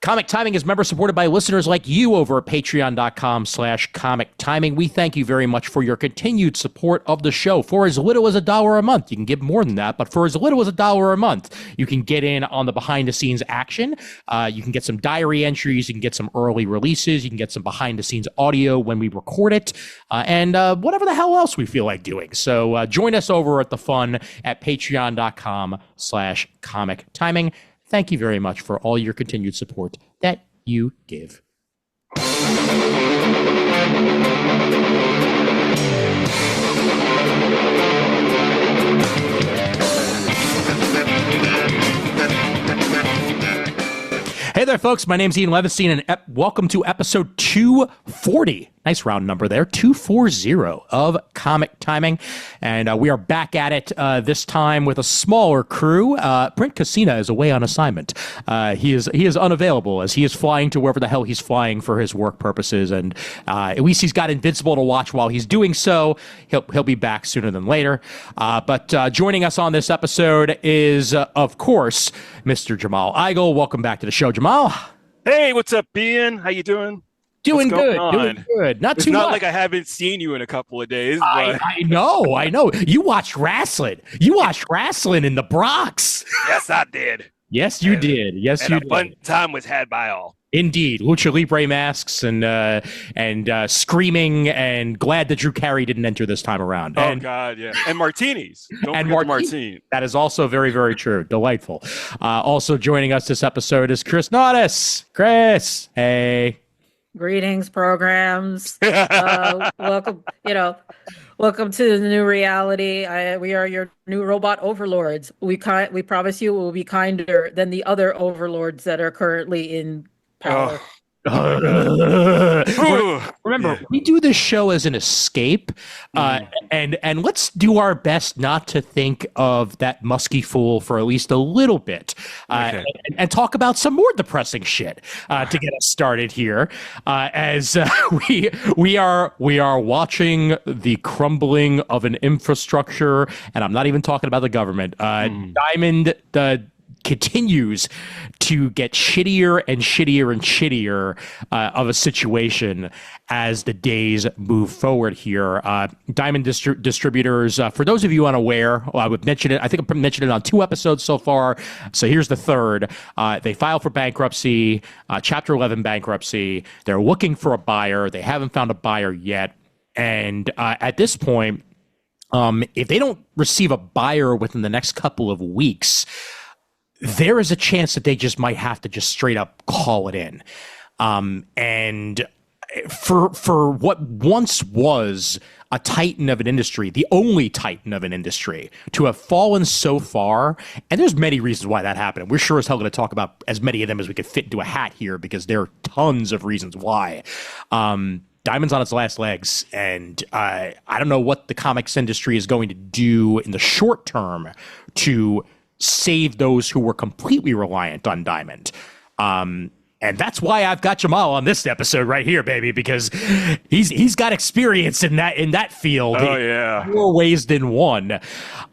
Comic Timing is member supported by listeners like you over at patreon.com/comic timing. We thank you very much for your continued support of the show. For as little as $1 a month, you can give more than that, but for as little as $1 a month, you can get in on the behind the scenes action. You can get some diary entries, you can get some early releases, you can get some behind the scenes audio when we record it, and whatever the hell else we feel like doing. So join us over at the fun at patreon.com/comic timing. Thank you very much for all your continued support that you give. Hey there, folks. My name's Ian Levinstein, and welcome to episode 240. Nice round number there, 240 of Comic Timing. And we are back at it this time with a smaller crew. Brent Cassina is away on assignment. He is unavailable as he is flying to wherever the hell he's flying for his work purposes. And at least he's got Invincible to watch while he's doing so. He'll be back sooner than later. But joining us on this episode is, of course, Mr. Jamal Igle. Welcome back to the show, Jamal. Hey, what's up, Ian? How you doing? Doing good. Not it's too not much. like I haven't seen you in a couple of days. But... I know. You watched wrestling. You watched wrestling in the Bronx. Yes, I did. Yes, you did. Yes, you did. Fun time was had by all. Indeed. Lucha Libre masks and screaming, and glad that Drew Carey didn't enter this time around. Oh, God, yeah. And martinis. Don't forget the martini. That is also very, very true. Delightful. Also joining us this episode is Chris Naudis. Chris, hey. Greetings, programs. Welcome. Welcome to the new reality. We are your new robot overlords. We promise you we'll be kinder than the other overlords that are currently in power. Remember, we do this show as an escape, and let's do our best not to think of that musky fool for at least a little bit, and talk about some more depressing shit to get us started here. As we are watching the crumbling of an infrastructure, and I'm not even talking about the government. Diamond continues to get shittier and shittier and shittier of a situation as the days move forward here. Diamond Distributors, for those of you unaware, I would mention it. I think I mentioned it on 2 episodes so far. So here's the third. They filed for bankruptcy, Chapter 11 bankruptcy. They're looking for a buyer. They haven't found a buyer yet. And at this point, if they don't receive a buyer within the next couple of weeks, there is a chance that they just might have to just straight up call it in. And for what once was a titan of an industry, the only titan of an industry, to have fallen so far, and there's many reasons why that happened. We're sure as hell going to talk about as many of them as we could fit into a hat here, because there are tons of reasons why. Diamond's on its last legs, and I don't know what the comics industry is going to do in the short term to save those who were completely reliant on Diamond. And that's why I've got Jamal on this episode right here, baby, because he's got experience in that field. Oh, yeah. More ways than one.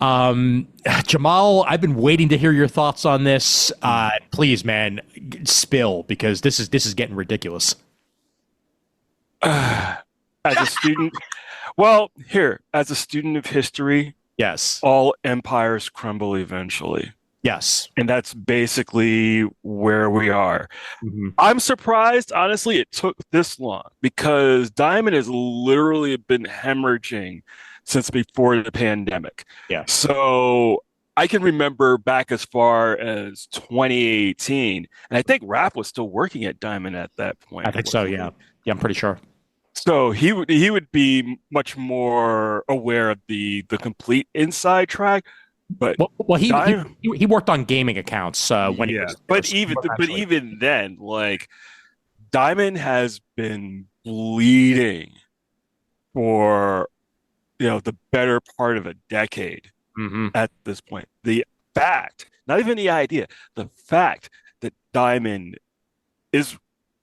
Jamal, I've been waiting to hear your thoughts on this. Please, man, spill, because this is getting ridiculous. As a student, as a student of history, yes, all empires crumble eventually. Yes. And that's basically where we are. Mm-hmm. I'm surprised, honestly, it took this long, because Diamond has literally been hemorrhaging since before the pandemic. Yeah. So I can remember back as far as 2018, and I think Raph was still working at Diamond at that point. I think so, yeah. Yeah, I'm pretty sure. So he would be much more aware of the complete inside track. But he worked on gaming accounts when he was. But even then, like, Diamond has been bleeding for the better part of a decade at this point. The fact, not even the idea, the fact that Diamond is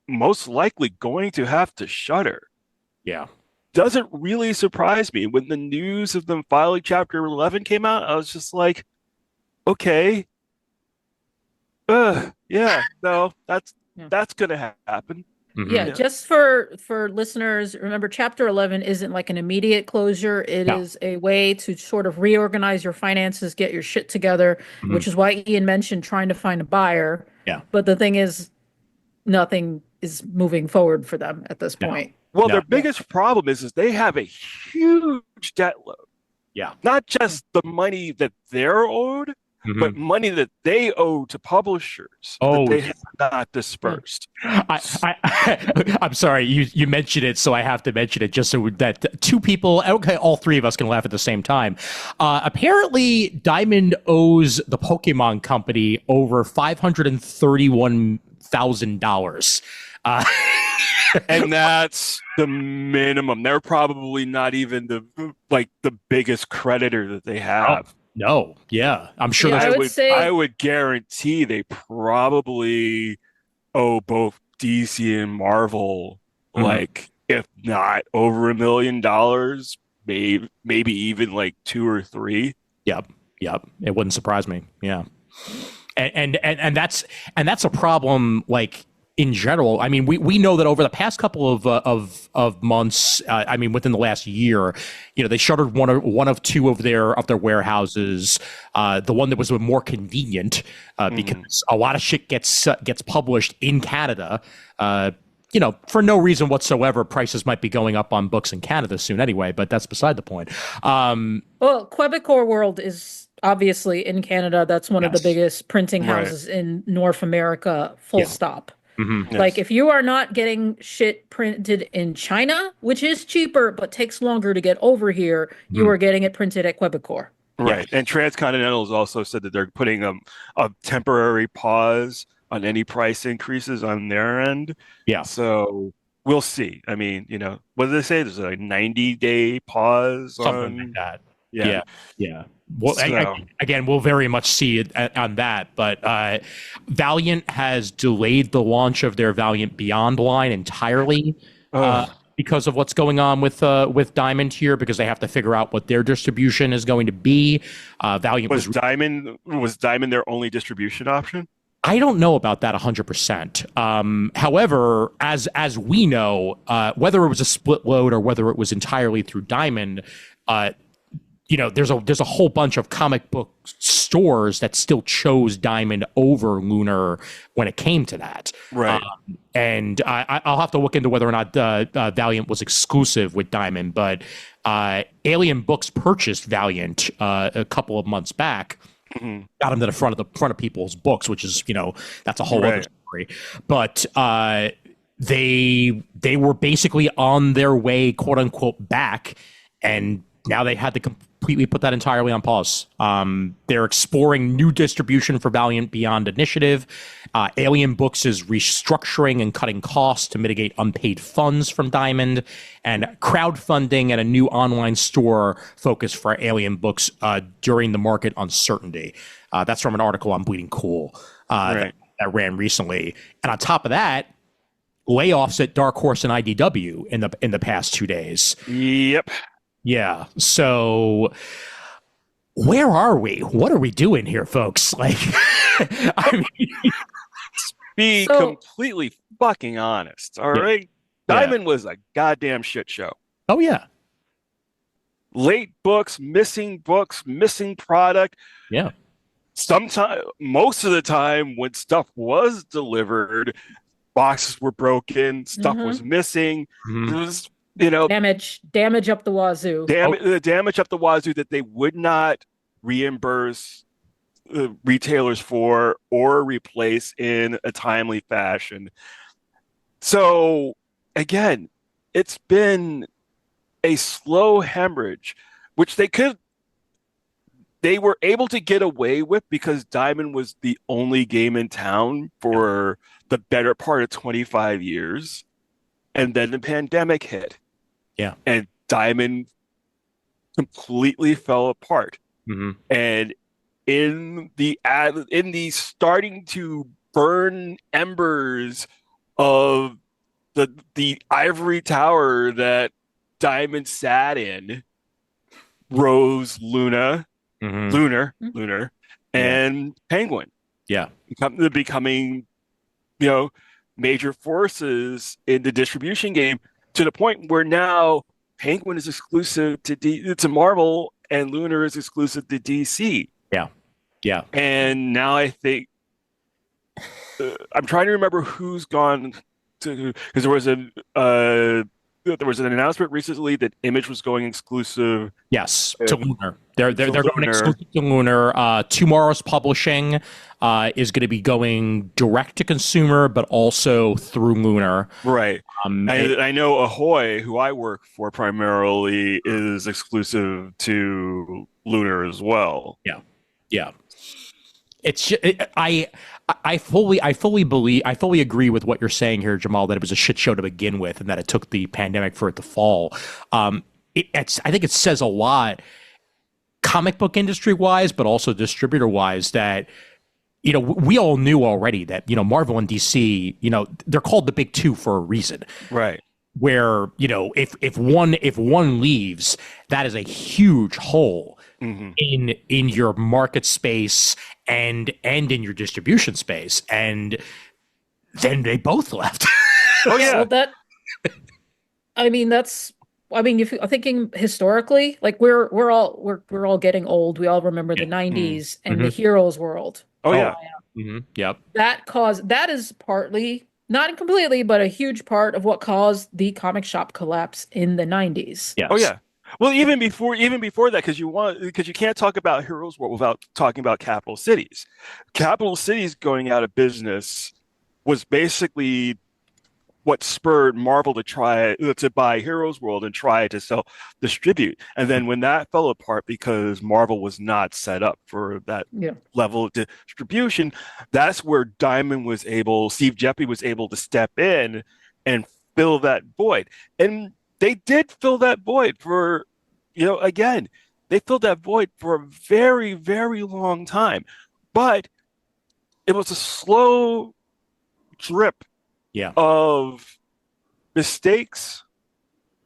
most likely going to have to shutter. Yeah. Doesn't really surprise me. When the news of them filing Chapter 11 came out, I was just like, okay. Yeah, no, that's that's going to happen. Yeah, just for listeners, remember Chapter 11 isn't like an immediate closure. It is a way to sort of reorganize your finances, get your shit together, which is why Ian mentioned trying to find a buyer. Yeah. But the thing is, nothing is moving forward for them at this point. Well, their biggest problem is they have a huge debt load. Yeah. Not just the money that they're owed, but money that they owe to publishers that they have not dispersed. I'm sorry, you mentioned it, so I have to mention it just so that two people, okay, all three of us can laugh at the same time. Apparently, Diamond owes the Pokemon Company over $531,000. And that's the minimum. They're probably not even the biggest creditor that they have. No, yeah, I'm sure. Yeah, I would guarantee they probably owe both DC and Marvel, if not over $1 million, maybe even like 2 or 3. Yep. It wouldn't surprise me. Yeah, and that's a problem. Like, in general, I mean, we know that over the past couple of months, I mean, within the last year, they shuttered one of two of their warehouses. The one that was more convenient, because a lot of shit gets published in Canada. For no reason whatsoever. Prices might be going up on books in Canada soon anyway, but that's beside the point. Well, Quebecor World is obviously in Canada. That's one of the biggest printing houses in North America, full stop. Like, if you are not getting shit printed in China, which is cheaper but takes longer to get over here, you are getting it printed at Quebecor. Right. And Transcontinental has also said that they're putting a temporary pause on any price increases on their end. Yeah. So we'll see. I mean, what did they say? There's a 90-day pause. Something like that. Yeah. Well, again, we'll very much see it on that, but Valiant has delayed the launch of their Valiant Beyond line entirely because of what's going on with Diamond here, because they have to figure out what their distribution is going to be. Valiant was Diamond their only distribution option? I don't know about that 100%. However, as we know, whether it was a split load or whether it was entirely through Diamond, there's a whole bunch of comic book stores that still chose Diamond over Lunar when it came to that. Right. And I'll have to look into whether or not Valiant was exclusive with Diamond, but Alien Books purchased Valiant a couple of months back. Got them to the front of people's books, which is, that's a whole other story. But they were basically on their way, quote unquote, back, and now they had to completely put that entirely on pause. They're exploring new distribution for Valiant Beyond Initiative. Alien Books is restructuring and cutting costs to mitigate unpaid funds from Diamond, and crowdfunding and a new online store focus for Alien Books during the market uncertainty. That's from an article on Bleeding Cool that ran recently. And on top of that, layoffs at Dark Horse and IDW in the past 2 days. Yep. Yeah. So where are we? What are we doing here, folks? Like, I mean, be completely fucking honest. All right. Diamond was a goddamn shit show. Oh, yeah. Late books, missing product. Yeah. Most of the time when stuff was delivered, boxes were broken, stuff was missing. It was, damage up the wazoo. Damage up the wazoo that they would not reimburse retailers for or replace in a timely fashion. So again, it's been a slow hemorrhage, which they were able to get away with because Diamond was the only game in town for the better part of 25 years. And then the pandemic hit. Yeah. And Diamond completely fell apart. And in the starting to burn embers of the ivory tower that Diamond sat in, rose Lunar, and Penguin. Yeah. Becoming, major forces in the distribution game to the point where now Penguin is exclusive to Marvel and Lunar is exclusive to DC. Yeah. Yeah. And now I think I'm trying to remember who's gone to, because there was an announcement recently that Image was going exclusive. Yes, to Lunar. They're going Lunar. exclusive to Lunar. Two Morrows Publishing is going to be going direct to consumer, but also through Lunar. Right. I know Ahoy, who I work for primarily, is exclusive to Lunar as well. Yeah. Yeah. It's I fully agree with what you're saying here, Jamal, that it was a shit show to begin with and that it took the pandemic for it to fall. I think it says a lot comic book industry wise, but also distributor wise, that we all knew already that Marvel and DC, they're called the big two for a reason. Right. Where if one leaves, that is a huge hole in your market space and in your distribution space, and then they both left. Oh yeah. Well, if you're thinking historically, like we're all getting old. We all remember the 90s and the Heroes world. Oh yeah. Yep. That is partly, not completely, but a huge part of what caused the comic shop collapse in the 90s. Yes. Oh yeah. Well, even before that, because you can't talk about Heroes World without talking about Capital Cities. Capital Cities going out of business was basically what spurred Marvel to try to buy Heroes World and try to distribute. And then when that fell apart because Marvel was not set up for that level of distribution, that's where Steve Geppi was able to step in and fill that void. And they did fill that void for, they filled that void for a very, very long time. But it was a slow drip of mistakes,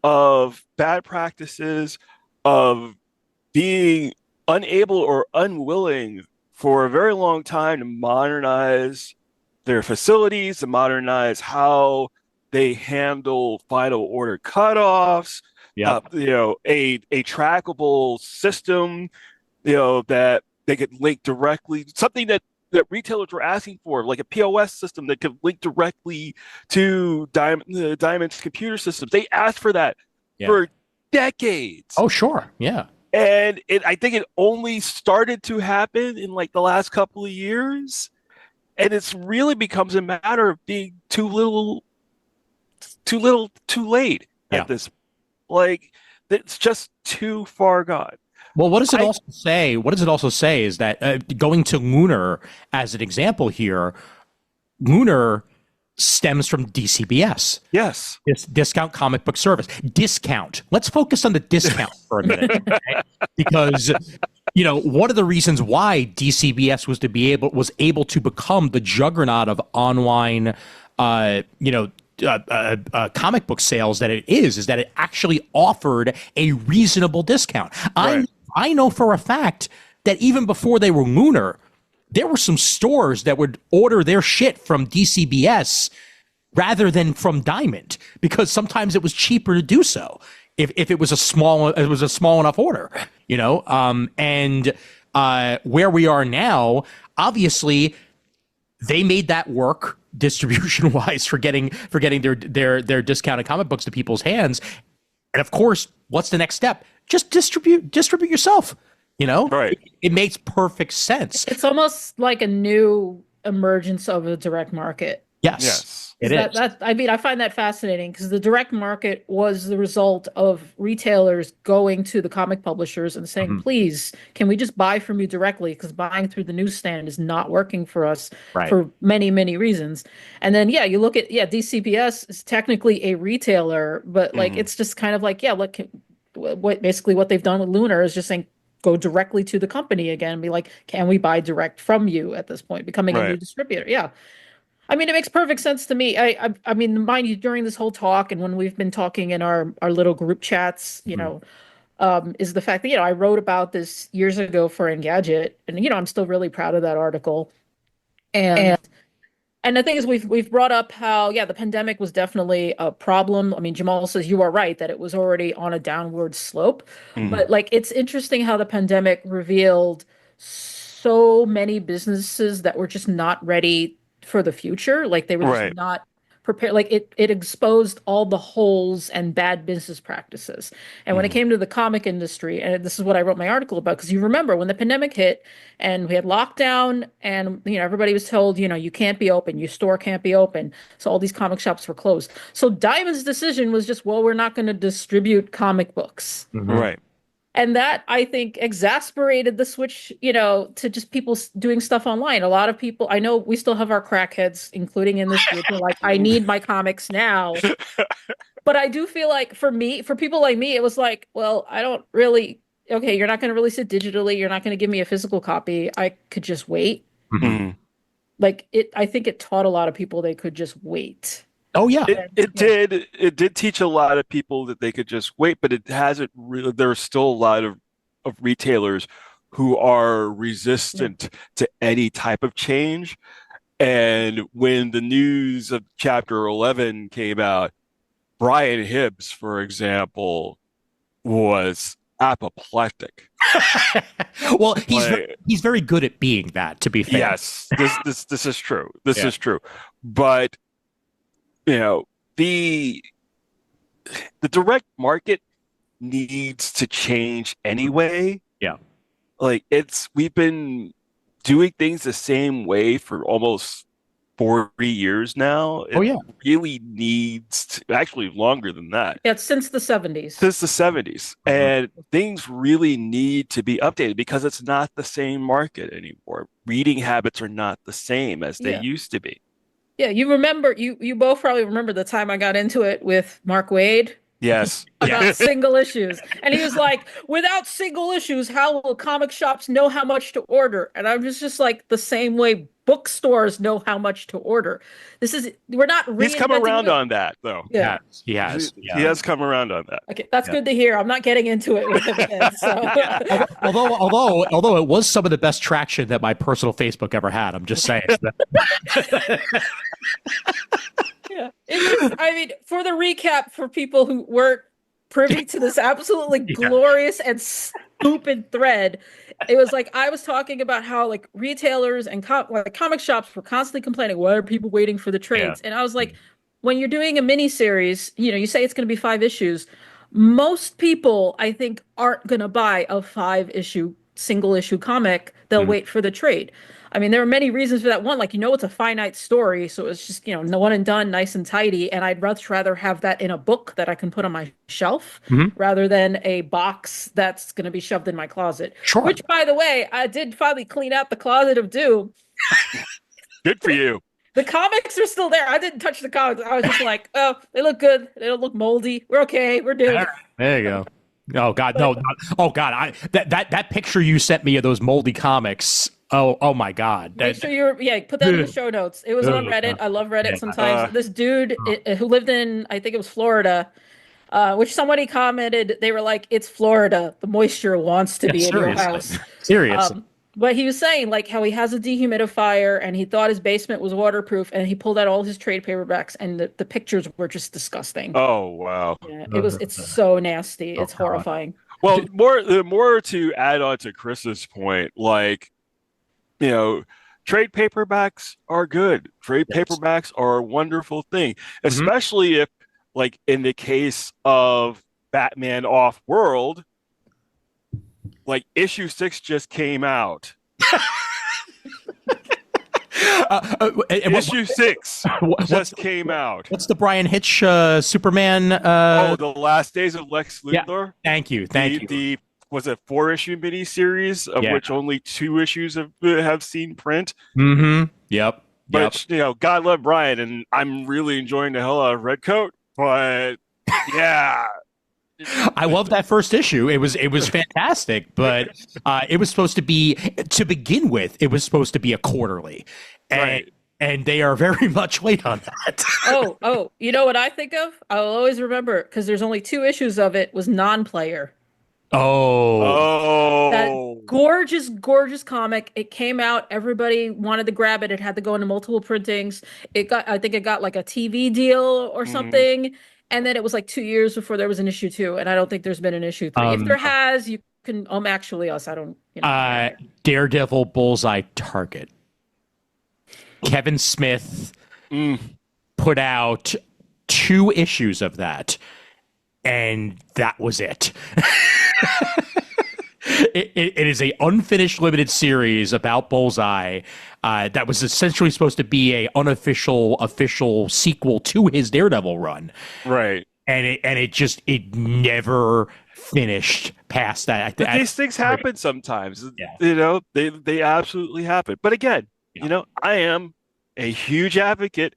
of bad practices, of being unable or unwilling for a very long time to modernize their facilities, to modernize how they handle final order cutoffs, a trackable system, that they could link directly, something that retailers were asking for, like a POS system that could link directly to Diamond's computer systems. They asked for that for decades. Oh, sure. Yeah. And I think it only started to happen in like the last couple of years. And it's really becomes a matter of being too little, too late at this. Like, it's just too far gone. Well, what does it also say? What does it also say is that going to Lunar as an example here, Lunar stems from DCBS. Yes. This discount comic book service. Discount. Let's focus on the discount for a minute. Okay? Because, one of the reasons why DCBS was able to become the juggernaut of online, comic book sales that it is that it actually offered a reasonable discount. Right. I know for a fact that even before they were Lunar, there were some stores that would order their shit from DCBS rather than from Diamond, because sometimes it was cheaper to do so if it was a small enough order, and where we are now, obviously they made that work distribution wise for getting their discounted comic books to people's hands. And of course, what's the next step? Just distribute yourself. Right. It makes perfect sense. It's almost like a new emergence of a direct market. Yes. It is. I find that fascinating because the direct market was the result of retailers going to the comic publishers and saying, please, can we just buy from you directly? Because buying through the newsstand is not working for us for many, many reasons. And then, you look at, DCBS is technically a retailer, but it's just kind of like, basically what they've done with Lunar is just saying, go directly to the company again and be like, can we buy direct from you at this point, becoming a new distributor? Yeah. I mean, it makes perfect sense to me. I mean, mind you, during this whole talk and when we've been talking in our little group chats, is the fact that, I wrote about this years ago for Engadget, and, I'm still really proud of that article. And And the thing is, we've brought up how, yeah, the pandemic was definitely a problem. I mean, Jamal says you are right that it was already on a downward slope. Mhm. But like, it's interesting how the pandemic revealed so many businesses that were just not ready for the future. Like they were just Right. not prepared. Like it exposed all the holes and bad business practices. And when it Mhm. came to the comic industry, and this is what I wrote my article about, because you remember when the pandemic hit and we had lockdown and everybody was told, you can't be open, your store can't be open. So all these comic shops were closed. So Diamond's decision was just, well, we're not going to distribute comic books. Mhm. Right. And that I think exasperated the switch, to just people doing stuff online. A lot of people, I know we still have our crackheads, including in this group, who are like, I need my comics now. But I do feel like for people like me, it was like, well, I don't really, okay, you're not going to release it digitally. You're not going to give me a physical copy. I could just wait. Mhm. Mhm. Like I think it taught a lot of people they could just wait. Oh yeah. It And, it yeah, did it did teach a lot of people that they could just wait, but it hasn't really. There are still a lot of retailers who are yeah. resistant to any type of change. And when the news of Chapter 11 came out, Brian Hibbs, for example, was apoplectic. Well, Like, he's very good at being that, to be fair. yes, this is true. This Yeah. is true. But you know, the the direct market needs to change anyway. Yeah. Like we've been doing things the same way for almost 40 years now. Oh It yeah. really needs to, actually longer than that, Yeah, it's since the 70s. since the 70s. Mhm. And things really need to be updated because it's not the same market anymore. Reading habits are not the same as they Yeah. used to be. Yeah, you remember you both probably remember the time I got into it with Mark Wade Yes. about single issues. And he was like, without single issues, how will comic shops know how much to order? And I was just like, the same way bookstores know how much to order. We're not He's come reinventing around wheel. on that, though. Yeah. He has. He Yeah. has come around on that. Okay, that's Yeah. good to hear. I'm not getting into it with him again. So Although it was some of the best traction that my personal Facebook ever had. I'm just saying. yeah. It's just, I mean, for the recap for people who weren't privy to this absolutely Yeah. glorious and stupid thread, it was like I was talking about how like retailers and like comic shops were constantly complaining, why are people waiting for the trades? And I was like, when you're doing a mini series, you say it's going to be 5 issues. Most people, I think, aren't going to buy a 5 issue single issue comic. They'll Mhm. wait for the trade. I mean, there are many reasons for that. One, like, it's a finite story. So it's just, no one and done, nice and tidy. And I'd much rather have that in a book that I can put on my shelf Mhm. rather than a box that's going to be shoved in my closet. Sure. Which, by the way, I did finally clean out the closet of Doom. Good for you. The comics are still there. I didn't touch the comics. I was just like, oh, they look good. They don't look moldy. We're okay. We're Doom. All right. There you go. Oh God, no! Oh God, that picture you sent me of those moldy comics. Oh my God! Make sure put that in the show notes. It was on Reddit. I love Reddit sometimes. This dude who lived in, I think it was Florida, which somebody commented, they were like, it's Florida. The moisture wants to be in your house. Seriously. But he was saying like how he has a dehumidifier and he thought his basement was waterproof and he pulled out all his trade paperbacks and the pictures were just disgusting. Oh, wow. Yeah, it's so nasty. It's horrifying. Well, more to add on to Chris's point, like, trade paperbacks are good. Trade paperbacks are a wonderful thing, especially if, like, in the case of Batman Off-World, like issue 6 just came out. Issue 6 just came out. What's the Brian Hitch Superman? The Last Days of Lex Luthor. Thank you. The was it 4-issue miniseries of which only 2 issues have seen print. Mm-hmm. Yep. But God love Brian, and I'm really enjoying the hell out of Redcoat. But yeah. I love that first issue. It was fantastic, but it was supposed to be, to begin with, it was supposed to be a quarterly, and they are very much late on that. Oh, you know what I think of? I'll always remember because there's only 2 issues of it was non-player. That Oh, gorgeous, gorgeous comic. It came out. Everybody wanted to grab it. It had to go into multiple printings. I think it got like a TV deal or mhm. something. And then it was like 2 years before there was an issue two. And I don't think there's been an issue three. If there has, you can, actually us. I don't, Uh, Daredevil, Bullseye, Target. Kevin Smith Mm. put out 2 issues of that, and that was it. It is a unfinished limited series about Bullseye that was essentially supposed to be a unofficial official sequel to his Daredevil run, Right. and it never finished past that. But these things happen sometimes. Yeah. You know, they absolutely happen. But again, Yeah. you know, I am a huge advocate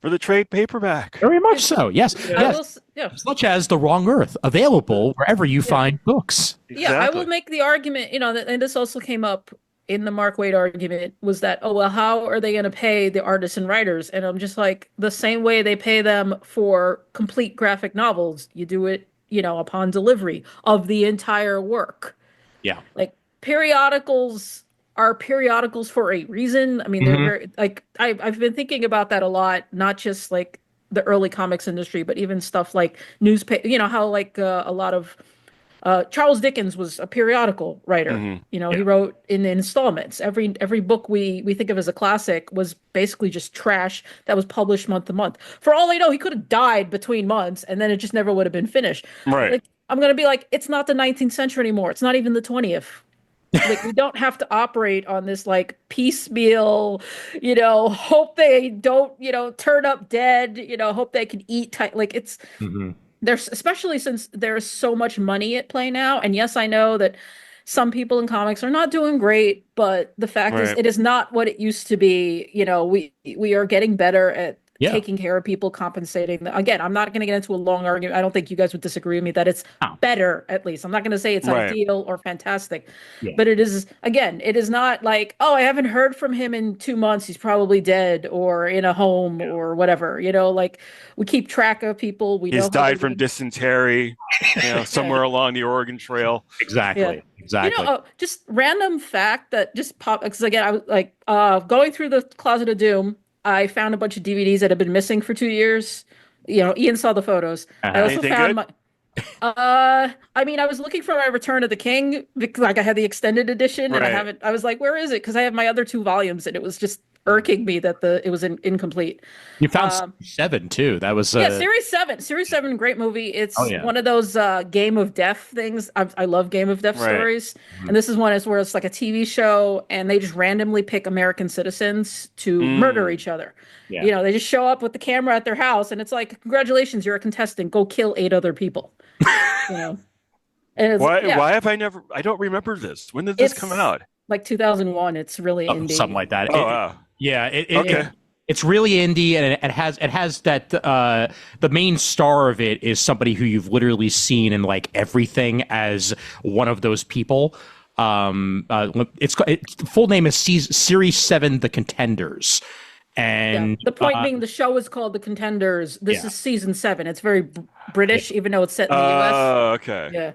for the trade paperback. Very much so. Yes. I Yes. will, Such as The Wrong Earth, available wherever you find books. yeah, I will make the argument, and this also came up in the Mark Waid argument, was that, oh, well, how are they going to pay the artists and writers? And I'm just like, the same way they pay them for complete graphic novels, you do it, upon delivery of the entire work. Yeah. Like, periodicals are periodicals for a reason. I mean, they're very, like, I've been thinking about that a lot, not just like the early comics industry, but even stuff like newspaper, how like a lot of Charles Dickens was a periodical writer. He wrote in installments. Every book we think of as a classic was basically just trash that was published month to month. For all I know, he could have died between months, and then it just never would have been finished. Right. Like, I'm gonna be like, it's not the 19th century anymore. It's not even the 20th. Like, we don't have to operate on this like piecemeal, hope they don't, turn up dead, hope they can eat tight. Like, it's. There's, especially since there's so much money at play now. And yes, I know that some people in comics are not doing great, but the fact is, it is not what it used to be. We are getting better at taking care of people, compensating them. Again, I'm not going to get into a long argument. I don't think you guys would disagree with me that it's better, at least. I'm not going to say it's ideal or fantastic, but it is, again, it is not like, oh, I haven't heard from him in 2 months. He's probably dead or in a home or whatever, like we keep track of people. We He's know how died from dysentery, somewhere along the Oregon Trail. Exactly. Exactly. Just random fact that just popped, because again, I was like going through the Closet of Doom. I found a bunch of DVDs that had been missing for 2 years. Ian saw the photos. I also found my. I mean, I was looking for my Return of the King because, like, I had the extended edition, and I haven't. I was like, where is it? Because I have my other 2 volumes, and it was just irking me that it was incomplete. You found 7 too. That was Series 7. Series 7, great movie. It's one of those Game of Death things. I love Game of Death stories, and this is one where it's like a TV show, and they just randomly pick American citizens to murder each other. Yeah. They just show up with the camera at their house, and it's like, congratulations, you're a contestant. Go kill 8 other people. And why have I never? I don't remember this. When did this come out? Like 2001. It's really indie. Something like that. Oh, wow. It's really indie, and it has that the main star of it is somebody who you've literally seen in like everything as one of those people. Its full name is Series 7: The Contenders. And the point being, the show is called The Contenders. This is season 7. It's very British, even though it's set in the U.S. Oh, okay. Yeah.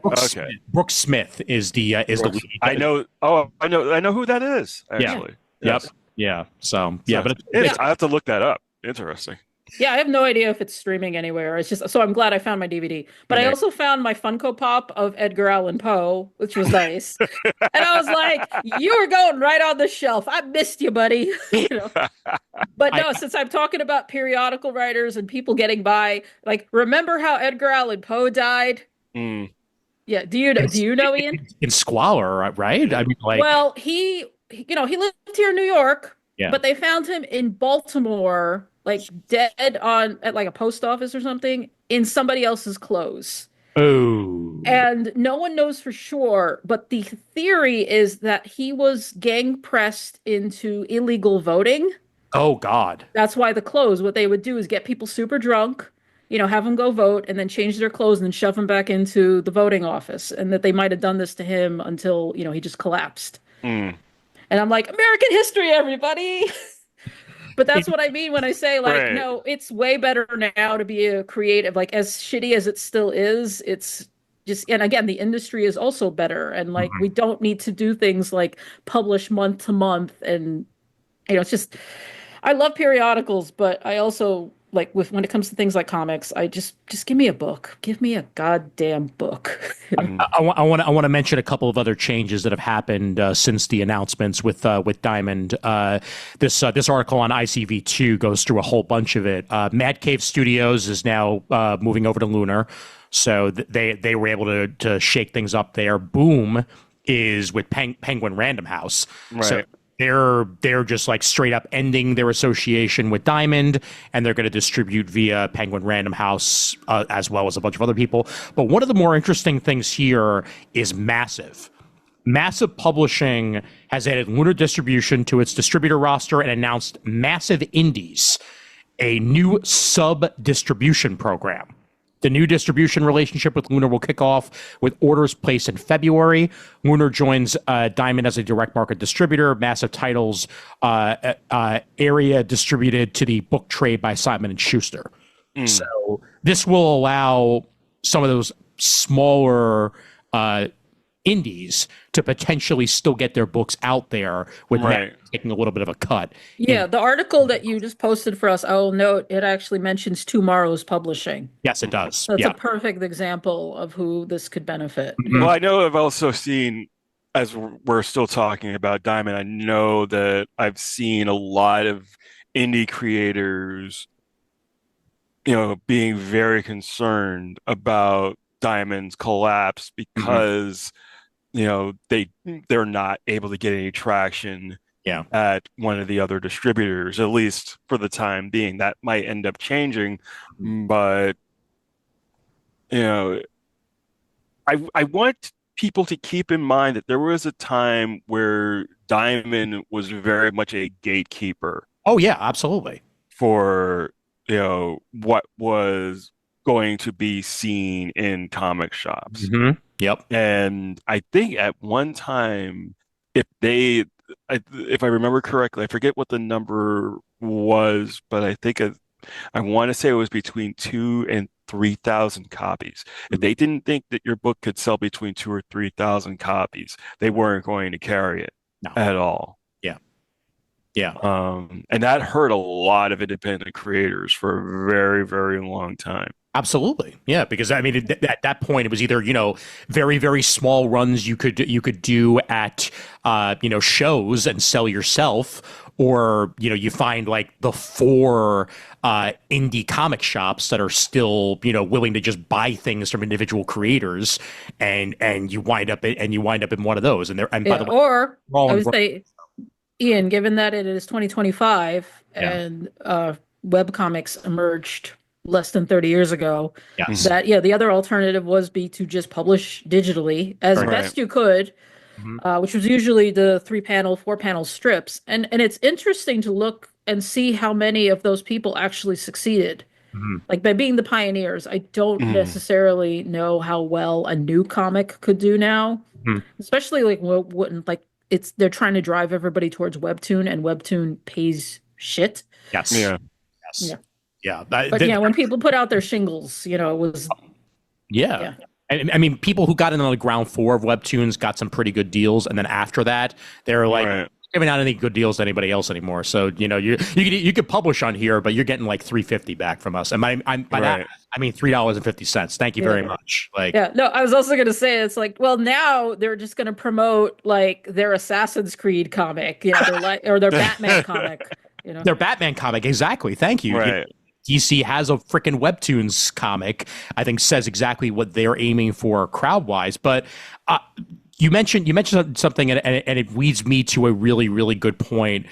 Brooks Smith is the lead. I know. Oh, I know who that is. Actually. Yeah. Yes. Yep. Yeah. So but I have to look that up. Interesting. Yeah, I have no idea if it's streaming anywhere. It's just, so I'm glad I found my DVD. But I also found my Funko Pop of Edgar Allan Poe, which was nice. And I was like, you were going right on the shelf. I missed you, buddy. But no, since I'm talking about periodical writers and people getting by, like, remember how Edgar Allan Poe died? Yeah. Do you know, Ian? In squalor, right? I mean, like, well, he lived here in New York, but they found him in Baltimore, like dead at like a post office or something, in somebody else's clothes. Oh. And no one knows for sure, but the theory is that he was gang pressed into illegal voting. Oh, God. That's why the clothes, what they would do is get people super drunk, have them go vote, and then change their clothes and then shove them back into the voting office. And that they might have done this to him until, he just collapsed. And I'm like, American history, everybody. But that's what I mean when I say, like, no, it's way better now to be a creative. Like, as shitty as it still is, it's just, and again, the industry is also better. And like, Mhm. we don't need to do things like publish month to month. And, it's just, I love periodicals, but I also like when it comes to things like comics, I just give me a book. Give me a goddamn book. Mhm. I want to mention a couple of other changes that have happened since the announcements with Diamond. This article on ICV2 goes through a whole bunch of it. Mad Cave Studios is now moving over to Lunar, so they were able to shake things up there. Boom is with Penguin Random House, so Right. they're just like straight up ending their association with Diamond, and they're going to distribute via Penguin Random House as well as a bunch of other people. But one of the more interesting things here is Massive. Massive Publishing has added Lunar Distribution to its distributor roster and announced Massive Indies, a new sub-distribution program. The new distribution relationship with Lunar will kick off with orders placed in February. Lunar joins Diamond as a direct market distributor. Massive titles area distributed to the book trade by Simon and Schuster. So this will allow some of those smaller indies to potentially still get their books out there with Right. taking a little bit of a cut. Yeah, the article that you just posted for us, I will note it actually mentions Two Morrows Publishing. Yes, it does. So it's Yeah. a perfect example of who this could benefit. Well, I know I've also seen, as we're still talking about Diamond, I know that I've seen a lot of indie creators, being very concerned about Diamond's collapse because, they're not able to get any traction Yeah. at one of the other distributors, at least for the time being. That might end up changing, but you know, I want people to keep in mind that there was a time where Diamond was very much a gatekeeper Oh, yeah, absolutely. for, what was going to be seen in comic shops. Yep. And I think at one time, if they, if I remember correctly, I forget what the number was, but I want to say it was between 2,000 and 3,000 copies. If they didn't think that your book could sell between 2,000 or 3,000 copies, they weren't going to carry it No. at all. Yeah. Yeah. And that hurt a lot of independent creators for a very, very long time. Absolutely. Yeah, because I mean at that point it was either, very very small runs you could do at shows and sell yourself, or you find like the four indie comic shops that are still willing to just buy things from individual creators, and you wind up in one of those, and by the way, or all I would in- say, Ian, given that it is 2025 Yeah. and webcomics emerged less than 30 years ago, yes. that the other alternative was to just publish digitally as Right. best you could, which was usually the 3-panel, 4-panel strips. And it's interesting to look and see how many of those people actually succeeded. Like by being the pioneers, I don't necessarily know how well a new comic could do now, especially like they're trying to drive everybody towards Webtoon, and Webtoon pays shit. Yes. Yeah. Yes. Yeah. Yeah. But when people put out their shingles, it was Yeah. And I mean, people who got in on the ground floor of Webtoons got some pretty good deals, and then after that, they're like Right. giving out any good deals to anybody else anymore. So you could publish on here, but you're getting like $3.50 back from us, and by that I mean $3.50. Thank you very much. Like, no, I was also going to say, it's like, well, now they're just going to promote like their Assassin's Creed comic, or their Batman comic, their Batman comic, exactly. Thank you. Right. DC has a freaking Webtoons comic, I think says exactly what they're aiming for crowd-wise. But you mentioned something, and it leads me to a really, really good point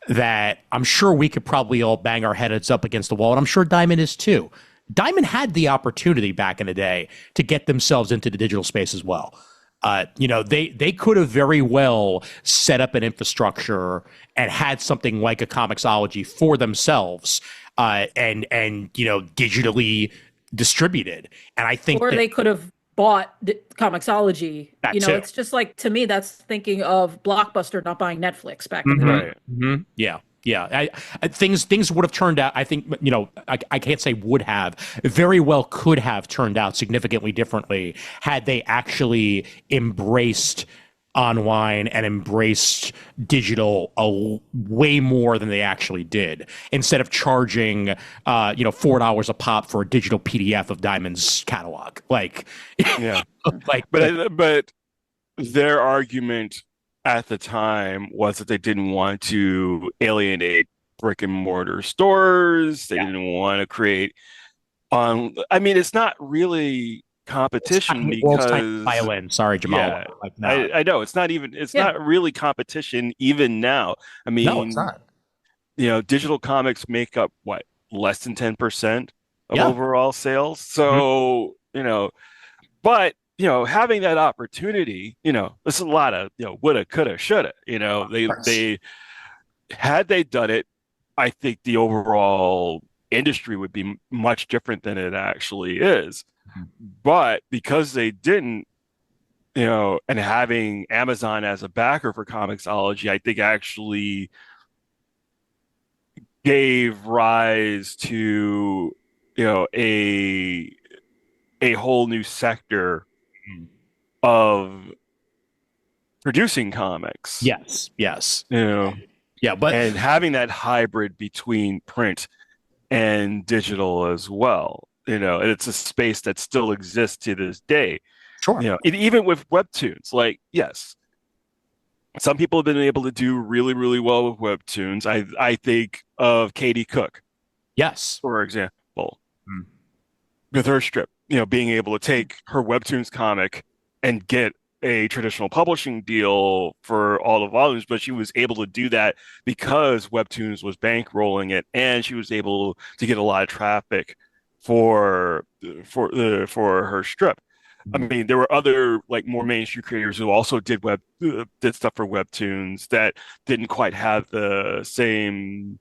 that I'm sure we could probably all bang our heads up against the wall, and I'm sure Diamond is too. Diamond had the opportunity back in the day to get themselves into the digital space as well. They could have very well set up an infrastructure and had something like a Comixology for themselves, and digitally distributed. And I think or they could have bought Comixology. That too. It's just like, to me, that's thinking of Blockbuster not buying Netflix back in the day. Right. Yeah. Things would have turned out. I think I can't say would have. Very well could have turned out significantly differently had they actually embraced online and embraced digital way more than they actually did, instead of charging $4 a pop for a digital PDF of Diamond's catalog. But their argument at the time was that they didn't want to alienate brick and mortar stores. They didn't want to create it's not really competition because violin. Sorry, Jamal. I know it's not really competition even now. No, it's not. Digital comics make up what, less than 10% of overall sales. So, but having that opportunity, there's a lot of woulda, coulda, shoulda. They had they done it, I think the overall industry would be much different than it actually is. But because they didn't, and having Amazon as a backer for Comixology, I think actually gave rise to a whole new sector of producing comics. Yes. But and having that hybrid between print and digital as well. It's a space that still exists to this day. Sure. Even with webtoons, yes, some people have been able to do really, really well with webtoons. I think of Katie Cook. Yes. For example, with her strip, being able to take her webtoons comic and get a traditional publishing deal for all the volumes, but she was able to do that because webtoons was bankrolling it, and she was able to get a lot of traffic for her strip. There were other more mainstream creators who also did stuff for webtoons that didn't quite have the same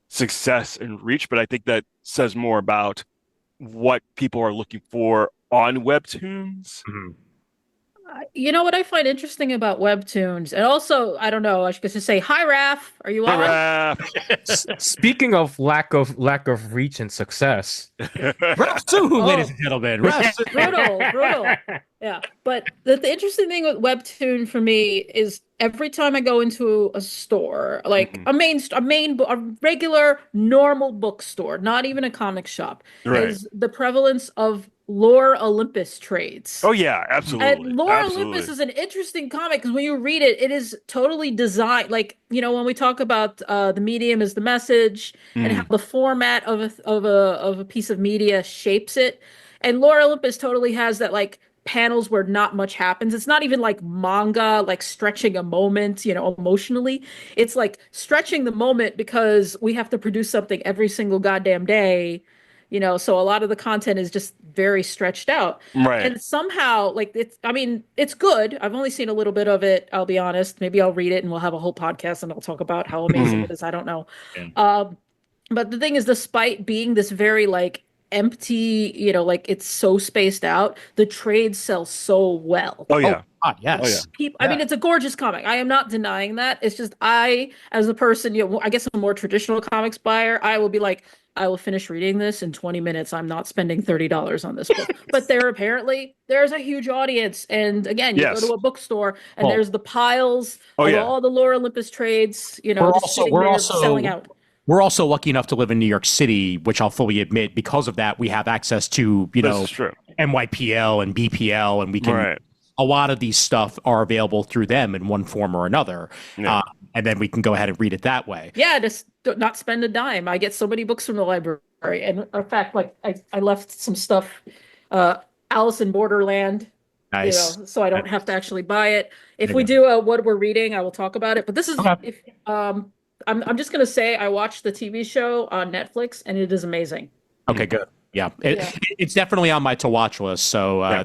success and reach, but I think that says more about what people are looking for on webtoons. You know what I find interesting about webtoons, and also, I don't know, I should just say, hi, Raph. Are you on? Raph. Speaking of lack of reach and success, Raph too, ladies and gentlemen. Brutal. Yeah, but the interesting thing with webtoon for me is every time I go into a store, like a regular normal bookstore, not even a comic shop, is the prevalence of Lore Olympus trades. Oh yeah, absolutely. And Lore Olympus is an interesting comic because when you read it, it is totally designed when we talk about the medium is the message and how the format of a piece of media shapes it. And Lore Olympus totally has that panels where not much happens. It's not even like manga, stretching a moment, emotionally. It's stretching the moment because we have to produce something every single goddamn day. So a lot of the content is just very stretched out. Right. And somehow, it's good. I've only seen a little bit of it, I'll be honest. Maybe I'll read it and we'll have a whole podcast and I'll talk about how amazing it is. I don't know. Yeah. But the thing is, despite being this very empty, it's so spaced out, the trades sell so well. Oh yeah. God, yes. Oh, yeah. It's a gorgeous comic. I am not denying that. It's just as a person, I guess a more traditional comics buyer, I will be I will finish reading this in 20 minutes. I'm not spending $30 on this book. But there's a huge audience. And again, you go to a bookstore and there's the piles of all the Lore Olympus trades, we're selling out. We're also lucky enough to live in New York City, which I'll fully admit, because of that, we have access to, NYPL and BPL, and we can, a lot of these stuff are available through them in one form or another. Yeah. And then we can go ahead and read it that way. Yeah, just not spend a dime. I get so many books from the library. And in fact, I left some stuff, Alice in Borderland, nice. So I don't have to actually buy it. If we do what we're reading, I will talk about it. But this is, I'm just going to say I watched the TV show on Netflix and it is amazing. Okay, good. Yeah, it's definitely on my to watch list, so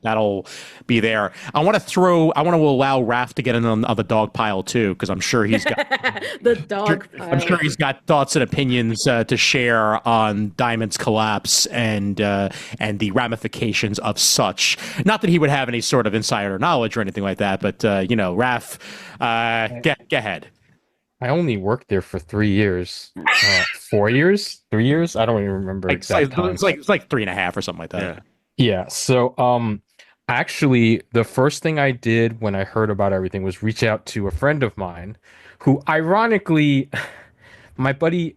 that'll be there. I want to allow Raph to get in on the dog pile too, because I'm sure he's got the dog pile. I'm sure he's got thoughts and opinions to share on Diamond's collapse and the ramifications of such. Not that he would have any sort of insider knowledge or anything like that, but Raph, get ahead. I only worked there for 3 years. 4 years? 3 years? I don't even remember Like, exact time. it's like 3.5 or something like that. Yeah. Yeah, so actually the first thing I did when I heard about everything was reach out to a friend of mine who ironically my buddy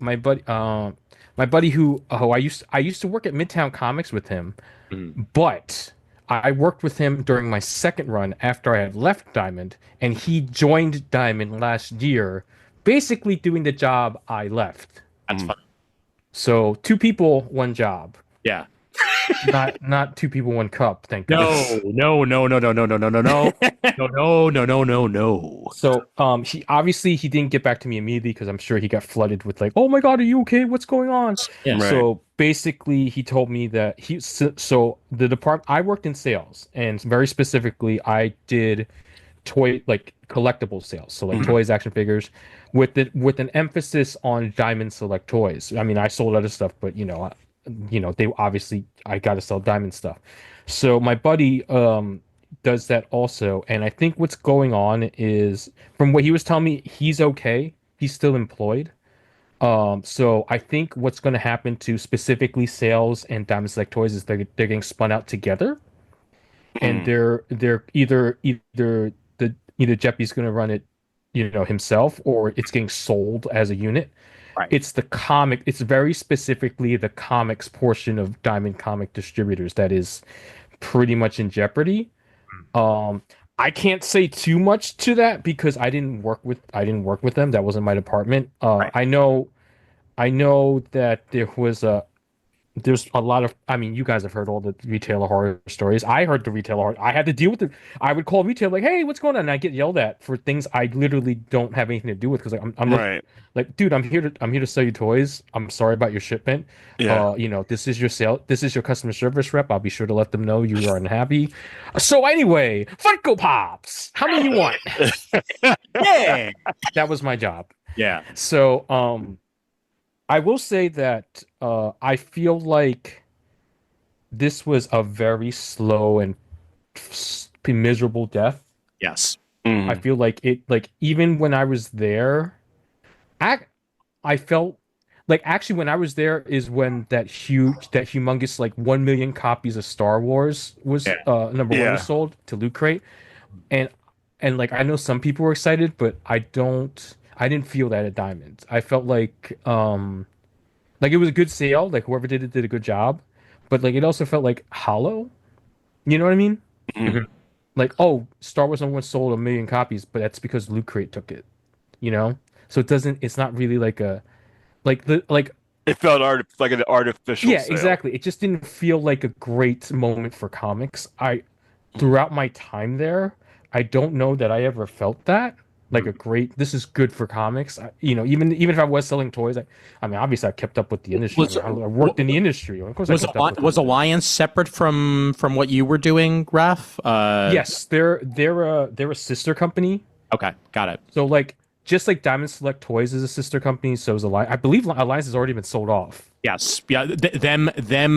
who I used to work at Midtown Comics with him, Mhm. but I worked with him during my second run after I had left Diamond, and he joined Diamond last year, basically doing the job I left. That's fun. So two people, one job. Yeah. Not two people, one cup, thank No, goodness. no, no, no, no, no, no, no, no, no, no, no, no, no, no. So he didn't get back to me immediately because I'm sure he got flooded with like, oh my God, are you okay? What's going on? Yeah. Right. So basically he told me that so the department I worked in sales, and very specifically I did toy like collectible sales, so like Mhm. toys, action figures, with an emphasis on Diamond Select toys. I mean, I sold other stuff, but they obviously I got to sell Diamond stuff. So my buddy does that also, and I think what's going on is from what he was telling me, he's okay. He's still employed. So I think what's going to happen to specifically sales and Diamond Select toys is they're getting spun out together, and Mm. they're either Jeppy's going to run it, himself, or it's getting sold as a unit. Right. It's very specifically the comics portion of Diamond Comic Distributors that is pretty much in jeopardy. I can't say too much to that because I didn't work with them. That wasn't my department. Right. I know that there's a lot of, I mean, you guys have heard all the retailer horror stories. I heard the retailer horror. I had to deal with it. I would call retail like, hey, what's going on? And I get yelled at for things I literally don't have anything to do with because like, I'm Right. like, dude, I'm here to sell you toys. I'm sorry about your shipment. Yeah. This is your customer service rep. I'll be sure to let them know you are unhappy. So anyway, Funko Pops. How many you want? Yeah. That was my job. Yeah. So, I will say that I feel like this was a very slow and miserable death. Yes. I Mhm. feel like even when I was there, I felt like actually when I was there is when that humongous like 1 million copies of Star Wars was Yeah. number one Yeah. was sold to Loot Crate, and like I know some people were excited, but I didn't feel that at Diamond. I felt like it was a good sale, like whoever did it did a good job, but like it also felt like hollow. You know what I mean? Mhm. Like, oh, Star Wars only sold 1 million copies, but that's because Loot Crate took it. You know? So it's not really like It felt like an artificial yeah, sale. exactly. It just didn't feel like a great moment for comics. Throughout my time there, I don't know that I ever felt that like a great. This is good for comics. Even if I was selling toys, I mean, obviously I kept up with the industry. Was- I worked in the industry. Of course, I kept up with Was it. Alliance separate from what you were doing, Raph? Yes, they're a sister company. Okay, got it. So like just like Diamond Select Toys is a sister company, so is Alliance. I believe Alliance has already been sold off. Yes, yeah, them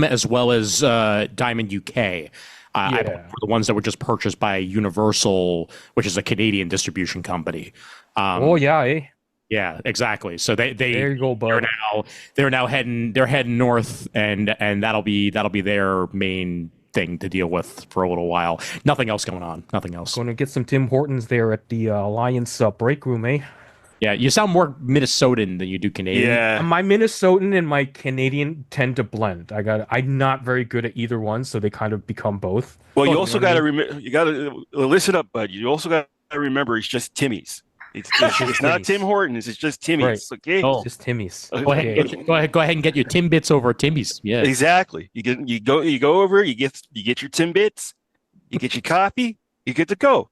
as well as Diamond UK. I believe were the ones that were just purchased by Universal, which is a Canadian distribution company. Oh yeah, eh? Yeah, exactly. So they There you go, bud. they're now heading north, and that'll be their main thing to deal with for a little while. Nothing else going on. Nothing else. Going to get some Tim Hortons there at the Alliance break room, eh? Yeah, you sound more Minnesotan than you do Canadian. Yeah. My Minnesotan and my Canadian tend to blend. I'm not very good at either one, so they kind of become both. Well, you Oh, also know what I got to mean? remember. You got to listen up, bud. You also got to remember it's just Timmy's. It's not Timmy's. Tim Hortons. It's just Timmy's. Right. Okay. Oh. Just Timmy's. Go ahead and get your Timbits over at Timmy's. Yeah. Exactly. You go over. You get your Timbits. You get your coffee. You get to go.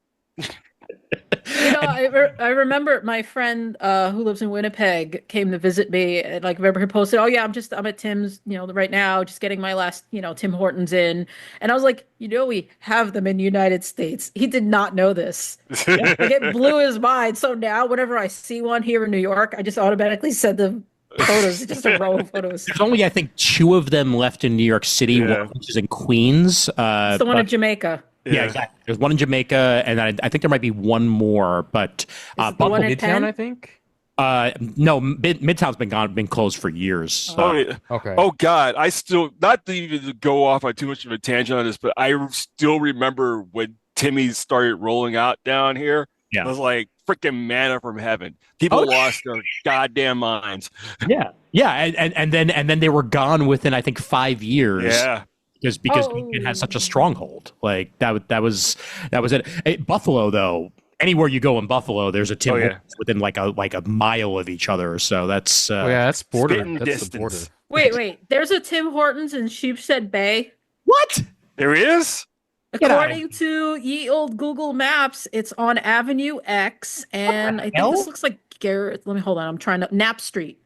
I remember my friend who lives in Winnipeg came to visit me, and like remember he posted, "Oh yeah, I'm at Tim's, right now, just getting my last, Tim Hortons in." And I was like, we have them in the United States. He did not know this. Like it blew his mind. So now whenever I see one here in New York, I just automatically send them photos, just a row of photos. There's only I think 2 of them left in New York City. Yeah. One which is in Queens. It's the one in Jamaica. Yeah, exactly. There's one in Jamaica, and I think there might be one more, but The one in Midtown, Penn? I think. No, Midtown's been closed for years. Oh, yeah. Okay. Oh God, I still not to even go off on too much of a tangent on this, but I still remember when Timmy started rolling out down here. Yeah. It was like freaking manna from heaven. People lost their goddamn minds. Yeah, and then they were gone within I think 5 years. Yeah. Because Beacon has such a stronghold. Like that was it. Buffalo though. Anywhere you go in Buffalo, there's a Tim Hortons within like a mile of each other. So that's that's border. spitting That's the distance. border. Wait. There's a Tim Hortons in Sheepshead Bay. what? There is? According to ye old Google Maps, it's on Avenue X, and I think this looks like Garrett. Let me hold on. I'm trying to Knapp Street.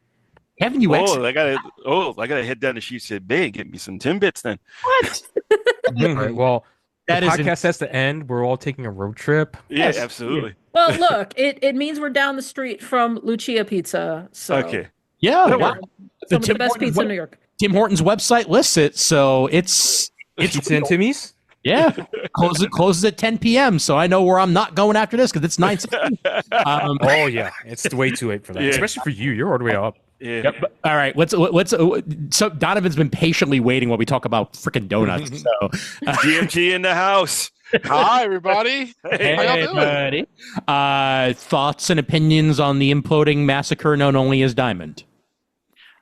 Haven't you? I gotta head down to Sheepshead Bay and get me some Timbits then. What? Right, well, That the is podcast has to end. We're all taking a road trip. Yeah, Yes. absolutely. Well, look, it means we're down the street from Lucia Pizza. So Okay. Yeah, some wow. of the best pizza in New York. Tim Hortons website lists it, so it's Pizza and Timmy's. yeah. Closes at 10 p.m. So I know where I'm not going after this because it's 9:16. Oh yeah, it's way too late for that, Yeah. especially for you. You're all the way up. Yeah. Yep. All right. Let's. So Donovan's been patiently waiting while we talk about freaking donuts. So, GMG in the house. Hi, everybody. Hey, How y'all doing? buddy. Thoughts and opinions on the imploding massacre known only as Diamond?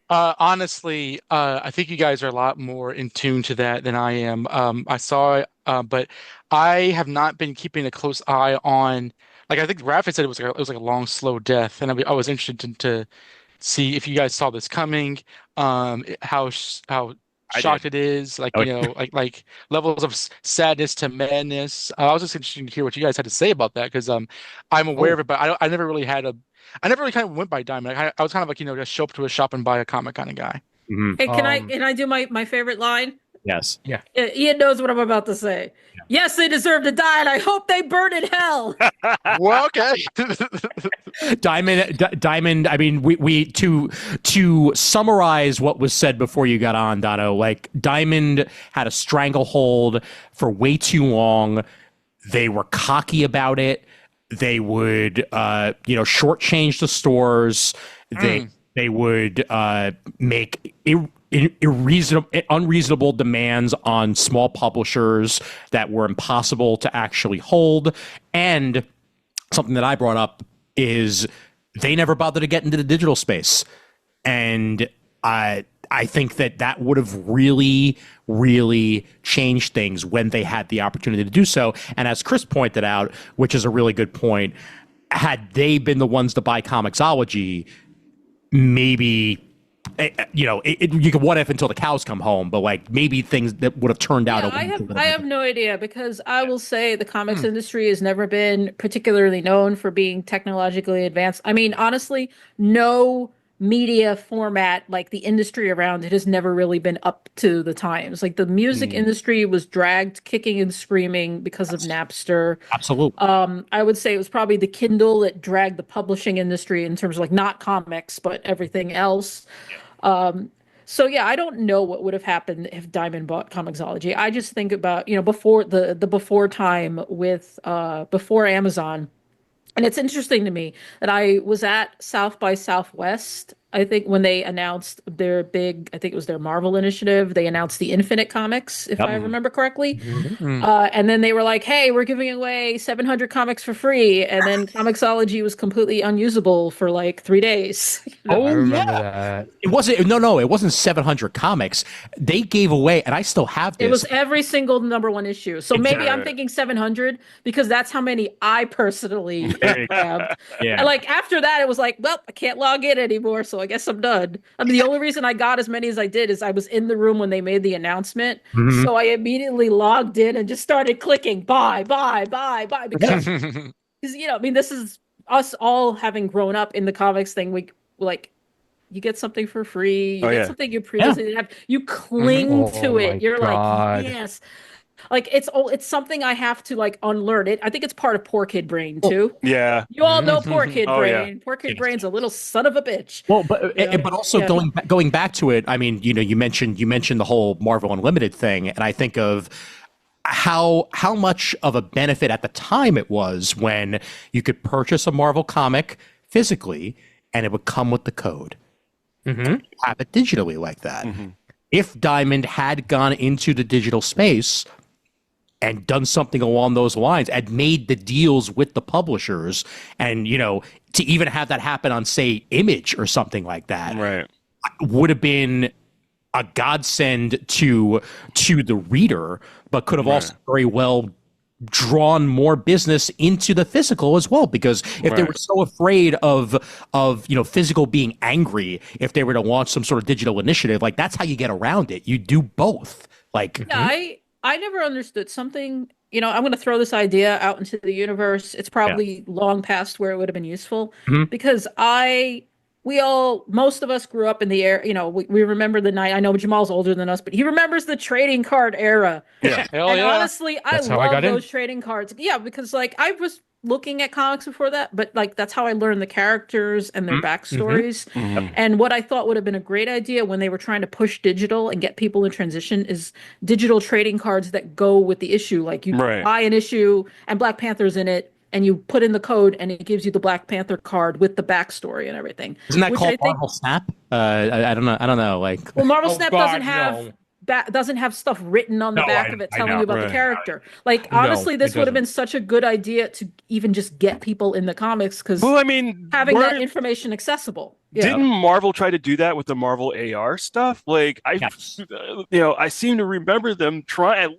Honestly, I think you guys are a lot more in tune to that than I am. I saw it, but I have not been keeping a close eye on. Like I think Raph had said it was like a long, slow death, and I was interested to see if you guys saw this coming. How shocked it is, like like levels of sadness to madness. I was just interested to hear what you guys had to say about that because I'm aware of it, but I never really kind of went by Diamond. I was kind of like just show up to a shop and buy a comic kind of guy. Mm-hmm. Hey, can I do my favorite line? Yes. Yeah. Ian knows what I'm about to say. Yeah. Yes, they deserve to die, and I hope they burn in hell. Well, okay. Diamond. I mean, we to summarize what was said before you got on, Dono. Like Diamond had a stranglehold for way too long. They were cocky about it. They would, shortchange the stores. They would make unreasonable demands on small publishers that were impossible to actually hold. And something that I brought up is they never bothered to get into the digital space. And I think that would have really, really changed things when they had the opportunity to do so. And as Chris pointed out, which is a really good point, had they been the ones to buy Comixology, maybe you could what if until the cows come home, but like maybe things that would have turned out. I have no idea because I will say the comics industry has never been particularly known for being technologically advanced. I mean, honestly, no media format like the industry around it has never really been up to the times. Like the music industry was dragged kicking and screaming because of Napster. Absolutely. I would say it was probably the Kindle that dragged the publishing industry in terms of like not comics but everything else. So yeah, I don't know what would have happened if Diamond bought Comixology. I just think about before the before time with before Amazon. And it's interesting to me that I was at South by Southwest, I think, when they announced their big, I think it was their Marvel initiative. They announced the Infinite Comics, if I remember correctly. And then they were like, hey, we're giving away 700 comics for free. And then Comixology was completely unusable for like 3 days. I remember that. It wasn't 700 comics. They gave away, and I still have this. It was every single number 1 issue. So maybe I'm thinking 700 because that's how many I personally have. Yeah. And like after that, it was like, well, I can't log in anymore, so I guess I'm done. I mean, the only reason I got as many as I did is I was in the room when they made the announcement. So I immediately logged in and just started clicking buy because I mean, this is us all having grown up in the comics thing. We like you get something for free, you get something you previously didn't have, you cling to it. You're God. like, yes. Like it's something I have to like unlearn it. I think it's part of poor kid brain too. Yeah. You all know poor kid brain. Yeah. Poor kid brain's a little son of a bitch. Well, but also going back to it. I mean, you mentioned the whole Marvel Unlimited thing, and I think of how much of a benefit at the time it was when you could purchase a Marvel comic physically and it would come with the code. Mm-hmm. Have it digitally like that. Mm-hmm. If Diamond had gone into the digital space and done something along those lines and made the deals with the publishers, and to even have that happen on, say, Image or something like that, Right. would have been a godsend to the reader, but could have also very well drawn more business into the physical as well, because if they were so afraid of physical being angry, if they were to launch some sort of digital initiative, like, that's how you get around it. You do both. Like, yeah, I never understood something. I'm going to throw this idea out into the universe. It's probably long past where it would have been useful, because most of us grew up in the era. We remember the night. I know Jamal's older than us, but he remembers the trading card era. Yeah. Hell And yeah. honestly, That's I how I love got in. those trading cards. Yeah, because like I was looking at comics before that, but like that's how I learned the characters and their backstories. Mm-hmm. And what I thought would have been a great idea when they were trying to push digital and get people in transition is digital trading cards that go with the issue. Like you buy an issue and Black Panther's in it, and you put in the code and it gives you the Black Panther card with the backstory and everything. Isn't that called Marvel Snap? I don't know. Like, well, Marvel Snap God, doesn't have doesn't have stuff written on the back of it telling you about the character. Like, honestly, this would have been such a good idea to even just get people in the comics, because having that information accessible. Didn't Marvel try to do that with the Marvel AR stuff? Like, I seem to remember them trying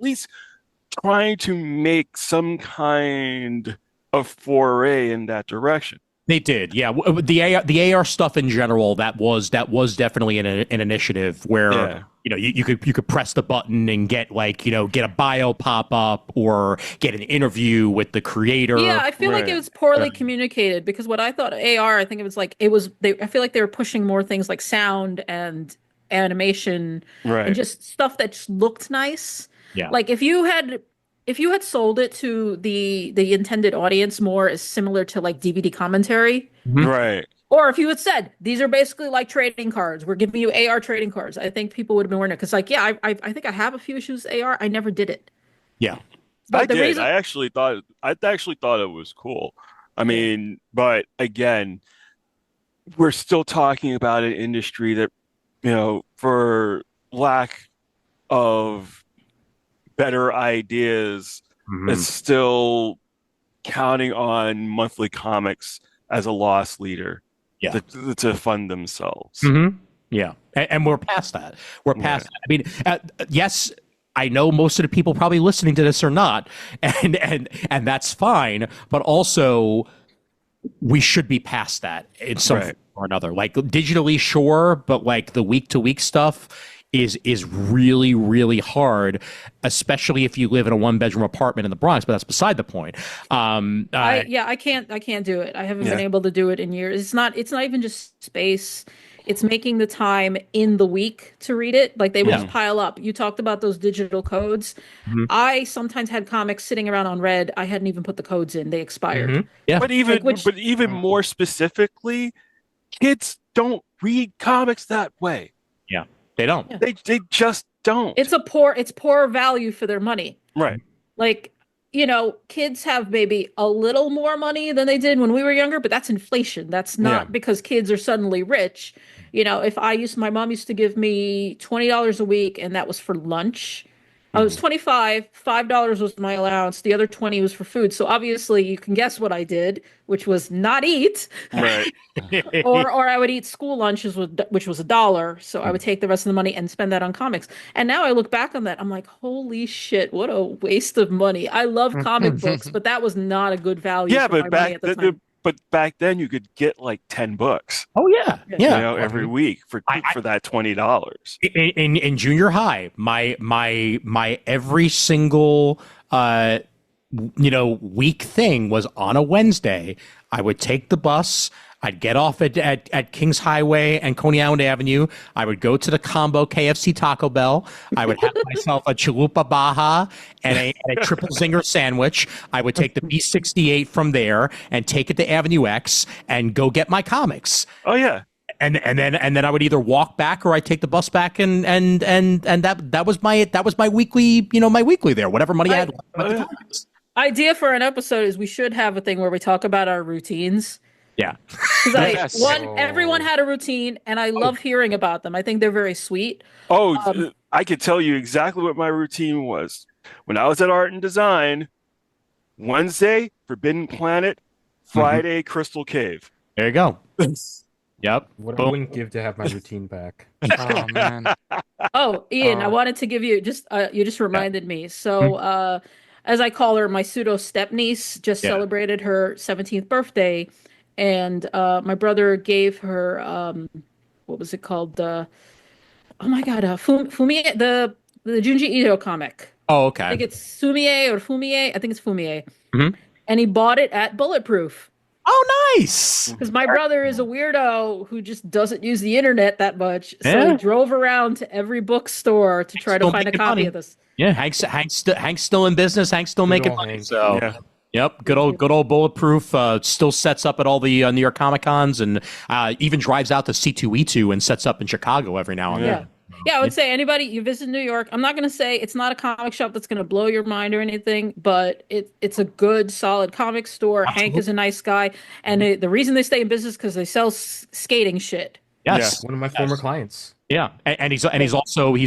to make some kind of foray in that direction. They did, yeah. The AR stuff in general, that was definitely an initiative where you could press the button and get get a bio pop up or get an interview with the creator. Yeah, I feel like it was poorly communicated, because what I thought AR, I think it was like I feel like they were pushing more things like sound and animation and just stuff that just looked nice. Yeah, like if you had sold it to the intended audience more as similar to like DVD commentary, right? Or if you had said these are basically like trading cards, we're giving you AR trading cards, I think people would have been wearing it. Because I think I have a few issues of AR. I never did it. Yeah, but I did. I actually thought it was cool. I mean, but again, we're still talking about an industry that, for lack of better ideas, is still counting on monthly comics as a loss leader to fund themselves. Yeah, and we're past that. We're past that. I mean, yes, I know most of the people probably listening to this are not, and that's fine, but also we should be past that in some form or another. Like, digitally, sure, but like the week-to-week stuff is really, really hard, especially if you live in a one-bedroom apartment in the Bronx, but that's beside the point. I can't do it. I haven't been able to do it in years. It's not even just space. It's making the time in the week to read it. Like, they would just pile up. You talked about those digital codes. I sometimes had comics sitting around on Red. I hadn't even put the codes in. They expired. Yeah. But even more specifically, kids don't read comics that way. Yeah. They don't. Yeah. They just don't. It's poor value for their money. Right. Like, kids have maybe a little more money than they did when we were younger, but that's inflation. That's not because kids are suddenly rich. My mom used to give me $20 a week, and that was for lunch. I was 25, $5 was my allowance. The other 20 was for food. So obviously you can guess what I did, which was not eat. Right. or I would eat school lunches, which was $1. So I would take the rest of the money and spend that on comics. And now I look back on that, I'm like, holy shit, what a waste of money. I love comic books, but that was not a good value. Yeah, for my money at the time. But back then you could get like $10. Oh yeah. Every week for that $20. In junior high, my every single week thing was on a Wednesday. I would take the bus. I'd get off at Kings Highway and Coney Island Avenue. I would go to the Combo KFC Taco Bell. I would have myself a chalupa baja and a triple zinger sandwich. I would take the B68 from there and take it to Avenue X and go get my comics. Oh yeah. And then I would either walk back or I'd take the bus back and that was my weekly, my weekly there, whatever money I had left. Idea for an episode is we should have a thing where we talk about our routines. Yeah. Because Yes. everyone had a routine, and I love hearing about them. I think they're very sweet. I could tell you exactly what my routine was. When I was at Art and Design, Wednesday, Forbidden Planet, Friday, Crystal Cave. There you go. Yep. What I Boom. wouldn't give to have my routine back. Oh man. Oh, Ian, I Oh. wanted to give you you just reminded me. So, as I call her, my pseudo stepniece just Yeah. celebrated her 17th birthday, and my brother gave her what was it called? Oh my God, Fumie, the Junji Ito comic. Oh, I okay. think it's Sumie or Fumie. I think it's Fumie. Mhm. And he bought it at Bulletproof. Oh, nice. Because my brother is a weirdo who just doesn't use the internet that much. So Yeah. he drove around to every bookstore to try to Still find a making copy money. of this. Yeah, Hank's still in business. Hank's still Good making old money. Hank. So, Yeah. yep, good old Bulletproof. Still sets up at all the New York Comic Cons, and even drives out to C2E2 and sets up in Chicago every now and Yeah. then. Yeah, I would say anybody you visit New York, I'm not going to say it's not a comic shop that's going to blow your mind or anything, but it's a good, solid comic store. Hank is a nice guy, and the reason they stay in business because they sell skating shit. Yes. One of my former clients. Yeah, and he's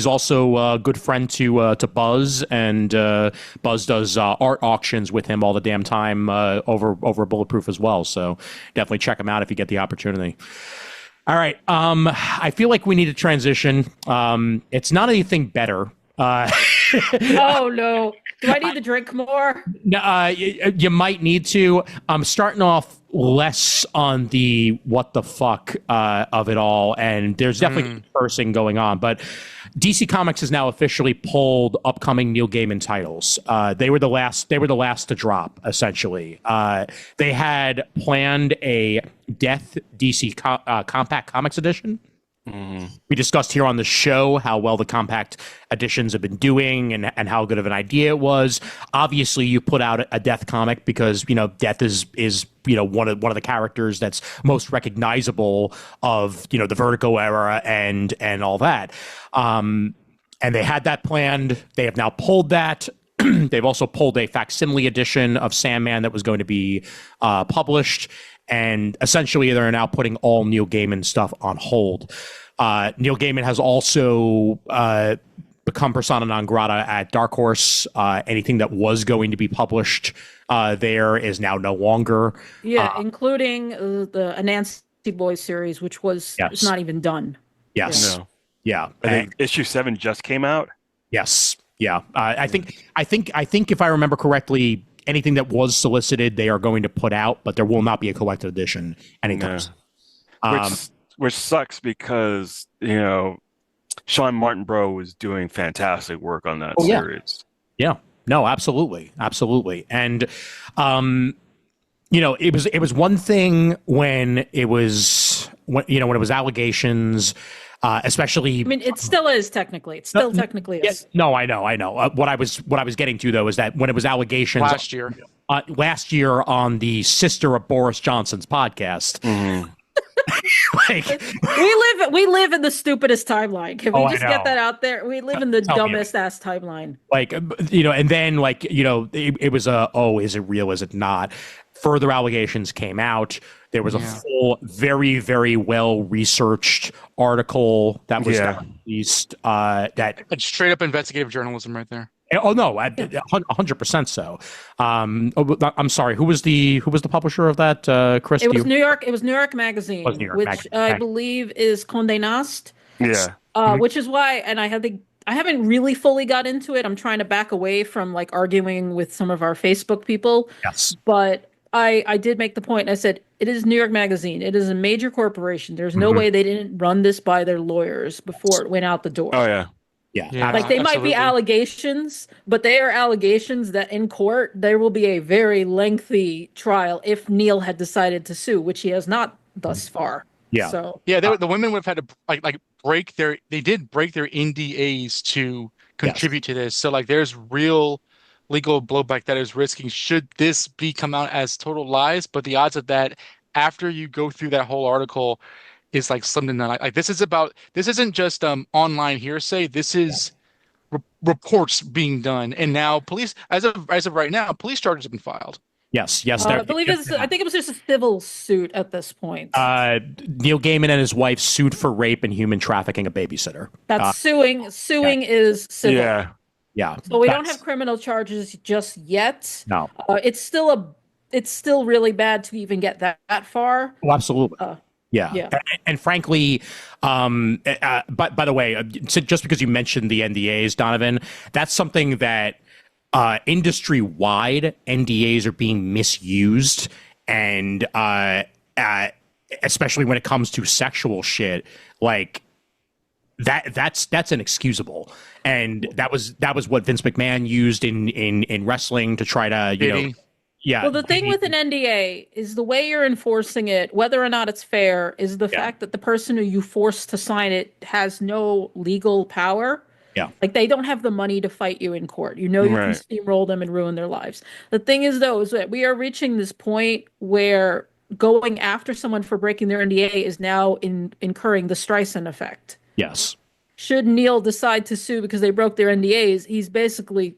also a good friend to Buzz, and Buzz does art auctions with him all the damn time over Bulletproof as well. So definitely check him out if you get the opportunity. All right, I feel like we need to transition. It's not anything better. Oh no! Do I need to drink more? You might need to. I'm starting off less on the what the fuck of it all, and there's definitely cursing going on. But DC Comics has now officially pulled upcoming Neil Gaiman titles. They were the last to drop. Essentially, they had planned a Death DC Compact Comics edition. We discussed here on the show how well the compact editions have been doing and how good of an idea it was. Obviously, you put out a Death comic because Death is one of the characters that's most recognizable of the Vertigo era and all that. And they had that planned. They have now pulled that. They've also pulled a facsimile edition of Sandman that was going to be published. And essentially, they're now putting all Neil Gaiman stuff on hold. Neil Gaiman has also become persona non grata at Dark Horse. Anything that was going to be published there is now no longer. Yeah, including the Anansi Boys series, which was it's not even done. Yes. No. Yeah. I think issue 7 just came out. Yes. Yeah. I think if I remember correctly, anything that was solicited, they are going to put out, but there will not be a collected edition anytime soon. Which sucks because Sean Martinborough was doing fantastic work on that series. Yeah. No, absolutely, and it was one thing when it was when it was allegations. Especially, I mean, it still is technically. It still technically is. No, I know. What I was getting to though is that when it was allegations last year on the sister of Boris Johnson's podcast, we live in the stupidest timeline. Can we just get that out there? We live in the dumbest ass timeline. And then it was is it real? Is it not? Further allegations came out. There was a full, very, very well researched article that was released. That straight up investigative journalism, right there. Oh no, 100% so. I'm sorry. Who was the publisher of that? Chris? It was New York. It was New York Magazine, which I believe is Condé Nast. Yeah. Which is why, and I haven't really fully got into it. I'm trying to back away from arguing with some of our Facebook people. Yes. But I did make the point. I said, it is New York Magazine. It is a major corporation. There's no way they didn't run this by their lawyers before it went out the door. Oh, yeah. Yeah. They might be allegations, but they are allegations that in court, there will be a very lengthy trial if Neil had decided to sue, which he has not thus far. Yeah. So the women would have had to break their NDAs to contribute to this. So there's real legal blowback that is risking should this come out as total lies, but the odds of that after you go through that whole article is something that this isn't just online hearsay. This is reports being done, and now police as of right now, police charges have been filed. Yes, yes. I believe I think it was just a civil suit at this point. Neil Gaiman and his wife sued for rape and human trafficking a babysitter. That's suing. Suing is civil. Yeah. Yeah. So we don't have criminal charges just yet. No. It's still really bad to even get that far. Oh, absolutely. Yeah. Yeah. And frankly, but by the way, just because you mentioned the NDAs, Donovan, that's something that industry-wide NDAs are being misused, and especially when it comes to sexual shit, like that's inexcusable. And that was what Vince McMahon used in wrestling to try to, yeah. Well, the thing with an NDA is the way you're enforcing it, whether or not it's fair, is the fact that the person who you force to sign it has no legal power. Yeah. Like they don't have the money to fight you in court. You can steamroll them and ruin their lives. The thing is, though, is that we are reaching this point where going after someone for breaking their NDA is now incurring the Streisand effect. Yes. Should Neil decide to sue because they broke their NDAs, he's basically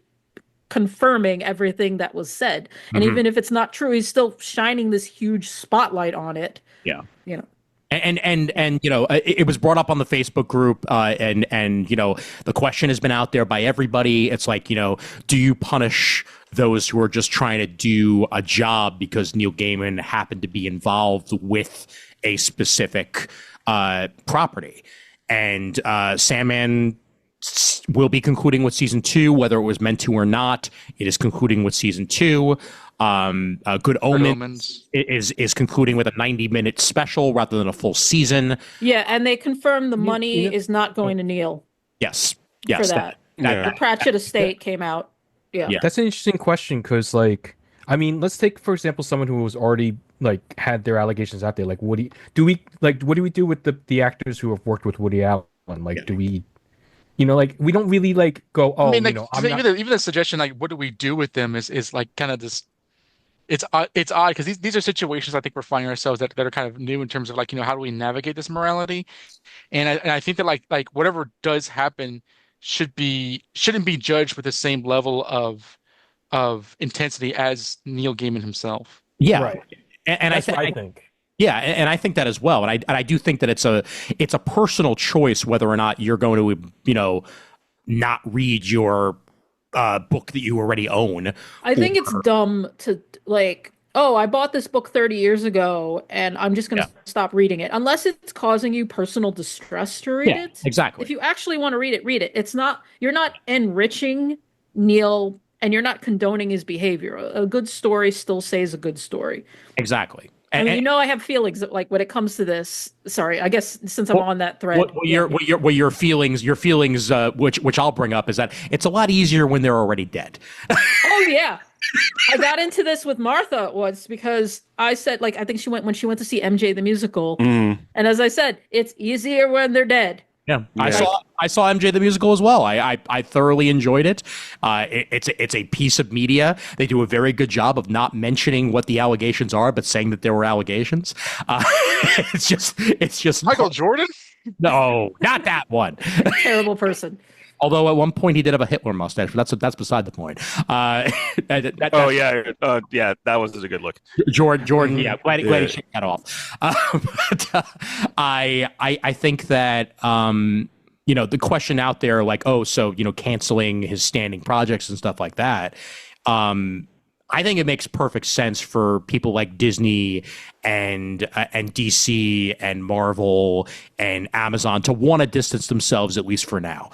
confirming everything that was said. And even if it's not true, he's still shining this huge spotlight on it. Yeah. And it was brought up on the Facebook group, and the question has been out there by everybody. It's like, do you punish those who are just trying to do a job because Neil Gaiman happened to be involved with a specific property? And Sandman will be concluding with season 2, whether it was meant to or not. It is concluding with season 2. Good Omens is concluding with a 90-minute special rather than a full season. Yeah, and they confirmed the money is not going to Neil. Yes. For that. The Pratchett estate came out. Yeah. That's an interesting question because, let's take, for example, someone who was already had their allegations out there. Like, what do we do with the actors who have worked with Woody Allen? Do we? We don't really go. Oh, even the suggestion, what do we do with them, is kind of this. It's odd because these are situations I think we're finding ourselves that are kind of new in terms of how do we navigate this morality, and I think that whatever does happen shouldn't be judged with the same level of intensity as Neil Gaiman himself. Yeah, right. And I think. Yeah, and I think that as well. And I do think that it's a personal choice whether or not you're going to, not read your book that you already own. I think it's dumb to I bought this book 30 years ago and I'm just going to stop reading it. Unless it's causing you personal distress to read it. Exactly. If you actually want to read it, read it. You're not enriching Neil and you're not condoning his behavior. A good story still stays a good story. Exactly. I have feelings that, when it comes to this. Sorry, I guess since I'm on that thread. Your feelings, which I'll bring up, is that it's a lot easier when they're already dead. Oh yeah, I got into this with Martha was because I said I think when she went to see MJ the musical, and as I said, it's easier when they're dead. Yeah, I saw MJ the musical as well. I thoroughly enjoyed it. It's a piece of media. They do a very good job of not mentioning what the allegations are, but saying that there were allegations. It's just Michael Jordan. No, not that one. Terrible person. Although at one point he did have a Hitler mustache, but that's beside the point. That was a good look. Jordan, yeah, glad he shook that off. But I think that the question out there, canceling his standing projects and stuff like that. I think it makes perfect sense for people like Disney and DC and Marvel and Amazon to want to distance themselves, at least for now.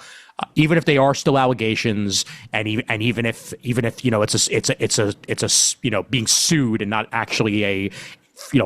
Even if they are still allegations, and even if it's a being sued and not actually a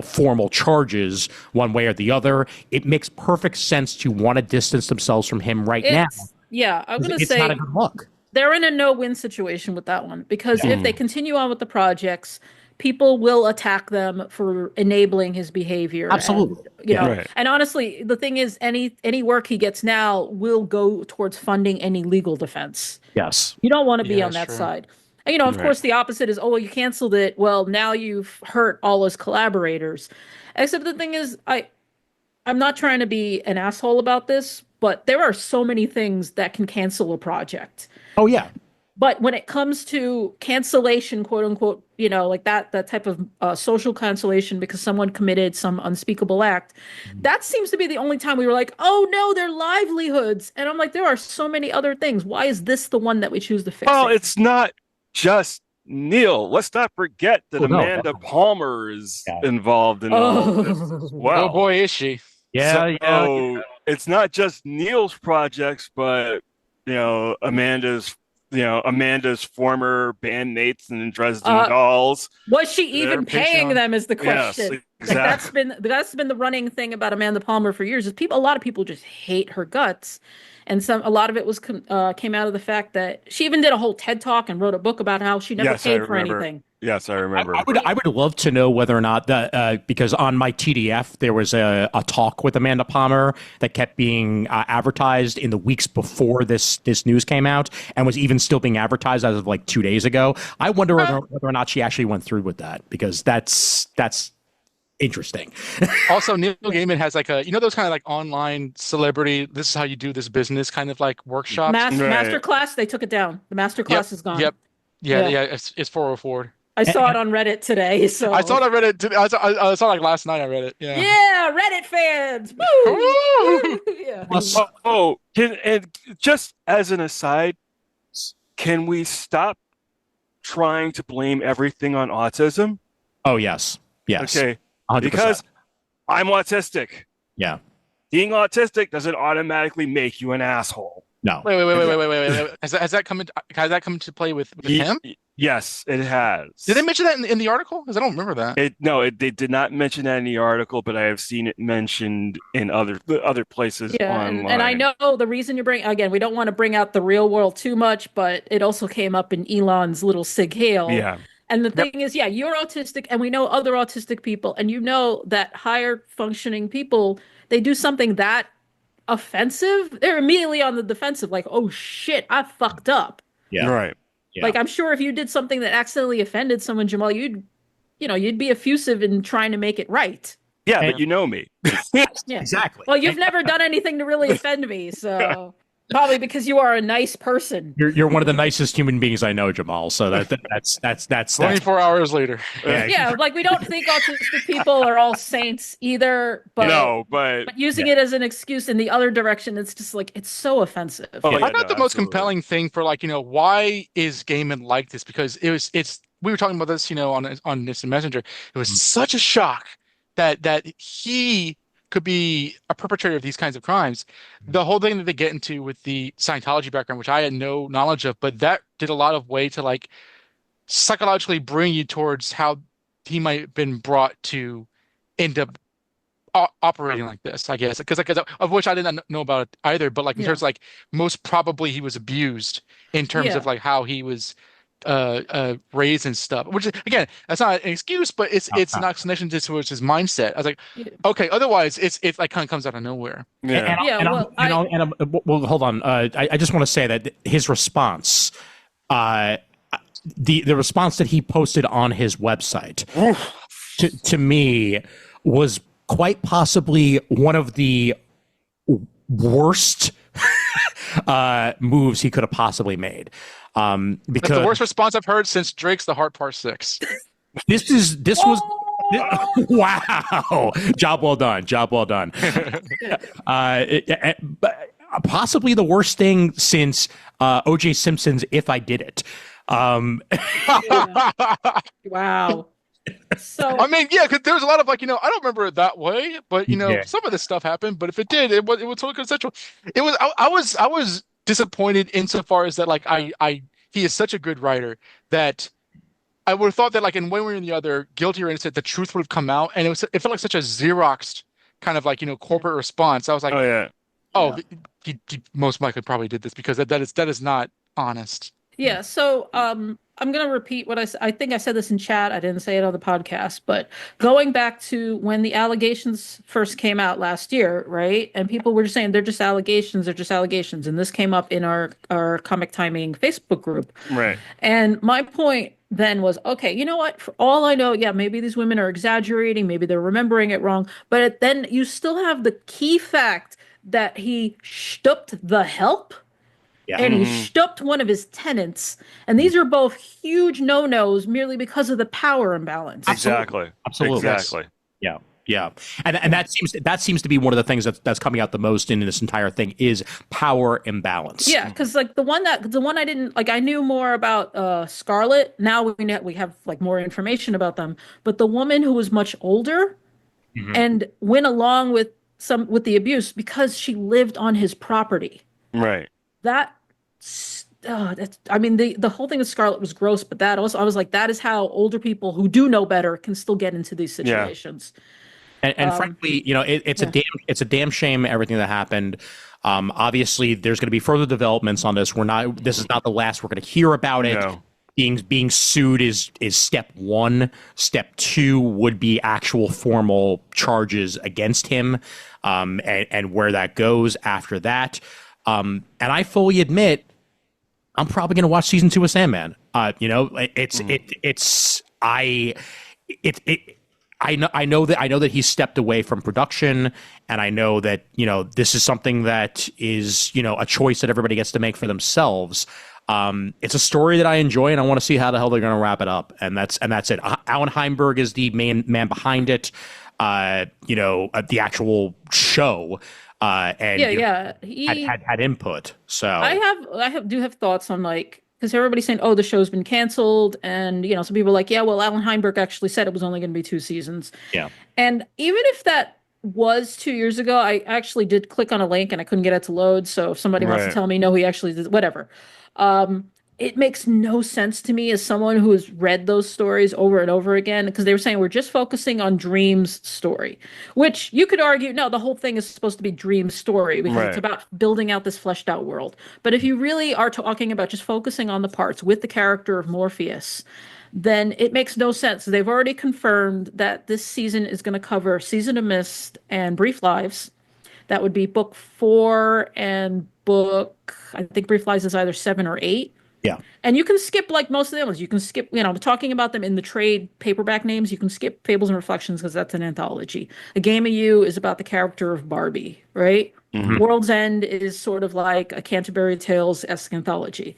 formal charges one way or the other, it makes perfect sense to want to distance themselves from him now. Yeah, I'm going to say it's not a good look. They're in a no-win situation with that one because if they continue on with the projects, people will attack them for enabling his behavior. Absolutely. And, and honestly, the thing is, any work he gets now will go towards funding any legal defense. Yes. You don't want to be on that side. And, of course, the opposite is, you canceled it. Well, now you've hurt all his collaborators. Except the thing is, I'm not trying to be an asshole about this, but there are so many things that can cancel a project. Oh, yeah. But when it comes to cancellation, quote unquote, like that type of social cancellation because someone committed some unspeakable act, that seems to be the only time we were like, oh no, their livelihoods. And I'm like, there are so many other things. Why is this the one that we choose to fix? Well, it's not just Neil. Let's not forget that Oh, no, Amanda definitely. Palmer is involved in all of this as well. Oh boy, is she. So it's not just Neil's projects, but Amanda's former bandmates in Dresden Dolls. Was she even paying them is the question. Yes, exactly. Like that's been the running thing about Amanda Palmer for years. Is a lot of people just hate her guts, and a lot of it was came out of the fact that she even did a whole TED talk and wrote a book about how she never paid for anything. Yes, I remember. I would love to know whether or not that because on my TDF there was a talk with Amanda Palmer that kept being advertised in the weeks before this news came out and was even still being advertised as of like 2 days ago. I wonder whether or not she actually went through with that because that's interesting. Also, Neil Gaiman has like those kind of like online celebrity, this is how you do this business kind of like workshops. Master class, they took it down. The master class is gone. Yep. Yeah, it's 404. I saw it on Reddit today. So I saw it on Reddit today. I saw like last night. I read it. Yeah. Yeah, Reddit fans. Woo! Yeah. And just as an aside, can we stop trying to blame everything on autism? Oh yes. Okay. 100%. Because I'm autistic. Yeah. Being autistic doesn't automatically make you an asshole. No. Wait. Has that come into play with him? Yes, it has. Did they mention that in the article? Because I don't remember that. They did not mention that in the article, but I have seen it mentioned in other places online. And I know the reason you again, we don't want to bring out the real world too much, but it also came up in Elon's little Sig Heil. Yeah. And the thing is, you're autistic, and we know other autistic people, and that higher functioning people, they do something that offensive, they're immediately on the defensive, like, oh shit, I fucked up. Yeah. Right. Yeah. Like, I'm sure if you did something that accidentally offended someone, Jamal, you'd be effusive in trying to make it right. Yeah, but you know me. Yeah. Exactly. Well, you've never done anything to really offend me, so probably because you are a nice person. You're one of the nicest human beings I know, Jamal. So that's 24 hours later. Yeah, like we don't think autistic people are all saints either, but using it as an excuse in the other direction, it's just like it's so offensive. I thought the most compelling thing for why is Gaiman like this? Because we were talking about this, on this Messenger. It was such a shock that he could be a perpetrator of these kinds of crimes. The whole thing that they get into with the Scientology background, which I had no knowledge of, but that did a lot of way to psychologically bring you towards how he might have been brought to end up operating like this, I guess, because of which I didn't know about it either. But in terms of most probably he was abused in terms of how he was raised and stuff, which again, that's not an excuse, but it's an explanation to his mindset. I was like, okay, otherwise it's like kind of comes out of nowhere. Well, hold on. I just want to say that his response, the response that he posted on his website, to me was quite possibly one of the worst moves he could have possibly made. Because that's the worst response I've heard since Drake's The Heart Part 6. This was wow. Job well done. Possibly the worst thing since O.J. Simpson's If I Did It. Wow. So I mean, because there was a lot of I don't remember it that way, but some of this stuff happened. But if it did, it was totally consensual. It was. I was disappointed insofar as that he is such a good writer that I would have thought that in one way or the other, guilty or innocent, the truth would have come out, and it felt like such a Xeroxed kind of corporate response. I was like, he most likely probably did this because that is not honest. Yeah, so I'm going to repeat what I think I said this in chat. I didn't say it on the podcast, but going back to when the allegations first came out last year, right? And people were just saying they're just allegations. And this came up in our Comic Timing Facebook group. Right. And my point then was, okay, you know what? For all I know, maybe these women are exaggerating. Maybe they're remembering it wrong. But then you still have the key fact that he stooped the help. Yeah. and he stooped one of his tenants. And these are both huge no-nos merely because of the power imbalance. Exactly. Absolutely. Exactly. Yeah. Yeah. And that seems to be one of the things that's coming out the most in this entire thing is power imbalance. Yeah, because like the one I didn't like, I knew more about Scarlet. Now we have like more information about them. But the woman who was much older and went along with the abuse because she lived on his property. Right. That's I mean the whole thing with Scarlet was gross, but that also I was like, that is how older people who do know better can still get into these situations. And frankly, you know, it's a damn shame everything that happened. Obviously, there's going to be further developments on this. This is not the last we're going to hear about it. No. Being sued is step one. Step two would be actual formal charges against him, and where that goes after that. And I fully admit, I'm probably going to watch season 2 of Sandman. You know, I know that he's stepped away from production, and I know that, you know, this is something that is, you know, a choice that everybody gets to make for themselves. It's a story that I enjoy, and I want to see how the hell they're going to wrap it up. And that's it. Alan Heinberg is the main man behind it. You know, the actual show. And he had input. So I have thoughts on like, because everybody's saying, oh, the show's been canceled, and you know, some people are like, yeah, well, Alan Heinberg actually said it was only going to be 2 seasons. Yeah. And even if that was 2 years ago, I actually did click on a link and I couldn't get it to load. So if somebody wants to tell me, no, he actually did, whatever. It makes no sense to me as someone who has read those stories over and over again, because they were saying we're just focusing on Dream's story, which you could argue, no, the whole thing is supposed to be Dream's story because it's about building out this fleshed out world. But if you really are talking about just focusing on the parts with the character of Morpheus, then it makes no sense. They've already confirmed that this season is going to cover Season of Mist and Brief Lives. That would be book 4 and I think Brief Lives is either 7 or 8. Yeah. And you can skip like most of the others. You can skip, you know, talking about them in the trade paperback names. You can skip Fables and Reflections because that's an anthology. A Game of You is about the character of Barbie, right? Mm-hmm. World's End is sort of like a Canterbury Tales-esque anthology.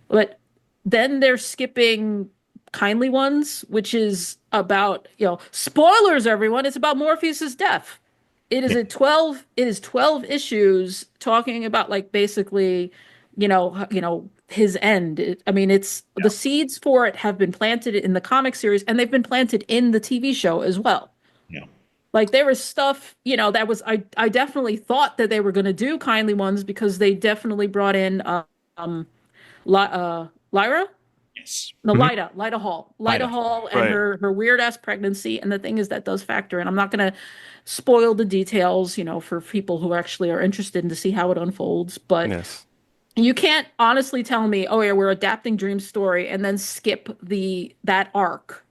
But then they're skipping Kindly Ones, which is about, you know, spoilers, everyone. It's about Morpheus's death. It is 12 issues talking about like basically, you know, his end. The seeds for it have been planted in the comic series, and they've been planted in the TV show as well. Yeah. Like there was stuff, you know, that was I definitely thought that they were going to do Kindly Ones because they definitely brought in Lyra. Yes. No, Lyda Hall. Lyda Hall and Right. her weird ass pregnancy. And the thing is that does factor in. I'm not going to spoil the details, you know, for people who actually are interested in to see how it unfolds. But you can't honestly tell me, oh yeah, we're adapting Dream's story and then skip that arc.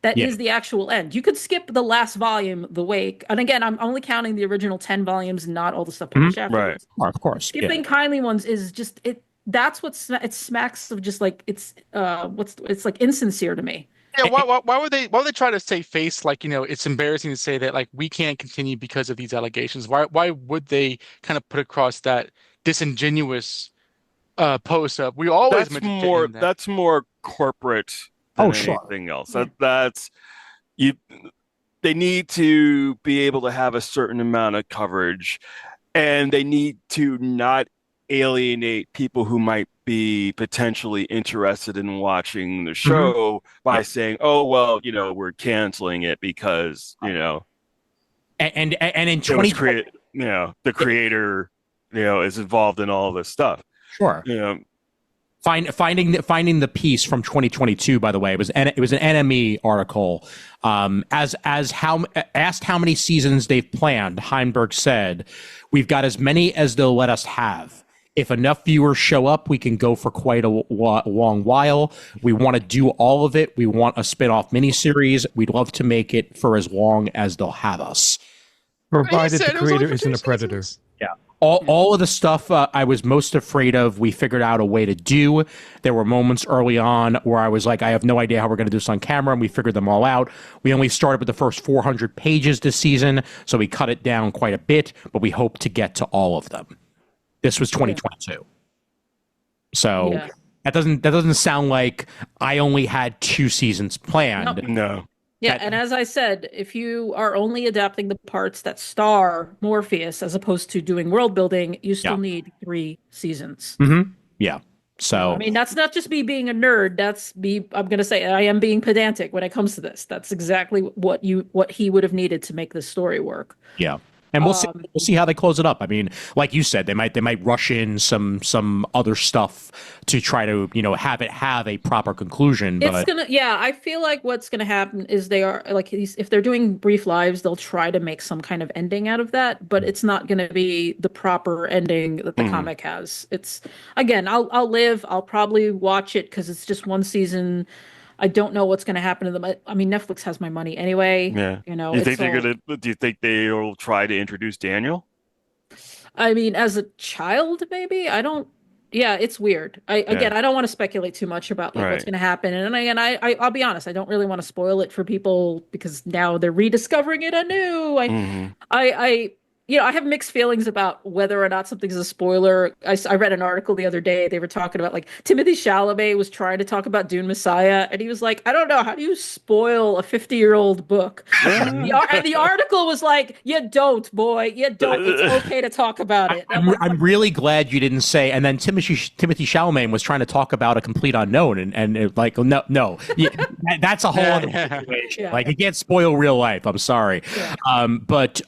That is the actual end. You could skip the last volume, The Wake. And again, I'm only counting the original 10 volumes, not all the stuff published afterwards. Right. Of course. Skipping Kindly Ones is just it. That's it smacks of just like it's like insincere to me. Yeah, why would they try to save face, like, you know, it's embarrassing to say that like we can't continue because of these allegations. Why would they kind of put across that disingenuous post up? We always that's more corporate than anything else. That's you. They need to be able to have a certain amount of coverage, and they need to not alienate people who might be potentially interested in watching the show by saying, "Oh, well, you know, we're canceling it because, you know." And in 2020, you know, the creator, you know, is involved in all this stuff. Sure. You know, finding the piece from 2022, by the way, it was an NME article. Asked how many seasons they've planned, Heinberg said, "We've got as many as they'll let us have. If enough viewers show up, we can go for quite a long while. We want to do all of it. We want a spin-off miniseries. We'd love to make it for as long as they'll have us." Provided the creator isn't a predator. Yeah. All of the stuff I was most afraid of, we figured out a way to do. There were moments early on where I was like, I have no idea how we're going to do this on camera, and we figured them all out. We only started with the first 400 pages this season, so we cut it down quite a bit, but we hope to get to all of them. This was 2022. So Yeah. that doesn't sound like I only had 2 seasons planned. Nope. No. Yeah, That- and as I said, if you are only adapting the parts that star Morpheus as opposed to doing world building, you still Yeah. need 3 seasons. Yeah. I So mean, that's not just me being a nerd. That's me. I'm gonna say I am being pedantic when it comes to this. That's exactly what he would have needed to make this story work. yeah. And we'll see Um, we'll see how they close it up. I mean, like you said, they might rush in some other stuff to try to, have it have a proper conclusion, It's but gonna, yeah, I feel like what's gonna happen is they are like if they're doing brief lives, they'll try to make some kind of ending out of that, but it's not gonna be the proper ending that the Mhm. comic has. It's again, I'll probably watch it because it's just 1 season. I don't know what's gonna happen to them. I mean, Netflix has my money anyway. Yeah. It's Do you think they'll try to introduce Daniel? I mean, as a child, maybe I don't. Yeah, it's weird. Yeah. I don't want to speculate too much about like what's Right. going to happen. And again, I'll be honest, I don't really want to spoil it for people because now they're rediscovering it anew. Hmm. I I have mixed feelings about whether or not something's a spoiler. I read an article the other day. They were talking about like Timothy Chalamet was trying to talk about Dune Messiah, and he was like, I don't know, how do you spoil a 50-year-old book? And the article was like, you don't, boy, you don't. It's okay to talk about it. I'm really glad you didn't say. And then Timothy Chalamet was trying to talk about a complete unknown, and like no, that's a whole other situation. Yeah. Like you can't spoil real life. I'm sorry, Yeah. but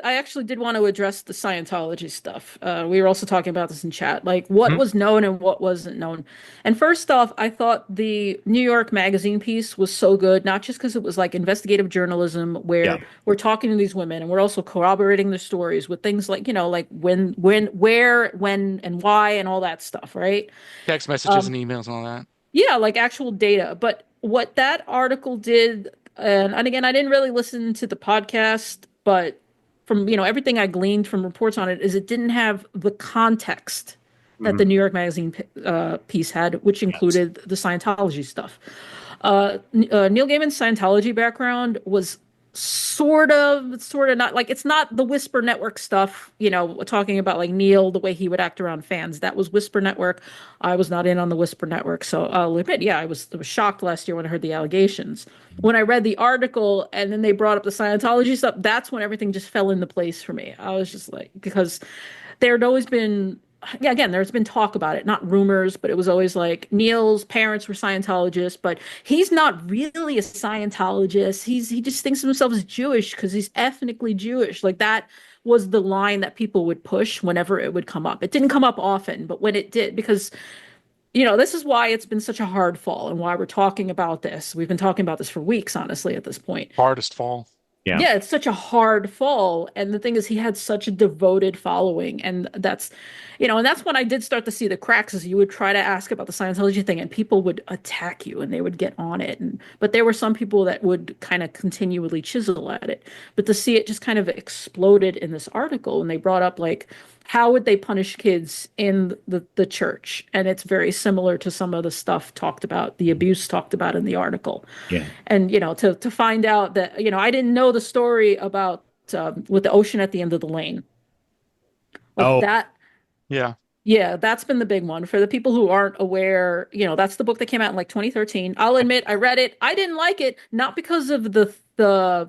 I actually did want to address the Scientology stuff. We were also talking about this in chat, like what was known and what wasn't known. And first off, I thought the New York Magazine piece was so good, not just because it was like investigative journalism where Yeah. we're talking to these women and we're also corroborating their stories with things like, like when, where, when, and why, and all that stuff, right? Text messages and emails and all that. Yeah, like actual data. But what that article did, and again, I didn't really listen to the podcast, but from everything I gleaned from reports on it, is it didn't have the context that the New York Magazine piece had, which included the Scientology stuff. Neil Gaiman's Scientology background was sort of not like it's not the Whisper Network stuff, talking about like Neil, the way he would act around fans. That was Whisper Network. I was not in on the Whisper Network, so I'll admit, yeah, I was shocked last year when I heard the allegations. When I read the article and then they brought up the Scientology stuff, that's when everything just fell into place for me. I was just like, because there had always been, yeah, again, there's been talk about it, not rumors, but it was always like Neil's parents were Scientologists, but he's not really a Scientologist. He just thinks of himself as Jewish because he's ethnically Jewish. Like that was the line that people would push whenever it would come up. It didn't come up often, but when it did, because this is why it's been such a hard fall and why we're talking about this. We've been talking about this for weeks, honestly, at this point. Hardest fall. Yeah, it's such a hard fall. And the thing is, he had such a devoted following. And that's, and that's when I did start to see the cracks as you would try to ask about the Scientology thing and people would attack you and they would get on it. But there were some people that would kind of continually chisel at it. But to see it just kind of exploded in this article, and they brought up like, how would they punish kids in the church? And it's very similar to some of the stuff talked about, the abuse talked about in the article. Yeah. And to find out that I didn't know the story about with the ocean at the end of the lane. Like that. Yeah. Yeah, that's been the big one for the people who aren't aware. That's the book that came out in like 2013. I'll admit, I read it. I didn't like it, not because of the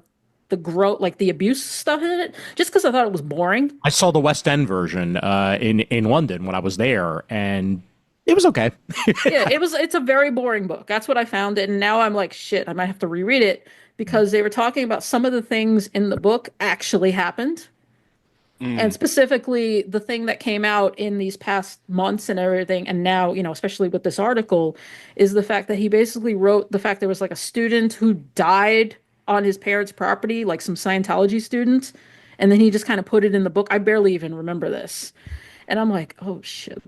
growth, like the abuse stuff in it, just because I thought it was boring. I saw the West End version in London when I was there, and it was okay. Yeah, it's a very boring book. That's what I found. And now I'm like, shit, I might have to reread it because they were talking about some of the things in the book actually happened. And specifically the thing that came out in these past months and everything, and now, especially with this article, is the fact that he basically wrote the fact there was like a student who died on his parents' property, like some Scientology student, and then he just kind of put it in the book. I barely even remember this. And I'm like, oh shit.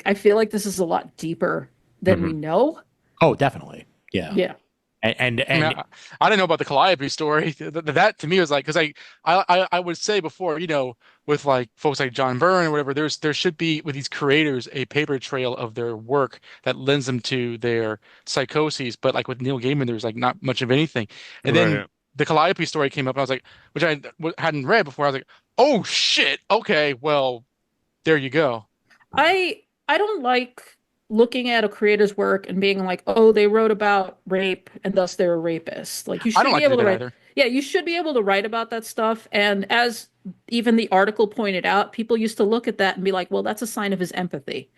I feel like this is a lot deeper than we know. Oh, definitely. Yeah. Yeah. And I mean, I didn't know about the Calliope story. That to me was like, because I would say before, with like folks like John Byrne or whatever, there should be with these creators a paper trail of their work that lends them to their psychoses. But like with Neil Gaiman, there's like not much of anything. And then the Calliope story came up, and I was like, which I hadn't read before. I was like, oh shit, okay, well, there you go. I don't like looking at a creator's work and being like, oh, they wrote about rape and thus they're a rapist. Like you I should don't be like to do able to that write. either. Yeah, you should be able to write about that stuff. And as even the article pointed out, people used to look at that and be like, well, that's a sign of his empathy.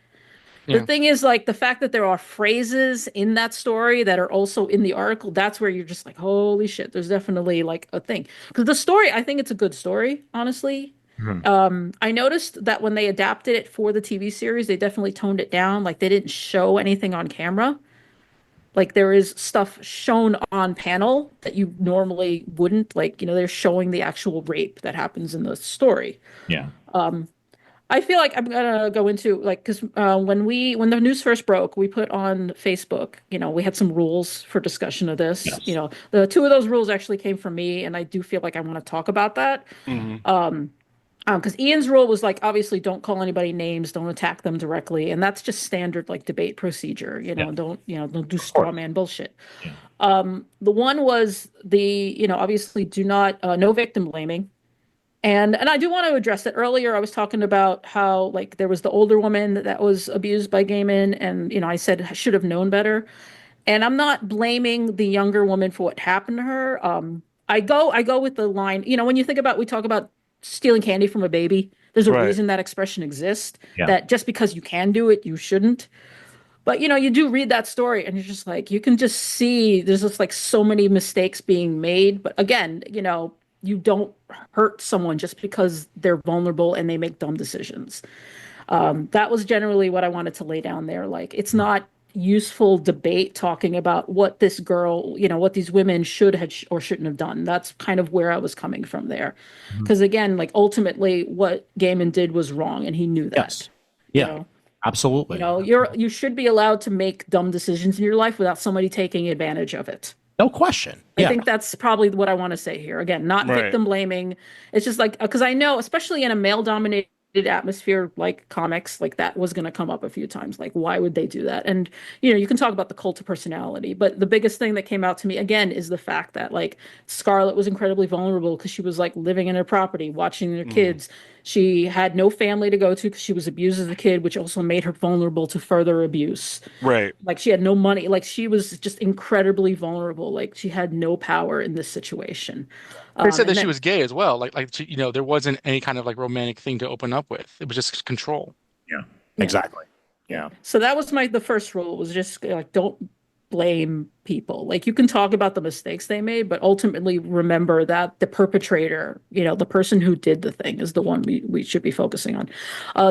The Yeah. thing is, like, the fact that there are phrases in that story that are also in the article, that's where you're just like, holy shit, there's definitely like a thing. Because the story, I think it's a good story, honestly. I noticed that when they adapted it for the TV series, they definitely toned it down. Like, they didn't show anything on camera. Like, there is stuff shown on panel that you normally wouldn't. Like, they're showing the actual rape that happens in the story. Yeah. I feel like I'm gonna go into like because when the news first broke, we put on Facebook. We had some rules for discussion of this. Yes. The two of those rules actually came from me, and I do feel like I want to talk about that. Because Ian's rule was like obviously don't call anybody names, don't attack them directly, and that's just standard like debate procedure. Don't do straw man bullshit. The one was obviously do not no victim blaming. And I do want to address that. Earlier, I was talking about how like there was the older woman that was abused by Gaiman, and I said I should have known better. And I'm not blaming the younger woman for what happened to her. I go with the line. When you think about we talk about stealing candy from a baby, there's a Right. reason that expression exists. Yeah. That just because you can do it, you shouldn't. But you do read that story, and you're just like you can just see there's just like so many mistakes being made. But again, you don't hurt someone just because they're vulnerable and they make dumb decisions. That was generally what I wanted to lay down there. Like, it's not useful debate talking about what this girl, what these women should have or shouldn't have done. That's kind of where I was coming from there. Because again, like ultimately what Gaiman did was wrong and he knew that. Yes. Yeah. Absolutely. You should be allowed to make dumb decisions in your life without somebody taking advantage of it. No question. I think that's probably what I want to say here. Again, not Right. victim blaming. It's just like, because I know, especially in a male dominated atmosphere like comics, like that was going to come up a few times. Like, why would they do that? And, you can talk about the cult of personality, but the biggest thing that came out to me again is the fact that like Scarlett was incredibly vulnerable because she was like living in her property, watching their kids. She had no family to go to because she was abused as a kid, which also made her vulnerable to further abuse. Right. Like she had no money. Like she was just incredibly vulnerable. Like she had no power in this situation. They said that and she then- was gay as well. Like she, there wasn't any kind of like romantic thing to open up with. It was just control. Yeah. Exactly. Yeah. So that was the first rule was just like, don't blame people. Like you can talk about the mistakes they made, but ultimately remember that the perpetrator, the person who did the thing is the one we should be focusing on.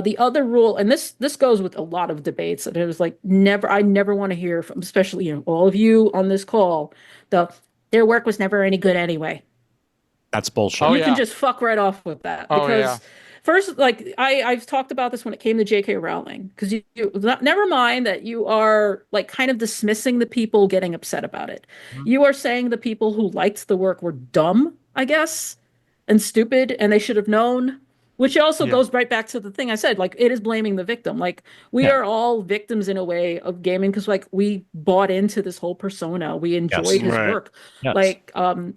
The other rule, and this goes with a lot of debates, and it was like I never want to hear from, especially, all of you on this call, their work was never any good anyway. That's bullshit. Oh, You yeah. can just fuck right off with that because first, like I've talked about this when it came to J.K. Rowling, because never mind that you are like kind of dismissing the people getting upset about it. You are saying the people who liked the work were dumb, I guess, and stupid, and they should have known. Which also goes right back to the thing I said, like it is blaming the victim. Like we are all victims in a way of gaming because like we bought into this whole persona. We enjoyed his Right. work. Yes. Like I'm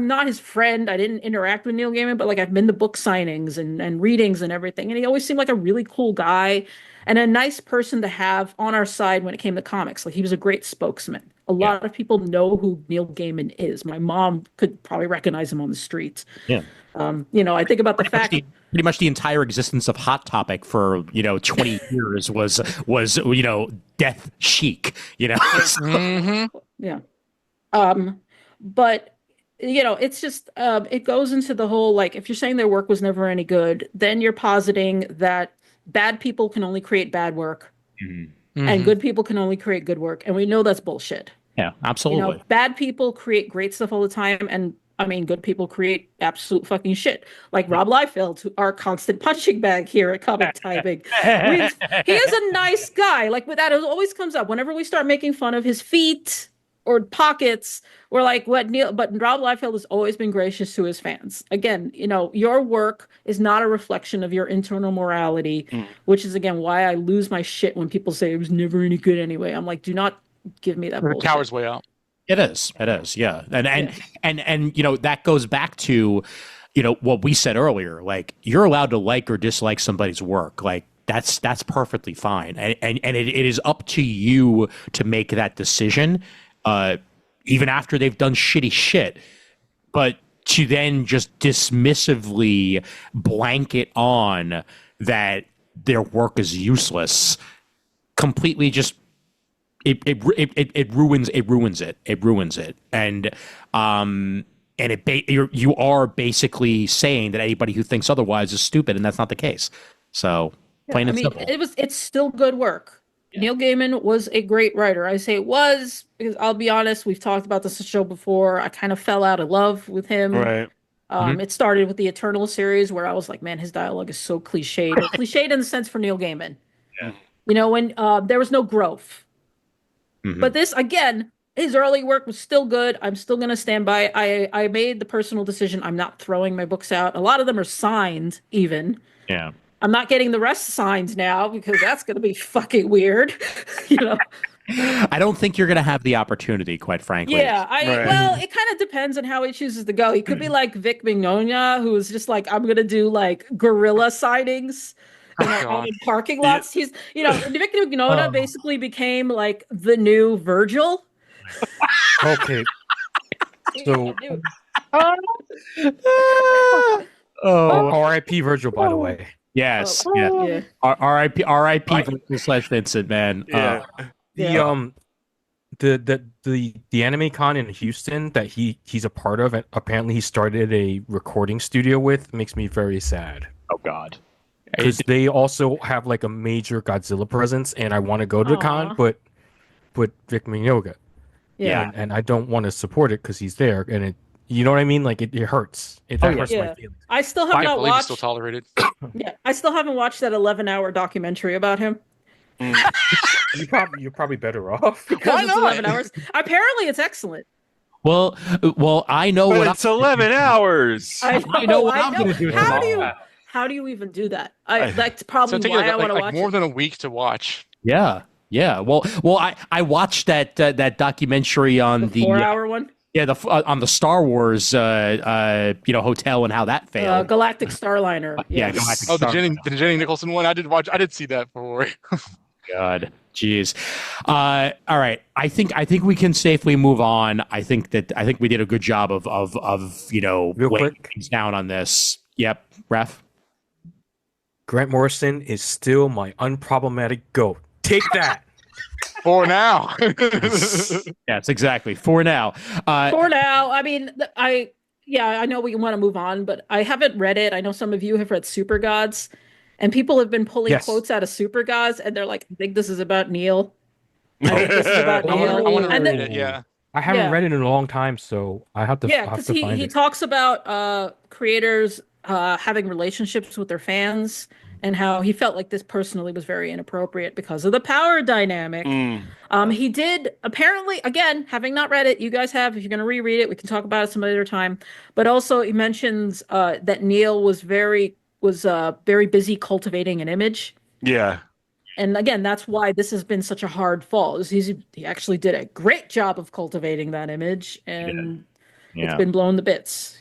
not his friend. I didn't interact with Neil Gaiman, but like I've been to book signings and readings and everything. And he always seemed like a really cool guy and a nice person to have on our side when it came to comics. Like he was a great spokesman. A lot of people know who Neil Gaiman is. My mom could probably recognize him on the streets. Yeah. I think about the fact Pretty much the entire existence of Hot Topic for 20 years was death chic. Yeah. But it's just it goes into the whole like if you're saying their work was never any good, then you're positing that bad people can only create bad work and good people can only create good work. And we know that's bullshit. Yeah, absolutely. Bad people create great stuff all the time, and I mean, good people create absolute fucking shit. Like Rob Liefeld, our constant punching bag here at Comic Timing. He is a nice guy. Like, with that, it always comes up. Whenever we start making fun of his feet or pockets, we're like, but Rob Liefeld has always been gracious to his fans. Again, your work is not a reflection of your internal morality, which is, again, why I lose my shit when people say it was never any good anyway. I'm like, do not give me that The bullshit. coward's way out. It is, yeah, and that goes back to what we said earlier. Like you're allowed to like or dislike somebody's work. Like that's perfectly fine, and it is up to you to make that decision, even after they've done shitty shit. But to then just dismissively blanket on that their work is useless, completely just it ruins it, and you are basically saying that anybody who thinks otherwise is stupid, and that's not the case. So plain and simple. It's still good work. Yeah. Neil Gaiman was a great writer. I say it was because I'll be honest, we've talked about this show before. I kind of fell out of love with him. Right. It started with the Eternal series where I was like, man, his dialogue is so cliched. Cliched in the sense for Neil Gaiman. Yeah. You know, when there was no growth. But this, again, his early work was still good. I'm still going to stand by. I made the personal decision. I'm not throwing my books out. A lot of them are signed, even. Yeah. I'm not getting the rest signed now because that's going to be fucking weird. You know? I don't think you're going to have the opportunity, quite frankly. Yeah. Well, it kind of depends on how he chooses to go. He could be like Vic Mignogna, who is just like, I'm going to do like guerrilla sightings. On parking lots. He's, Vic Mignogna basically became like the new Virgil. Okay. So, R.I.P. Virgil, by the way. Yes. Yeah. R.I.P. Virgil / Vincent, man. Yeah. The Anime Con in Houston that he's a part of, and apparently he started a recording studio with, makes me very sad. Oh God. Because they also have like a major Godzilla presence, and I want to go to the con, but Vic Mignogna. Yeah. And I don't want to support it because he's there, and it, you know what I mean? Like it hurts. It hurts my feelings. I still have not watched. Still tolerated. Yeah, I still haven't watched that 11-hour documentary about him. You're probably better off. Because it's 11 hours. Apparently, it's excellent. Well, I know but what it's 11 hours. I know what I'm going to do. How do you even do that? That's probably why I want to watch more than a week to watch. Yeah. Well, I watched that documentary on the 4-hour one. Yeah, on the Star Wars hotel and how that failed. Galactic Starliner. Yeah, Galactic the Jenny Nicholson one. I did see that before. God, jeez. All right. I think we can safely move on. I think we did a good job of weighing things down on this. Yep, Raph. Grant Morrison is still my unproblematic GOAT. Take that. For now. Yes, exactly. For now. For now. I mean, I know we want to move on, but I haven't read it. I know some of you have read Super Gods, and people have been pulling quotes out of Super Gods, and they're like, I think this is about Neil. I think this is about Neil. I want to read it, yeah. I haven't read it in a long time, so I have to find it. Yeah, because he talks about creators having relationships with their fans, and how he felt like this personally was very inappropriate because of the power dynamic. He did apparently, again, having not read it, you guys have, if you're going to reread it, we can talk about it some other time. But also he mentions that Neil was very busy cultivating an image. Yeah. And again, that's why this has been such a hard fall. He actually did a great job of cultivating that image, and it's been blown to bits,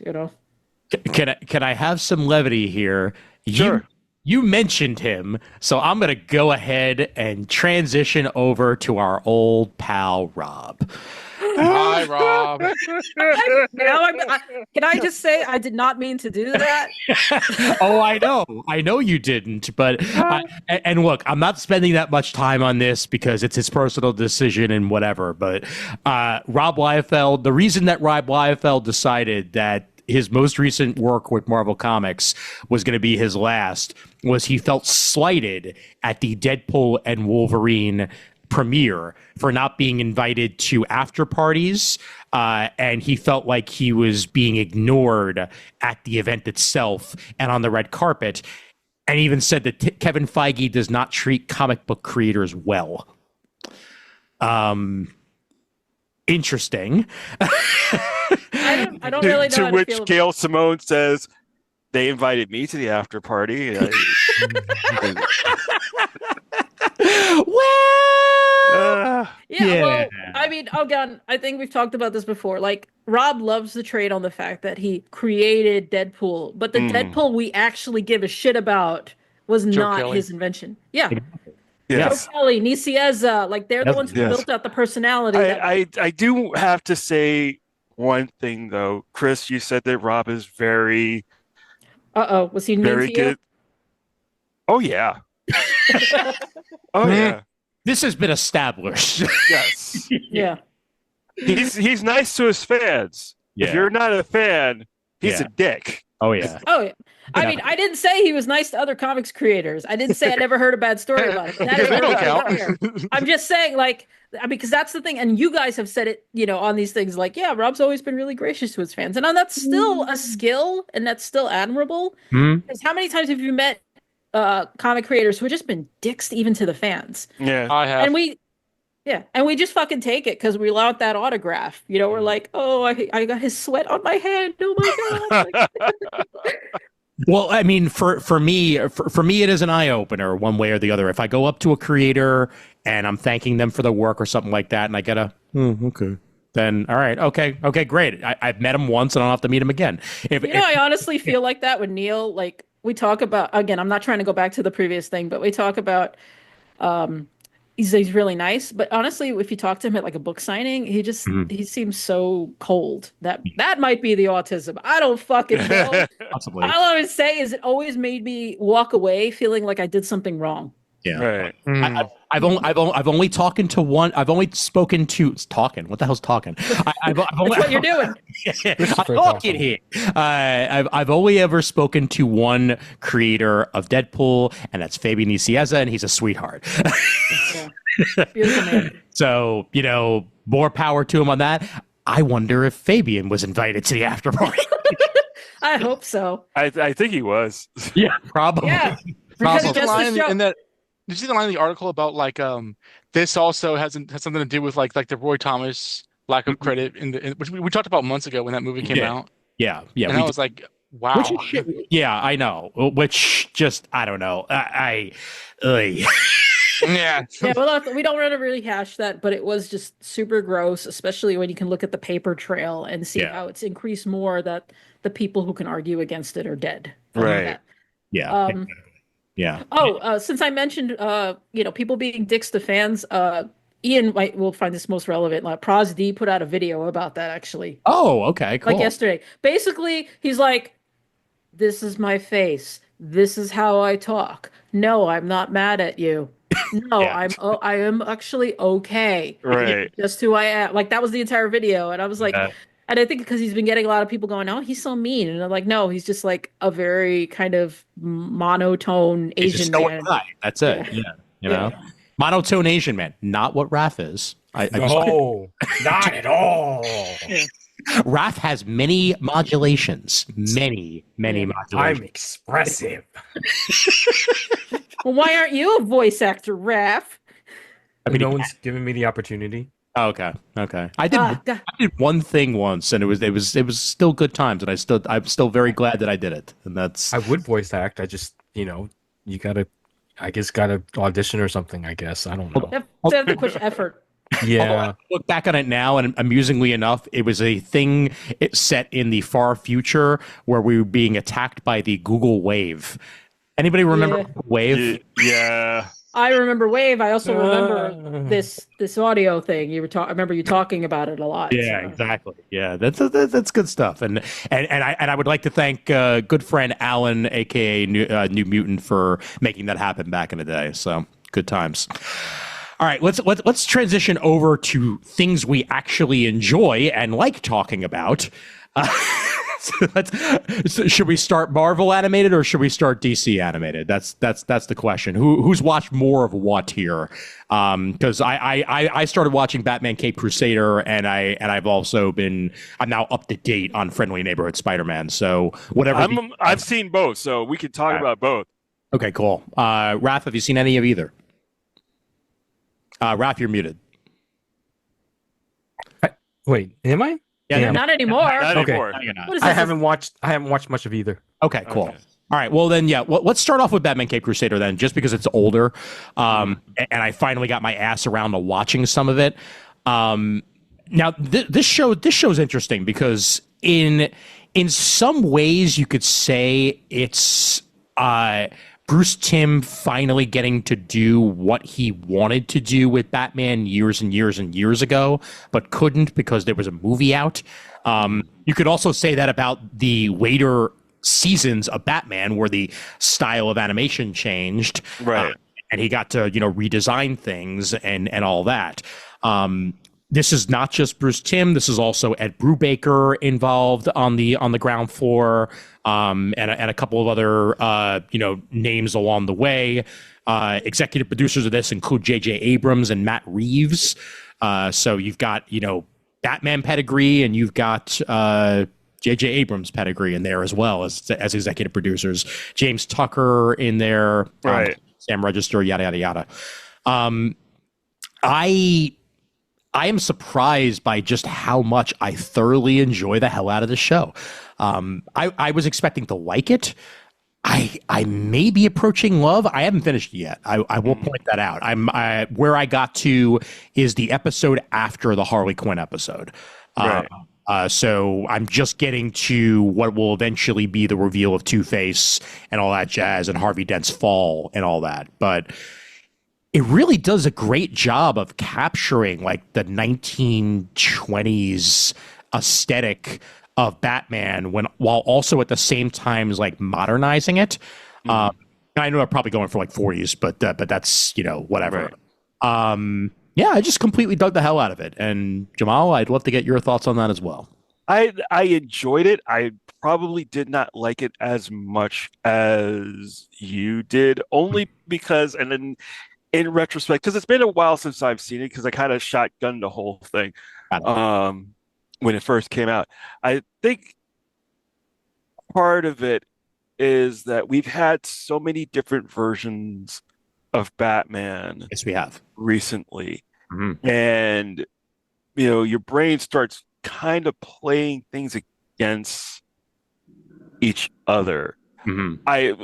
Can I have some levity here? Sure. You mentioned him, so I'm going to go ahead and transition over to our old pal, Rob. Hi, Rob. Can I just say I did not mean to do that? Oh, I know you didn't, but and look, I'm not spending that much time on this because it's his personal decision and whatever, but Rob Liefeld, the reason that Rob Liefeld decided that his most recent work with Marvel Comics was going to be his last was he felt slighted at the Deadpool and Wolverine premiere for not being invited to after parties, and he felt like he was being ignored at the event itself and on the red carpet, and even said that Kevin Feige does not treat comic book creators well. Interesting. I don't really know. To which Gail Simone says, they invited me to the after party. Well, well, I mean, again, I think we've talked about this before. Like, Rob loves the trade on the fact that he created Deadpool, but the Deadpool we actually give a shit about was Joe not Kelly. his invention. Yeah. Yes. Joe Kelly, Nicieza, like they're the ones who built out the personality. I do have to say one thing though. Chris, you said that Rob is very Was he mean very to you? good. Oh yeah. Oh yeah. This has been established. Yes. Yeah. He's nice to his fans. If you're not a fan, he's a dick. Oh yeah. Oh yeah. I mean, I didn't say he was nice to other comics creators. I didn't say I never heard a bad story about it. That Because we don't is count. I'm just saying, like, because that's the thing, and you guys have said it, on these things, like, yeah, Rob's always been really gracious to his fans, and that's still a skill, and that's still admirable. Because how many times have you met comic creators who have just been dicks even to the fans? Yeah. I have. And we just fucking take it because we want that autograph. We're like, oh, I got his sweat on my hand. Oh my god. Well, I mean, for me, it is an eye opener one way or the other. If I go up to a creator and I'm thanking them for the work or something like that, and I get okay, then all right, okay, great. I've met him once, and I don't have to meet him again. I honestly feel like that with Neil. Like we talk about, again, I'm not trying to go back to the previous thing, but we talk about, he's really nice. But honestly, if you talk to him at like a book signing, he seems so cold. That might be the autism. I don't fucking know. Possibly. All I would say is it always made me walk away feeling like I did something wrong. Yeah. Right. I've only spoken to one. I've only spoken to talking. What the hell's talking? I've only, That's what you're doing. I'm talking here. I've only ever spoken to one creator of Deadpool, and that's Fabian Nicieza, and he's a sweetheart. Yeah. Beautiful man. So more power to him on that. I wonder if Fabian was invited to the after party. I hope so. I think he was. Yeah, probably. Yeah. Because Because the just line the show- in that. Did you see the line in the article about like this also has something to do with like the Roy Thomas lack of credit which we talked about months ago when that movie came out. Yeah. And I was like, wow. Yeah, I know. Which just I don't know. Yeah. Yeah, well, we don't want to really hash that, but it was just super gross, especially when you can look at the paper trail and see how it's increased more that the people who can argue against it are dead. Right. Yeah. Yeah. Oh, since I mentioned, people being dicks to fans, Ian will find this most relevant. Like, Pros D put out a video about that, actually. Oh, okay, cool. Like yesterday. Basically, he's like, this is my face. This is how I talk. No, I'm not mad at you. No, I am actually okay. Right. Just who I am. Like, that was the entire video. And I was like, and I think because he's been getting a lot of people going, oh, he's so mean. And I'm like, no, he's just like a very kind of monotone Asian man. Guy. That's it. Yeah. You know? Monotone Asian man. Not what Raph is. No, not at all. Raph has many modulations. Many modulations. I'm expressive. Well, why aren't you a voice actor, Raph? I mean, no one's giving me the opportunity. Oh, okay. I did one thing once, and it was still good times, and I'm still very glad that I did it. And that's I would voice act. I just you gotta audition or something. I guess I don't know. You have to push effort. Yeah. Look back on it now, and amusingly enough, it was a thing set in the far future where we were being attacked by the Google Wave. Anybody remember Wave? Yeah. I remember Wave. I also remember this audio thing. I remember you talking about it a lot. Yeah, exactly. Yeah, that's good stuff. And I would like to thank good friend Alan, aka New Mutant, for making that happen back in the day. So good times. All right, let's transition over to things we actually enjoy and like talking about. So should we start Marvel animated or should we start DC animated? That's the question. Who's watched more of what here? Because I started watching Batman Cape Crusader, and I'm now up to date on Friendly Neighborhood Spider-Man. So whatever. I've seen both, so we can talk about both. Okay, cool. Raph, have you seen any of either? Raph, you're muted. Wait, am I? Yeah, not anymore. Not Okay. anymore. What is I this? haven't watched much of either. Okay, cool. Okay. All right. Well, then, let's start off with Batman Cape Crusader then, just because it's older, and I finally got my ass around to watching some of it. Now, this show's interesting because in some ways you could say it's Bruce Timm finally getting to do what he wanted to do with Batman years and years and years ago, but couldn't because there was a movie out. You could also say that about the later seasons of Batman, where the style of animation changed, Right. and he got to redesign things and all that. This is not just Bruce Timm. This is also Ed Brubaker involved on the ground floor, and a couple of other names along the way. Executive producers of this include J.J. Abrams and Matt Reeves. So you've got Batman pedigree, and you've got J.J. Abrams pedigree in there as well as executive producers. James Tucker in there, Right. Sam Register, yada yada yada. I am surprised by just how much I thoroughly enjoy the hell out of the show. I was expecting to like it. I may be approaching love. I haven't finished it yet. I will point that out. Where I got to is the episode after the Harley Quinn episode. Right. So I'm just getting to what will eventually be the reveal of Two-Face and all that jazz, and Harvey Dent's fall and all that. But it really does a great job of capturing like the 1920s aesthetic of Batman while also at the same time like modernizing it. I know I'm probably going for like 40s, but that's whatever. Right. I just completely dug the hell out of it. And Jamal, I'd love to get your thoughts on that as well. I enjoyed it. I probably did not like it as much as you did, only because, and then in retrospect, because it's been a while since I've seen it, because I kind of shotgunned the whole thing when it first came out. I think part of it is that we've had so many different versions of Batman. Yes, we have Recently. And your brain starts kind of playing things against each other. I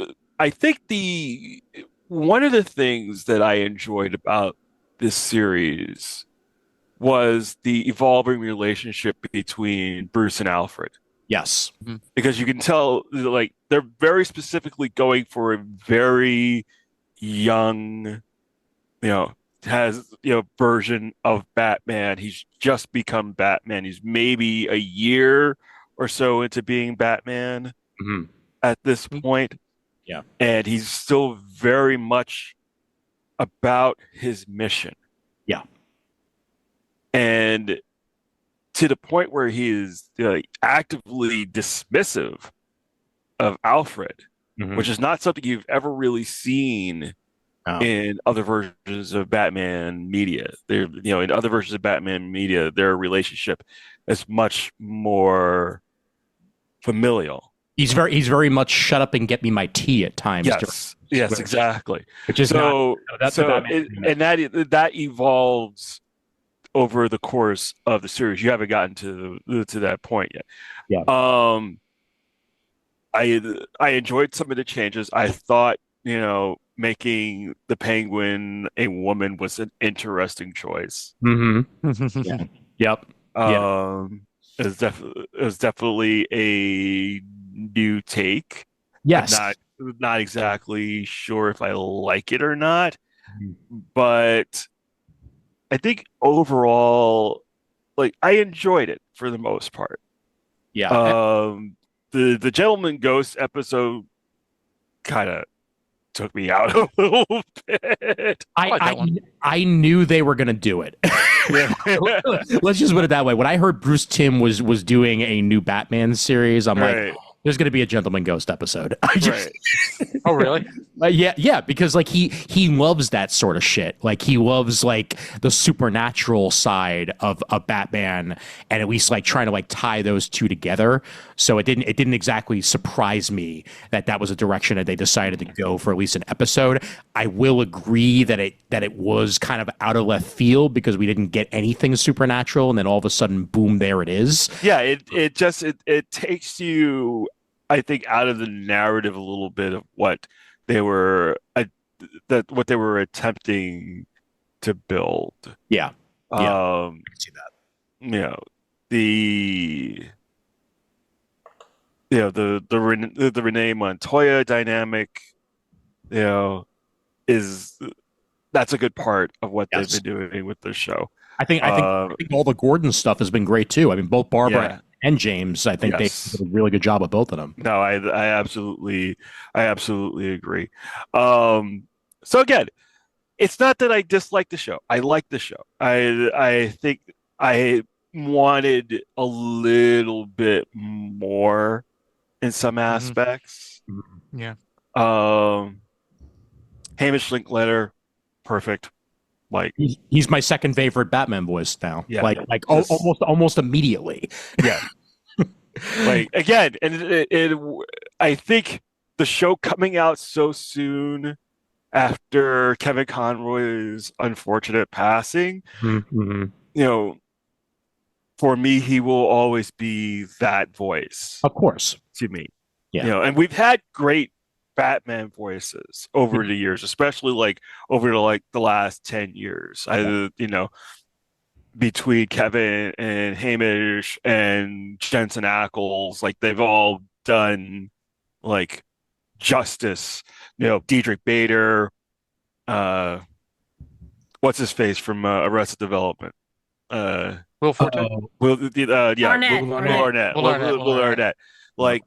think one of the things that I enjoyed about this series was the evolving relationship between Bruce and Alfred. Yes. Because you can tell, like, they're very specifically going for a very young, version of Batman. He's just become Batman. He's maybe a year or so into being Batman at this point. Yeah. And he's still very much about his mission. Yeah. And to the point where he is actively dismissive of Alfred, which is not something you've ever really seen in other versions of Batman media. In other versions of Batman media, their relationship is much more familial. He's very much shut up and get me my tea at times. Yes, exactly. Which is that evolves over the course of the series. You haven't gotten to that point yet. Yeah. I enjoyed some of the changes. I thought, making the Penguin a woman was an interesting choice. Yeah. Yep. It was definitely a new take. Yes. I'm not exactly sure if I like it or not, but I think overall, like, I enjoyed it for the most part. Yeah. The Gentleman Ghost episode kind of took me out a little bit. I knew they were going to do it. Let's just put it that way. When I heard Bruce Timm was doing a new Batman series, I'm like, there's going to be a Gentleman Ghost episode. Oh, really? Yeah, because like he loves that sort of shit. Like he loves like the supernatural side of Batman, and at least like trying to like tie those two together. So it didn't exactly surprise me that was a direction that they decided to go for at least an episode. I will agree that it was kind of out of left field because we didn't get anything supernatural, and then all of a sudden, boom, there it is. Yeah, it takes you, I think, out of the narrative a little bit of what they were attempting to build. Yeah. I can see that. The Renee Montoya dynamic you know, is that's a good part of what they've Yes. been doing with this show. I think all the Gordon stuff has been great too. I mean, both Barbara Yeah, and James, I think they yes. did a really good job of both of them. No, I absolutely agree. Um, so again, it's not that I dislike the show. I like the show. I think I wanted a little bit more in some Hmm. aspects. Yeah. Um, Hamish Linklater, perfect. Like, He's my second favorite Batman voice now. yeah, just Almost immediately. yeah. Like again, and I think the show coming out so soon after Kevin Conroy's unfortunate passing, Mm-hmm. you know, for me, he will always be that voice Of course. to me. Yeah. And we've had great Batman voices over the years, especially like over the last 10 years. Between Kevin and Hamish and Jensen Ackles, like they've all done like justice. Diedrich Bader, uh, what's his face from Arrested Development? Will Forte? Yeah, Arnett, Will Arnett. Arnett. Will Arnett. Will Arnett. Like,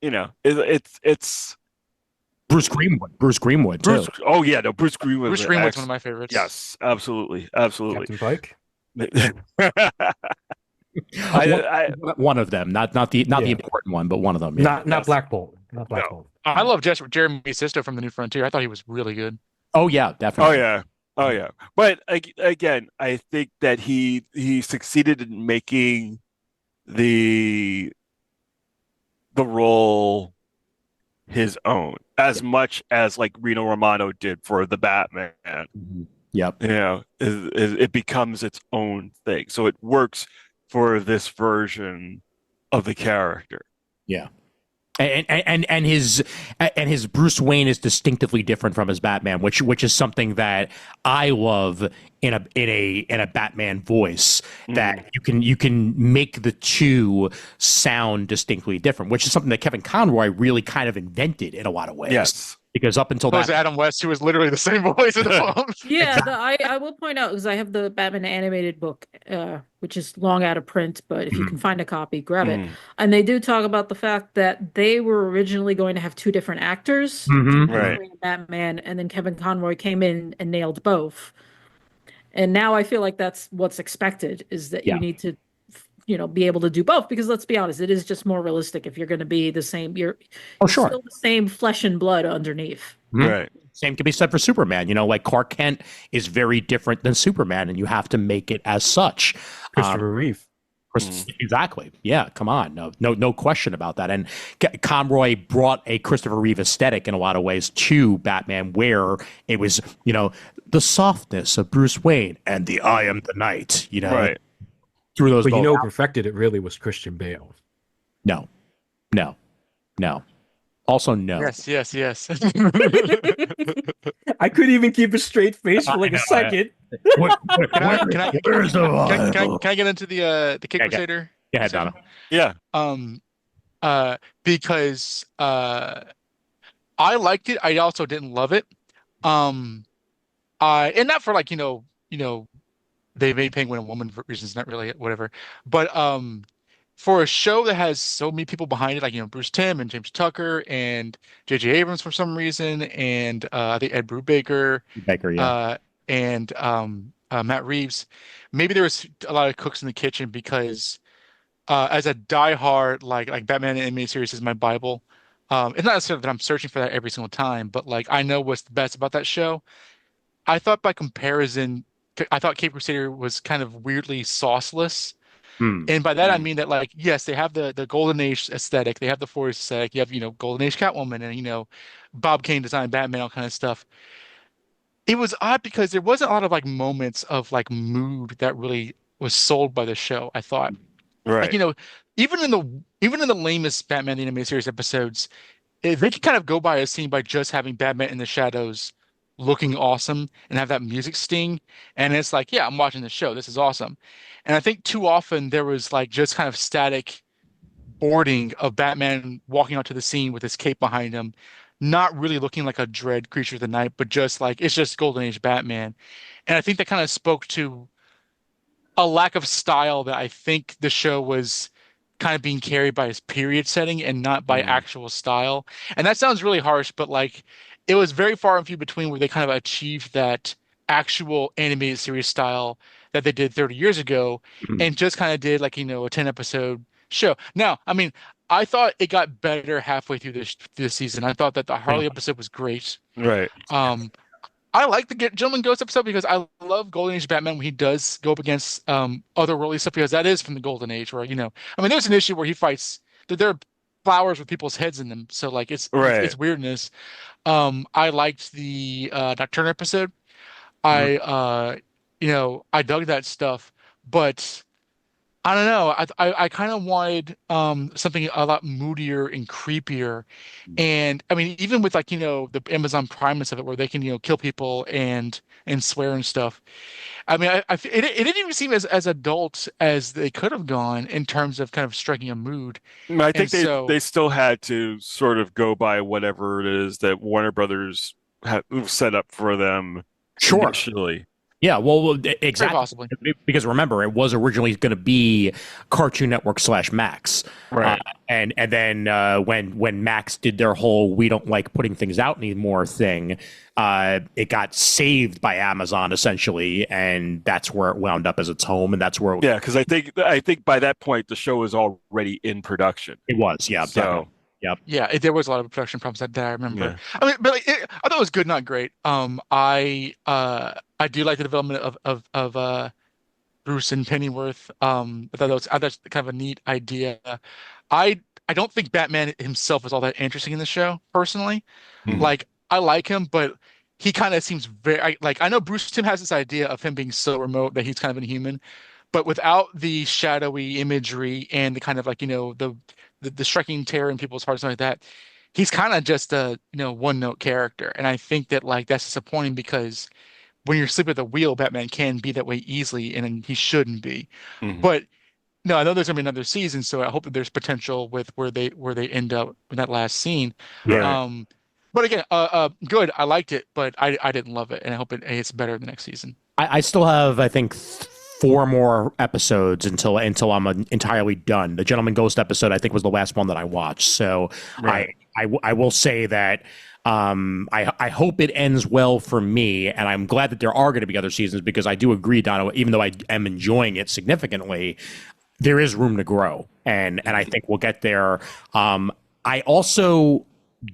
it's Bruce Greenwood too. Oh yeah, no, Bruce Greenwood. Bruce Greenwood's one of my favorites. Yes, absolutely, absolutely. Captain Pike. One of them, not the Yeah. important one, but one of them. Yeah. Not Black Bolt. Not Black No. Bolt. I love Jeremy Sisto from The New Frontier. I thought he was really good. Oh yeah, Oh definitely. yeah, oh yeah. But again, I think that he succeeded in making the role his own as much as like Reno Romano did for the Batman. Mhm. Yep. It becomes its own thing, so it works for this version of the character. Yeah. And his Bruce Wayne is distinctively different from his Batman, which is something that I love in a Batman voice, that you can make the two sound distinctly different, which is something that Kevin Conroy really kind of invented in a lot of ways. Yes. Because up until That was that, Adam West, who was literally the same voice in the film. Yeah, I will point out, because I have the Batman animated book, which is long out of print, but if you can find a copy, grab it. And they do talk about the fact that they were originally going to have two different actors, Mhm. Right. Bruce Wayne and Batman, and then Kevin Conroy came in and nailed both. And now I feel like that's what's expected, is that Yeah. you need to, be able to do both, because let's be honest, it is just more realistic if you're going to be the same. You're sure. still the same flesh and blood underneath. Right. Same can be said for Superman. Like Clark Kent is very different than Superman, and you have to make it as such. Christopher Reeve. Exactly. Yeah. Come on. No question about that. And Conroy brought a Christopher Reeve aesthetic in a lot of ways to Batman, where it was, the softness of Bruce Wayne and the I am the night. Right. Through those. But both who out. perfected it really was Christian Bale. No. Also, no. Yes. I couldn't even keep a straight face for like a second. Can I get into the Kid Yeah, Crusader? Go ahead, Donna. Yeah. Because I liked it. I also didn't love it. And not for they made Penguin a woman for reasons, not really whatever. But for a show that has so many people behind it, like Bruce Timm and James Tucker and J.J. Abrams for some reason, and I think Ed Brubaker, Yeah. and Matt Reeves. Maybe there was a lot of cooks in the kitchen, because as a diehard like Batman animated series is my Bible. It's not necessarily that I'm searching for that every single time, but like I know what's the best about that show. I thought by comparison, I thought Cape Crusader was kind of weirdly sauceless. And by that I mean that, like, yes, they have the Golden Age aesthetic, they have the 40s aesthetic, you have Golden Age Catwoman, and Bob Kane designed Batman, all kind of stuff. It was odd because there wasn't a lot of like moments of like mood that really was sold by the show, I thought. Right. Like, even in the lamest Batman the Animated Series episodes, they could kind of go by a scene by just having Batman in the shadows looking awesome and have that music sting. And it's like, yeah, I'm watching the show. This is awesome. And I think too often there was like just kind of static boarding of Batman walking onto the scene with his cape behind him, not really looking like a dread creature of the night, but just like it's just Golden Age Batman. And I think that kind of spoke to a lack of style that I think the show was kind of being carried by his period setting and not by actual style. And that sounds really harsh, but like it was very far and few between where they kind of achieved that actual animated series style that they did 30 years ago and just kind of did like, a 10 episode show. Now, I mean, I thought it got better halfway through this season. I thought that the Harley episode was great. Right. I like the Gentleman Ghost episode because I love Golden Age Batman when he does go up against otherworldly stuff because that is from the Golden Age where, I mean, there's an issue where he fights, there are flowers with people's heads in them. So like it's weirdness. I liked the Nocturne episode. I dug that stuff, but I don't know. I kind of wanted something a lot moodier and creepier. And I mean, even with like, the Amazon Prime and stuff where they can, kill people and swear and stuff. I mean, it didn't even seem as adult as they could have gone in terms of kind of striking a mood. I think they still had to sort of go by whatever it is that Warner Brothers set up for them initially. Yeah, well, exactly. Possibly. Because remember, it was originally going to be Cartoon Network / Max, right? And then when Max did their whole "we don't like putting things out anymore" thing, it got saved by Amazon essentially, and that's where it wound up as its home, and that's where because I think by that point the show was already in production. It was, yeah. So. Yep. Yeah, there was a lot of production problems that I remember. Yeah. I mean, but like, I thought it was good, not great. I do like the development of Bruce and Pennyworth. I thought that's kind of a neat idea. I don't think Batman himself is all that interesting in the show, personally. Like, I like him, but he kind of seems very I know Bruce Timm has this idea of him being so remote that he's kind of inhuman, but without the shadowy imagery and the kind of like the striking terror in people's hearts and like that, he's kind of just a one note character. And I think that like that's disappointing because when you're sleeping at the wheel, Batman can be that way easily, and he shouldn't be. But no, I know there's gonna be another season, so I hope that there's potential with where they end up in that last scene. Right. But again, good. I liked it, but I didn't love it, and I hope it's better the next season. I still have, I think, 4 more episodes until I'm entirely done. The Gentleman Ghost episode, I think, was the last one that I watched. So I will say that I hope it ends well for me, and I'm glad that there are going to be other seasons because I do agree, Donna, even though I am enjoying it significantly, there is room to grow, and I think we'll get there. I also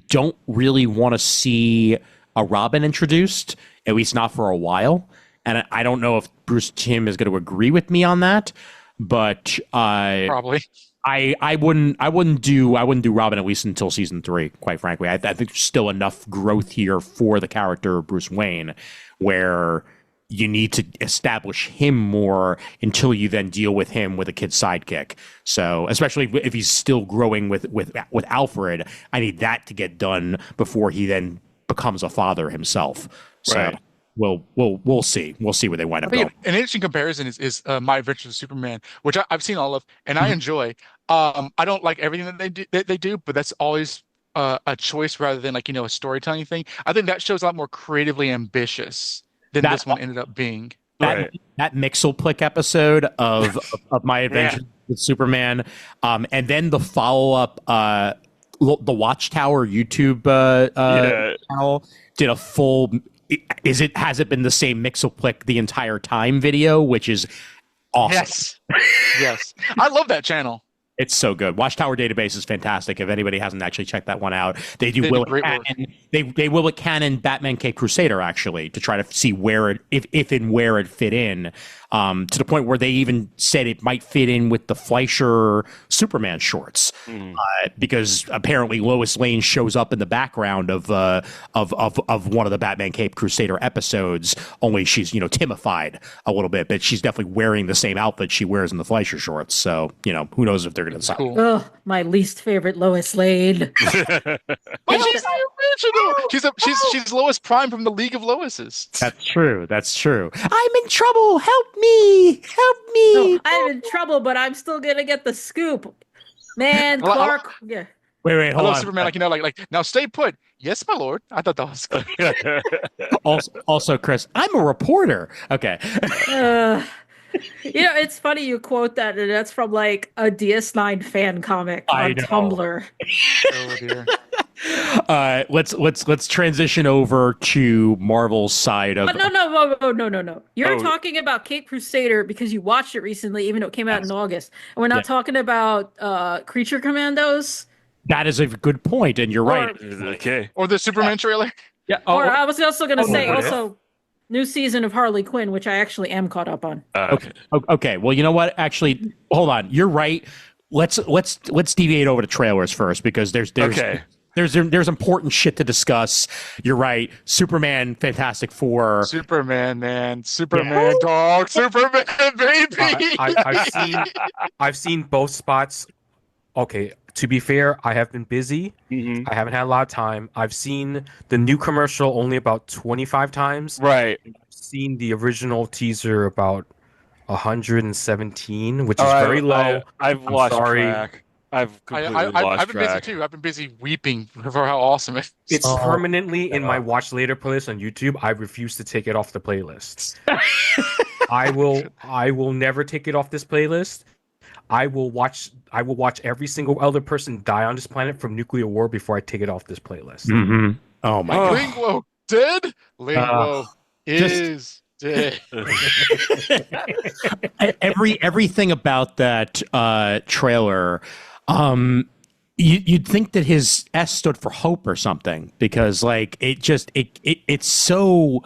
don't really want to see a Robin introduced, at least not for a while. And I don't know if Bruce Timm is going to agree with me on that, but probably I wouldn't do Robin at least until season 3. Quite frankly, I think there's still enough growth here for the character of Bruce Wayne, where you need to establish him more until you then deal with him with a kid's sidekick. So especially if he's still growing with Alfred, I need that to get done before he then becomes a father himself. So. Right. We'll see. We'll see where they wind up going. An interesting comparison is My Adventures with Superman, which I've seen all of and I enjoy. I don't like everything that they do, but that's always a choice rather than like a storytelling thing. I think that show's a lot more creatively ambitious than this one ended up being. That Mixelplick episode of My Adventures with Superman, and then the follow up, the Watchtower YouTube channel did a full. Has it been the same Mixelplick the entire time video, which is awesome. Yes. I love that channel. It's so good. Watchtower Database is fantastic. If anybody hasn't actually checked that one out, they will at canon Batman Cape Crusader actually to try to see where if and where it fit in, to the point where they even said it might fit in with the Fleischer Superman shorts, because apparently Lois Lane shows up in the background of one of the Batman Cape Crusader episodes. Only she's Timmified a little bit, but she's definitely wearing the same outfit she wears in the Fleischer shorts. So who knows if they're going to decide. Cool. Oh, my least favorite Lois Lane. But she's the original. She's Lois Prime from the League of Loises. That's true. I'm in trouble. Help me. No, I'm in trouble, but I'm still gonna get the scoop. Man, Clark. Wait, hold on. Superman, like now stay put. Yes, my lord. I thought that was good. Also, Chris, I'm a reporter. Okay. It's funny you quote that, and that's from like a DS9 fan comic I on know. Tumblr. Oh dear. Let's transition over to Marvel's side of. But no. You're talking about Cape Crusader because you watched it recently, even though it came out in August. And we're not talking about Creature Commandos. That is a good point, and you're right. Okay. Or the Superman trailer. Yeah. Or I was also going to say no, also new season of Harley Quinn, which I actually am caught up on. Okay. Well, you know what? Actually, hold on. You're right. Let's deviate over to trailers first because there's important shit to discuss. You're right. Superman, Fantastic Four. Superman, man. Superman, dog. Superman, baby. I've seen both spots. Okay, to be fair, I have been busy. Mm-hmm. I haven't had a lot of time. I've seen the new commercial only about 25 times. Right. I've seen the original teaser about 117, which is very low. I've lost track. I've completely lost I've been track. busy too. I've been busy weeping for how awesome it is. It's permanently in my watch later playlist on YouTube. I refuse to take it off the playlist. I will never take it off this playlist. I will watch every single other person die on this planet from nuclear war before I take it off this playlist. Mm-hmm. Oh my god. Linglo dead? Linglo is dead. Everything about that trailer, you'd think that his S stood for hope or something because like it's so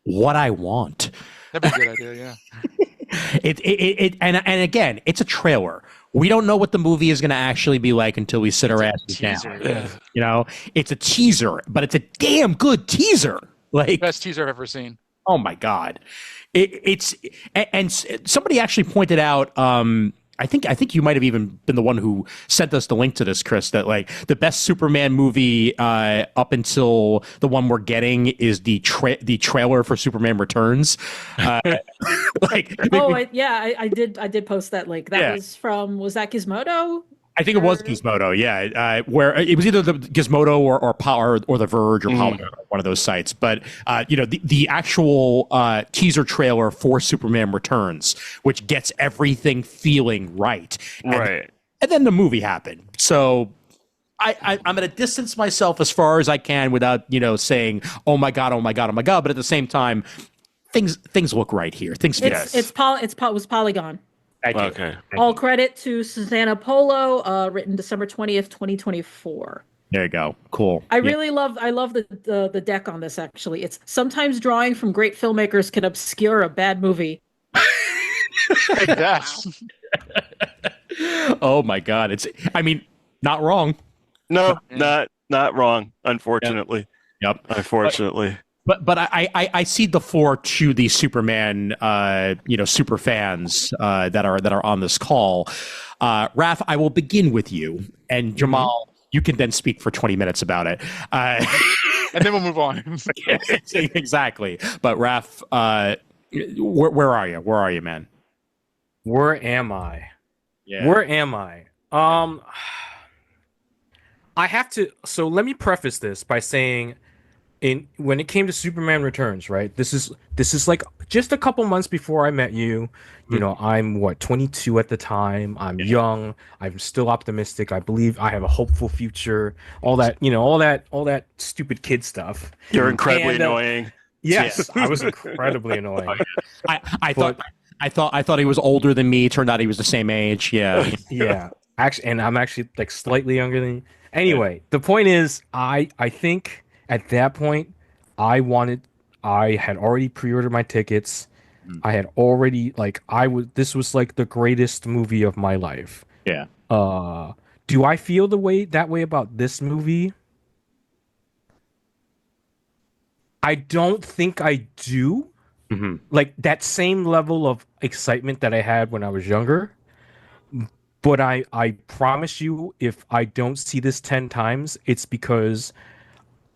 what I want. That'd be a good idea, yeah. And again, it's a trailer. We don't know what the movie is going to actually be like until we sit our asses down. Yeah. It's a teaser, but it's a damn good teaser. Like Best teaser I've ever seen. Oh my god, and somebody actually pointed out. I think you might have even been the one who sent us the link to this, Chris, that like the best Superman movie up until the one we're getting is the trailer for Superman Returns. I did post that link. That was that Gizmodo? I think it was Gizmodo, yeah. Where it was either the Gizmodo or Power or the Verge or Polygon, one of those sites. But the actual teaser trailer for Superman Returns, which gets everything feeling right, and then the movie happened. So I'm going to distance myself as far as I can without saying oh my god. But at the same time, things look right here. Things it was Polygon. Okay. All credit to Susanna Polo, written December 20th, 2024. There you go. Cool. I love the deck on this actually. It's sometimes drawing from great filmmakers can obscure a bad movie. Oh my god. Not wrong. No, not wrong, unfortunately. Yep. Unfortunately. But I cede the floor to the Superman super fans that are on this call. Raph, I will begin with you, and Jamal, you can then speak for 20 minutes about it, and then we'll move on. Exactly. But Raph, where are you? Where are you, man? Where am I? Yeah. Where am I? I have to. So let me preface this by saying. When it came to Superman Returns, right? This is like just a couple months before I met you. I'm 22 at the time. I'm young. I'm still optimistic. I believe I have a hopeful future. All that, all that stupid kid stuff. You're incredibly annoying. Yes, I was incredibly annoying. I thought he was older than me. Turned out he was the same age. Yeah. Yeah. Actually, and I'm actually like slightly younger than you. Anyway, the point is, I think. At that point, I had already pre-ordered my tickets. I had already this was like the greatest movie of my life. Yeah. Do I feel that way about this movie? I don't think I do. Mm-hmm. Like that same level of excitement that I had when I was younger. But I promise you, if I don't see this 10 times, it's because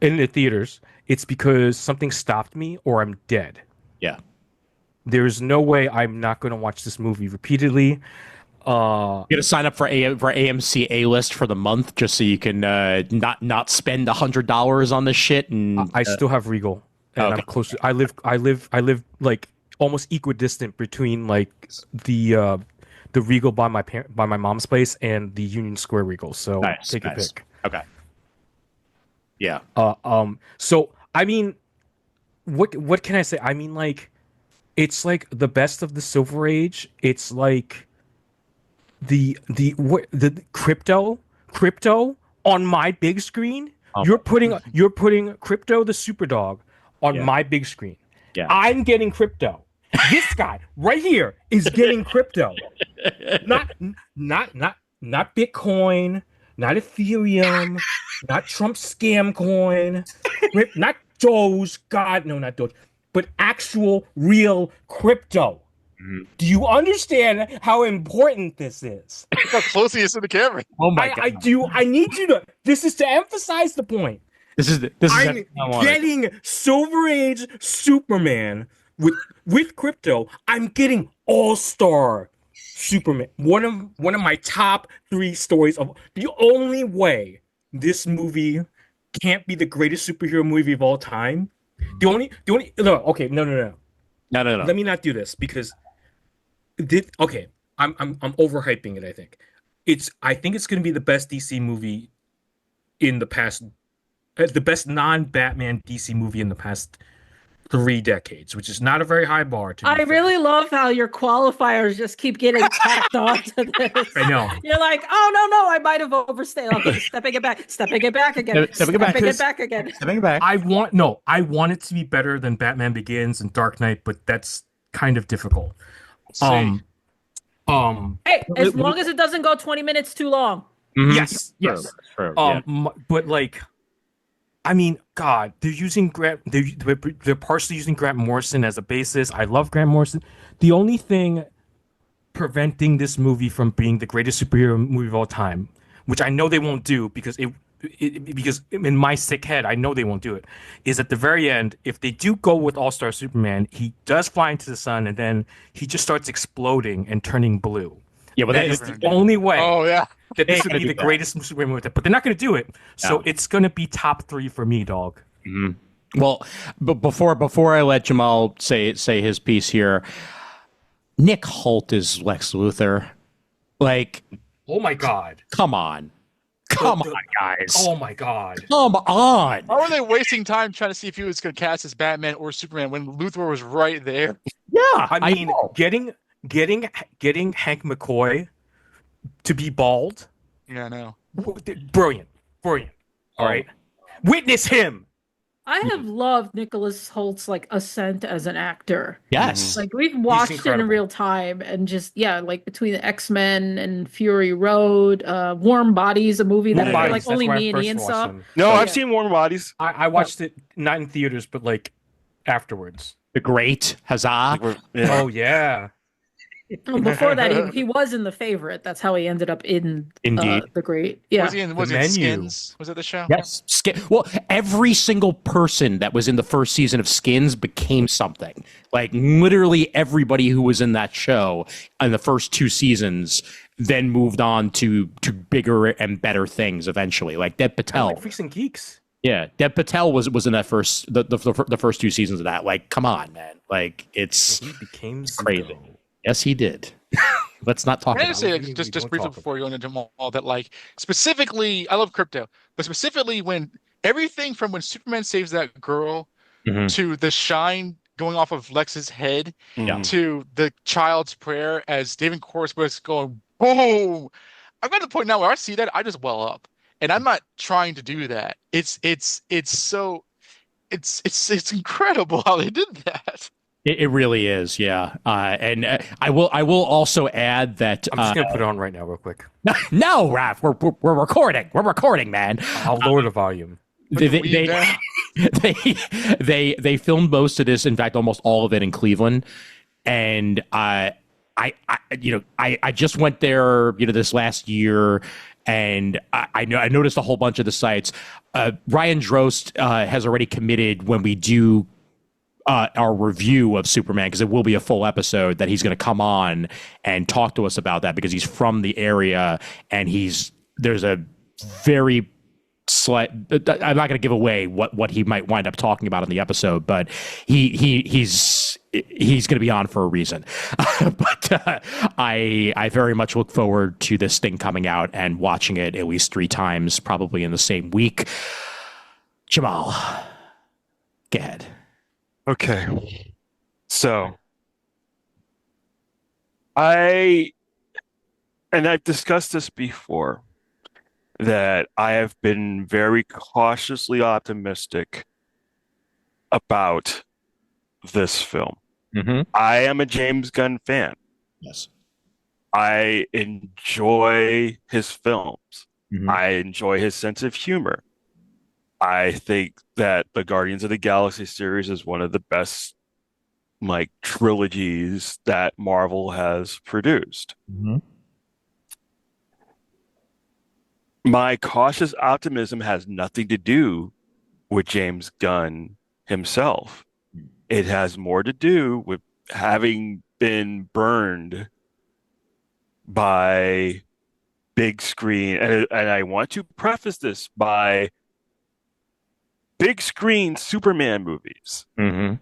in the theaters, it's because something stopped me or I'm dead. Yeah. There's no way I'm not going to watch this movie repeatedly. You gotta sign up for AMC A List for the month just so you can not spend $100 on this shit. And I still have Regal, and okay. I'm close. I live like almost equidistant between like the Regal by my mom's place and the Union Square Regal. So take a pick. Okay. Yeah. So I mean, what can I say? I mean, like, it's like the best of the Silver Age. It's like the crypto on my big screen. Oh. You're putting Crypto the Superdog on my big screen. Yeah. I'm getting Crypto. This guy right here is getting Crypto. Not Bitcoin, not Ethereum, not Trump scam coin, not Doge. God, no, not Doge, but actual real crypto. Mm-hmm. Do you understand how important this is? Look how close he is to the camera. Oh my God. I do. I need you to. This is to emphasize the point. I'm getting Silver Age Superman with crypto. I'm getting All-Star Superman. One of my top 3 stories of the only way this movie can't be the greatest superhero movie of all time. No. Let me not do this because I'm overhyping it. I think it's going to be the best DC movie in the past, the best non-Batman DC movie in the past 3 decades, which is not a very high bar. I really love how your qualifiers just keep getting tacked on to this. I know. You're like, oh no, I might have overstayed. Okay, stepping it back again. Stepping it back again. I want it to be better than Batman Begins and Dark Knight, but that's kind of difficult. Hey, as long as it doesn't go 20 minutes too long. Mm-hmm. Yes. True. But like, I mean, God, they're using they're partially using Grant Morrison as a basis. I love Grant Morrison. The only thing preventing this movie from being the greatest superhero movie of all time, which I know they won't do because because in my sick head I know they won't do it, is at the very end. If they do go with All-Star Superman, he does fly into the sun and then he just starts exploding and turning blue. Yeah, but that is the only way. Oh yeah. That this would be the greatest Superman movie, but they're not going to do it. So it's going to be top 3 for me, dog. Mm-hmm. Well, but before I let Jamal say his piece here, Nick Holt is Lex Luthor. Like, oh my God! Come on, guys! Oh my God! Come on! How are they wasting time trying to see if he was going to cast as Batman or Superman when Luthor was right there? Yeah, I mean, getting Hank McCoy to be bald. Yeah, I know. Brilliant. All right. Witness him. I have loved Nicholas Holt's like ascent as an actor. Yes. Like we've watched it in real time and just like between the X-Men and Fury Road, Warm Bodies, a movie that I feel like only me and Ian saw. No, I've seen Warm Bodies. I watched it not in theaters, but like afterwards. The Great Huzzah. Oh yeah. Before that, he was in The Favorite. That's how he ended up in The Great. Yeah. Was he in Skins? Was it the show? Yes. Well, every single person that was in the first season of Skins became something. Like literally everybody who was in that show in the first 2 seasons then moved on to bigger and better things eventually. Like Dev Patel. Like Freaks and Geeks. Yeah, Dev Patel was in that the first 2 seasons of that. Like, come on, man. Like he became crazy. Yes, he did. Let's not talk about it. I say just briefly before you go into Jamal that like specifically, I love crypto, but specifically when everything from when Superman saves that girl to the shine going off of Lex's head to the child's prayer as David Corus was going boom. I'm at the point now where I see that I just well up, and I'm not trying to do that. It's incredible how they did that. It really is, yeah. And I will also add that I'm just gonna put it on right now, real quick. No, Raph, we're recording. We're recording, man. I'll lower the volume. They filmed most of this, in fact, almost all of it in Cleveland, and I just went there, this last year, and I noticed a whole bunch of the sites. Ryan Drost has already committed when we do our review of Superman, because it will be a full episode that he's going to come on and talk to us about that, because he's from the area and there's a very slight. I'm not going to give away what he might wind up talking about in the episode, but he's going to be on for a reason. But I very much look forward to this thing coming out and watching it at least 3 times, probably in the same week. Jamal, go ahead. Okay. So I've discussed this before, that I have been very cautiously optimistic about this film. Mm-hmm. I am a James Gunn fan. Yes. I enjoy his films. Mm-hmm. I enjoy his sense of humor. I think that the Guardians of the Galaxy series is one of the best trilogies that Marvel has produced. Mm-hmm. My cautious optimism has nothing to do with James Gunn himself. It has more to do with having been burned by big screen. And I want to preface this by big screen Superman movies. Mm-hmm.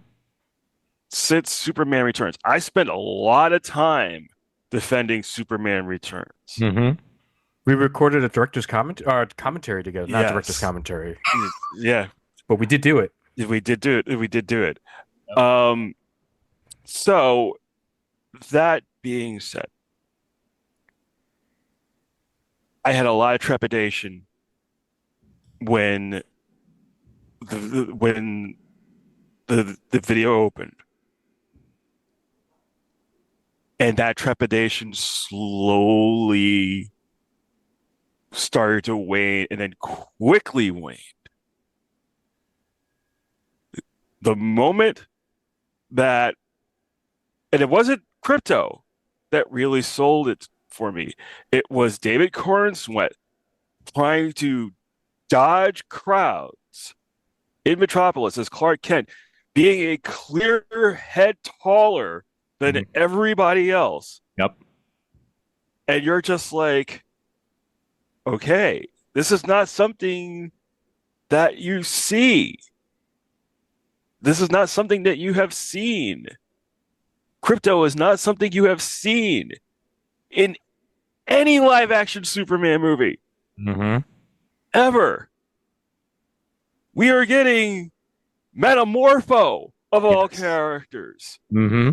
Since Superman Returns, I spent a lot of time defending Superman Returns. Mm-hmm. We recorded a director's commentary together, not Yes. director's commentary, Yeah, but we did do it. we did do it. We did do it. So that being said, I had a lot of trepidation when the video opened, and that trepidation slowly started to wane and then quickly waned. The moment that, and it wasn't crypto that really sold it for me. It was David Cornsweet trying to dodge crowds in Metropolis as Clark Kent, being a clear head taller than everybody else. Yep. And you're just like, okay, this is not something that you see. This is not something that you have seen. Crypto is not something you have seen in any live action Superman movie. Mm-hmm. Ever. We are getting Metamorpho of all characters. Mm-hmm.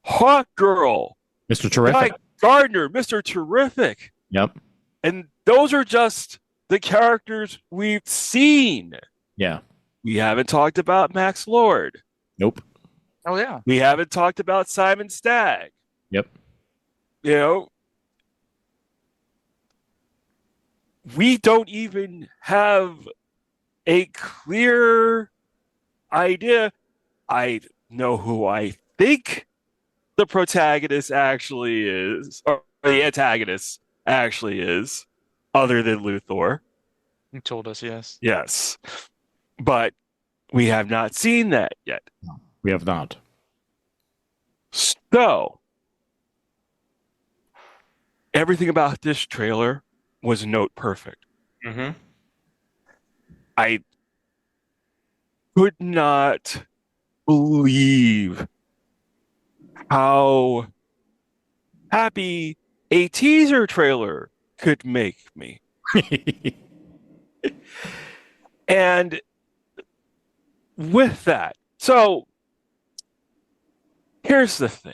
Hawk Girl. Mr. Terrific. Guy Gardner, Mr. Terrific. Yep. And those are just the characters we've seen. Yeah. We haven't talked about Max Lord. Nope. Oh yeah. We haven't talked about Simon Stagg. Yep. You know, we don't even have a clear idea. I know who I think the protagonist actually is, or the antagonist actually is, other than Luthor. You told us, yes. Yes. But we have not seen that yet. No, we have not. So, everything about this trailer was note perfect. Mm-hmm. I could not believe how happy a teaser trailer could make me. And with that, so here's the thing.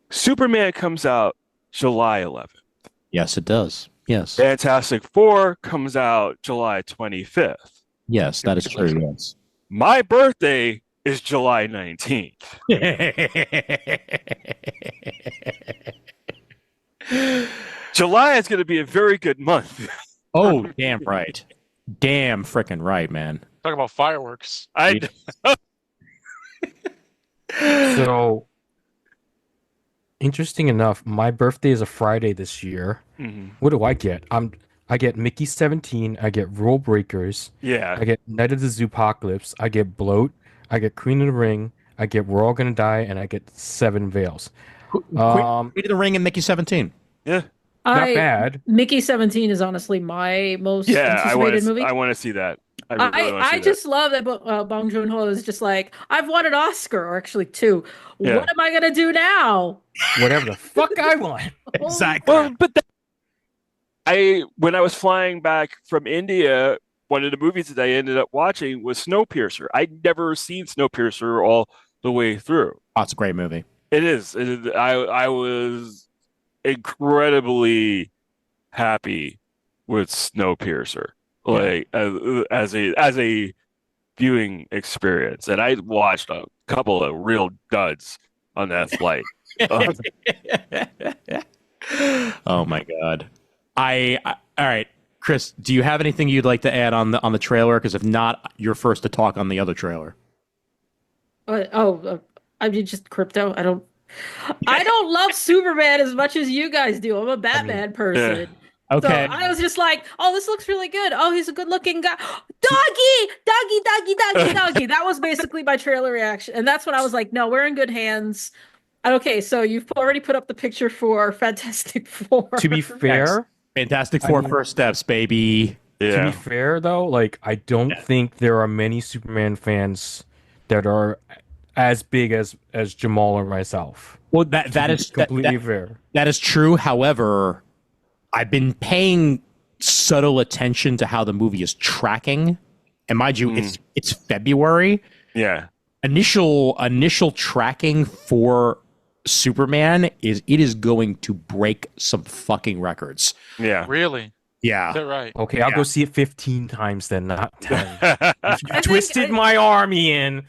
Superman comes out July 11th. Yes, it does. Yes. Fantastic Four comes out July 25th. Yes, that is true. Yes. My birthday is July 19th. July is going to be a very good month. Oh, damn right. Damn freaking right, man. Talk about fireworks. So, interesting enough, my birthday is a Friday this year. Mhm. What do I get? I'm I get Mickey 17, I get Rule Breakers, Yeah. I get Night of the Zoopocalypse, I get Bloat, I get Queen of the Ring, I get We're All Gonna Die, and I get Seven Veils. Queen of the Ring and Mickey 17. Yeah. Not bad. Mickey 17 is honestly my most Yeah. anticipated movie. I want to see that. I really want to see I just love that Bong Joon-ho is just like, I've won an Oscar, or actually two. Yeah. What am I gonna do now? Whatever the fuck I want. Exactly. Well, but when I was flying back from India, one of the movies that I ended up watching was Snowpiercer. I'd never seen Snowpiercer all the way through. Oh, it's a great movie. It is. I was incredibly happy with Snowpiercer, like as a viewing experience, and I watched a couple of real duds on that flight. Oh my god. All right, Chris, do you have anything you'd like to add on the trailer? Because if not, you're first to talk on the other trailer. I mean, just Crypto. I don't love Superman as much as you guys do. I'm a Batman person. Yeah. Okay. So I was just like, oh, this looks really good. Oh, he's a good looking guy. Doggy. That was basically my trailer reaction. And that's when I was like, no, we're in good hands. Okay, so you've already put up the picture for Fantastic Four. To be fair, Fantastic Four first steps, baby. to be fair though, like I don't think there are many Superman fans that are as big as Jamal or myself. Well, that is completely fair. That is true. However, I've been paying subtle attention to how the movie is tracking, and mind you, it's February. Yeah. Initial tracking for Superman is going to break some fucking records. Yeah. Really? Yeah. Is that right? Okay, I'll go see it 15 times then, not 10. You twisted my arm, Ian.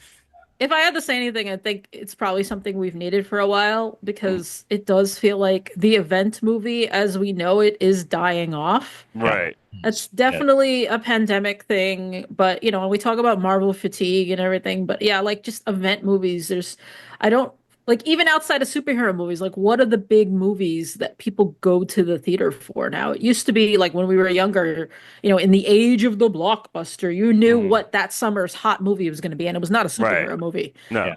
If I had to say anything, I think it's probably something we've needed for a while because it does feel like the event movie as we know it is dying off. Right. That's definitely a pandemic thing, but when we talk about Marvel fatigue and everything, but yeah, like just event movies, I don't like even outside of superhero movies, like what are the big movies that people go to the theater for now? It used to be like when we were younger, in the age of the blockbuster, you knew what that summer's hot movie was going to be, and it was not a superhero movie. No.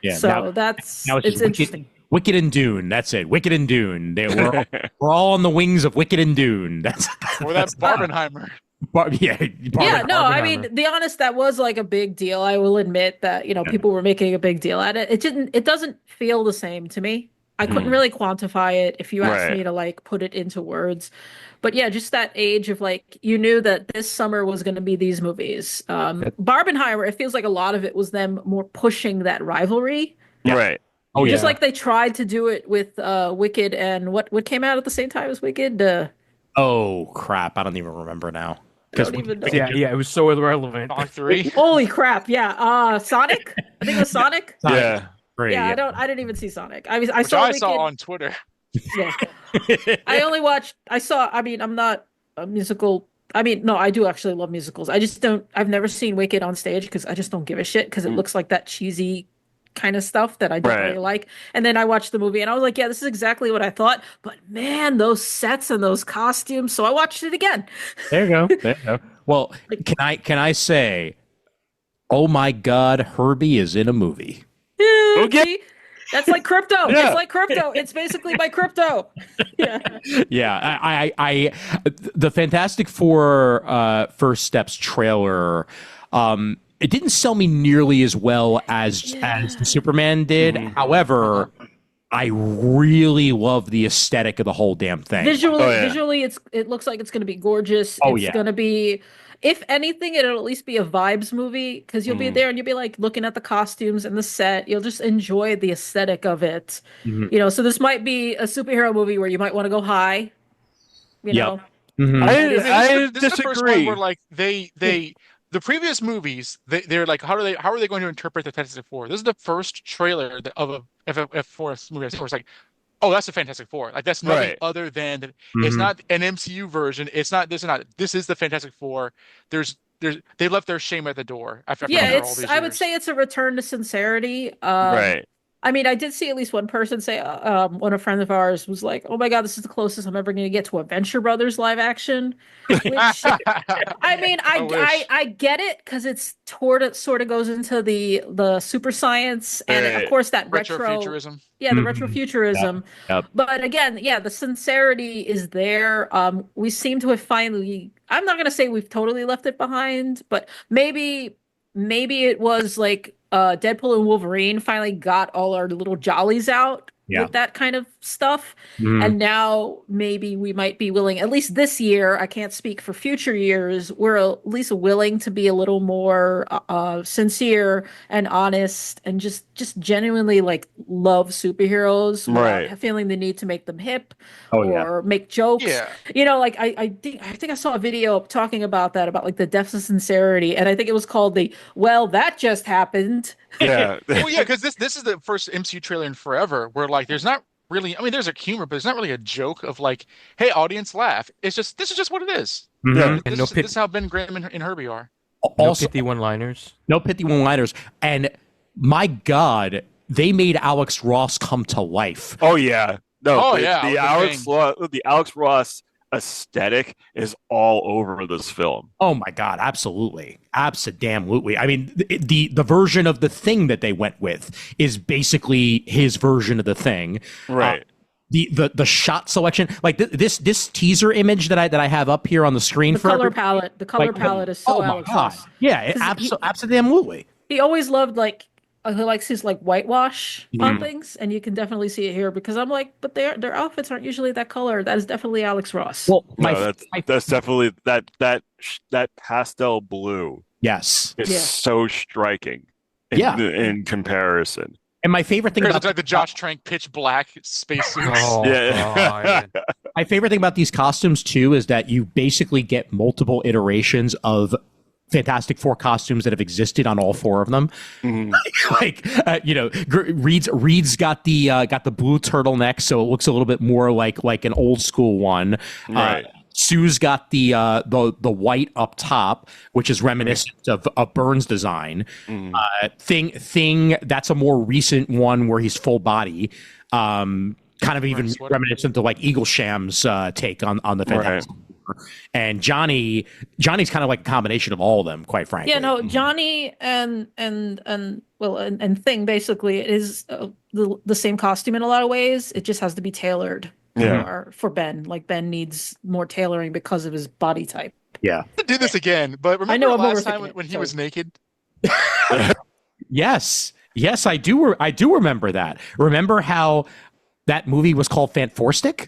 Yeah. So it's interesting. Wicked and Dune. That's it. Wicked and Dune. We're all on the wings of Wicked and Dune. Or that's Barbenheimer. I mean, the honest, that was like a big deal. I will admit that, people were making a big deal at it. It doesn't feel the same to me. I couldn't really quantify it if you asked me to like put it into words. But yeah, just that age of like, you knew that this summer was going to be these movies. Barbenheimer, it feels like a lot of it was them more pushing that rivalry. Right. Oh, just like they tried to do it with Wicked and what came out at the same time as Wicked? Oh crap! I don't even remember now. It was so irrelevant. Sonic 3. Holy crap! Yeah, Sonic. I think it was Sonic. Yeah. Great, I didn't even see Sonic. I saw Wicked. on Twitter. Yeah. I mean, I'm not a musical. I mean, no, I do actually love musicals. I've never seen Wicked on stage because I just don't give a shit because it looks like that cheesy kind of stuff that I don't really like. And then I watched the movie and I was like, yeah, this is exactly what I thought. But man, those sets and those costumes. So I watched it again. There you go. Well, can I say, oh my God, Herbie is in a movie. Okay. That's like crypto. Yeah. It's like crypto. It's basically my crypto. Yeah. Yeah. I the Fantastic Four First Steps trailer, it didn't sell me nearly as well as Superman did. However, I really love the aesthetic of the whole damn thing. Visually, it looks like it's going to be gorgeous. It's going to be, if anything, it'll at least be a vibes movie because you'll be there and you'll be like looking at the costumes and the set. You'll just enjoy the aesthetic of it. So this might be a superhero movie where you might want to go high. You know. I this is the first one disagree. where like they the previous movies they're like how are they going to interpret the Fantastic Four? This is the first trailer of a F4 movie. It's like, oh, that's the Fantastic Four. Like that's nothing other than it's not an MCU version. It's not this. This is the Fantastic Four. They left their shame at the door after all these years. I would say it's a return to sincerity. Right. I mean, I did see at least one person say, one of friend of ours was like, "Oh my God, this is the closest I'm ever going to get to a Venture Brothers live action." Which, I mean, I wish. I get it because it's sort of goes into the super science and of Right. course that retro, Retrofuturism. yeah, the Mhm. Yeah. retrofuturism. Yep. But again, yeah, the sincerity is there. We seem to have finally. I'm not going to say we've totally left it behind, but maybe it was like Deadpool and Wolverine finally got all our little jollies out Yeah. with that kind of stuff. Mhm. And now maybe we might be willing, at least this year, I can't speak for future years, we're at least willing to be a little more sincere and honest and just genuinely like love superheroes without Right. feeling the need to make them hip Oh yeah. or make jokes. Yeah. You know, like I think I saw a video talking about that, about like the depths of sincerity, and I think it was called the "Well, that just happened." Yeah. Well, yeah, because this is the first MCU trailer in forever where like there's not really, I mean, there's a humor, but it's not really a joke of like, hey, audience, laugh. It's just this is just what it is. Yeah. Mhm. And This is how Ben Grimm and Herbie are. no Also, pithy one-liners. no pithy one-liners, and my God, they made Alex Ross come to life. Oh yeah. No, Oh the, yeah, the with the Alex thing. the Alex Ross aesthetic is all over this film. Oh my God, absolutely, absolutely. I mean, the version of the Thing that they went with is basically his version of the Thing. Right. The shot selection, like this teaser image that I have up here on the screen The for color everybody, palette, the color like, palette is so oh my Alex God, Ross. yeah, it 'Cause absolutely. he always loved like he likes his like whitewash on Mhm. things, and you can definitely see it here because I'm like, but their outfits aren't usually that color. That is definitely Alex Ross. Well, No, that's definitely that pastel blue yes, is Yeah. so striking Yeah. in comparison. and my favorite thing There's about like the Josh Trank pitch black spacesuits. Oh Yeah. God. my favorite thing about these costumes too is that you basically get multiple iterations of Fantastic Four costumes that have existed on all four of them. Mhm. Like Reed's got the blue turtleneck, so it looks a little bit more like an old school one. Right. Sue's got the white up top, which is reminiscent of Burns' design. Mhm. Thing that's a more recent one where he's full body. Kind of even sweater. reminiscent of like Eaglesham's take on the Fantastic Four. And Johnny's kind of like a combination of all of them, quite frankly. Yeah, no, Johnny and Thing basically is the same costume in a lot of ways. It just has to be tailored Yeah. for Ben. Like Ben needs more tailoring because of his body type. Yeah. To do this again, but remember know I'm last time overthinking it, when he sorry. was naked? Yes. Yes, I do. I do remember that. Remember how that movie was called Fanforstic?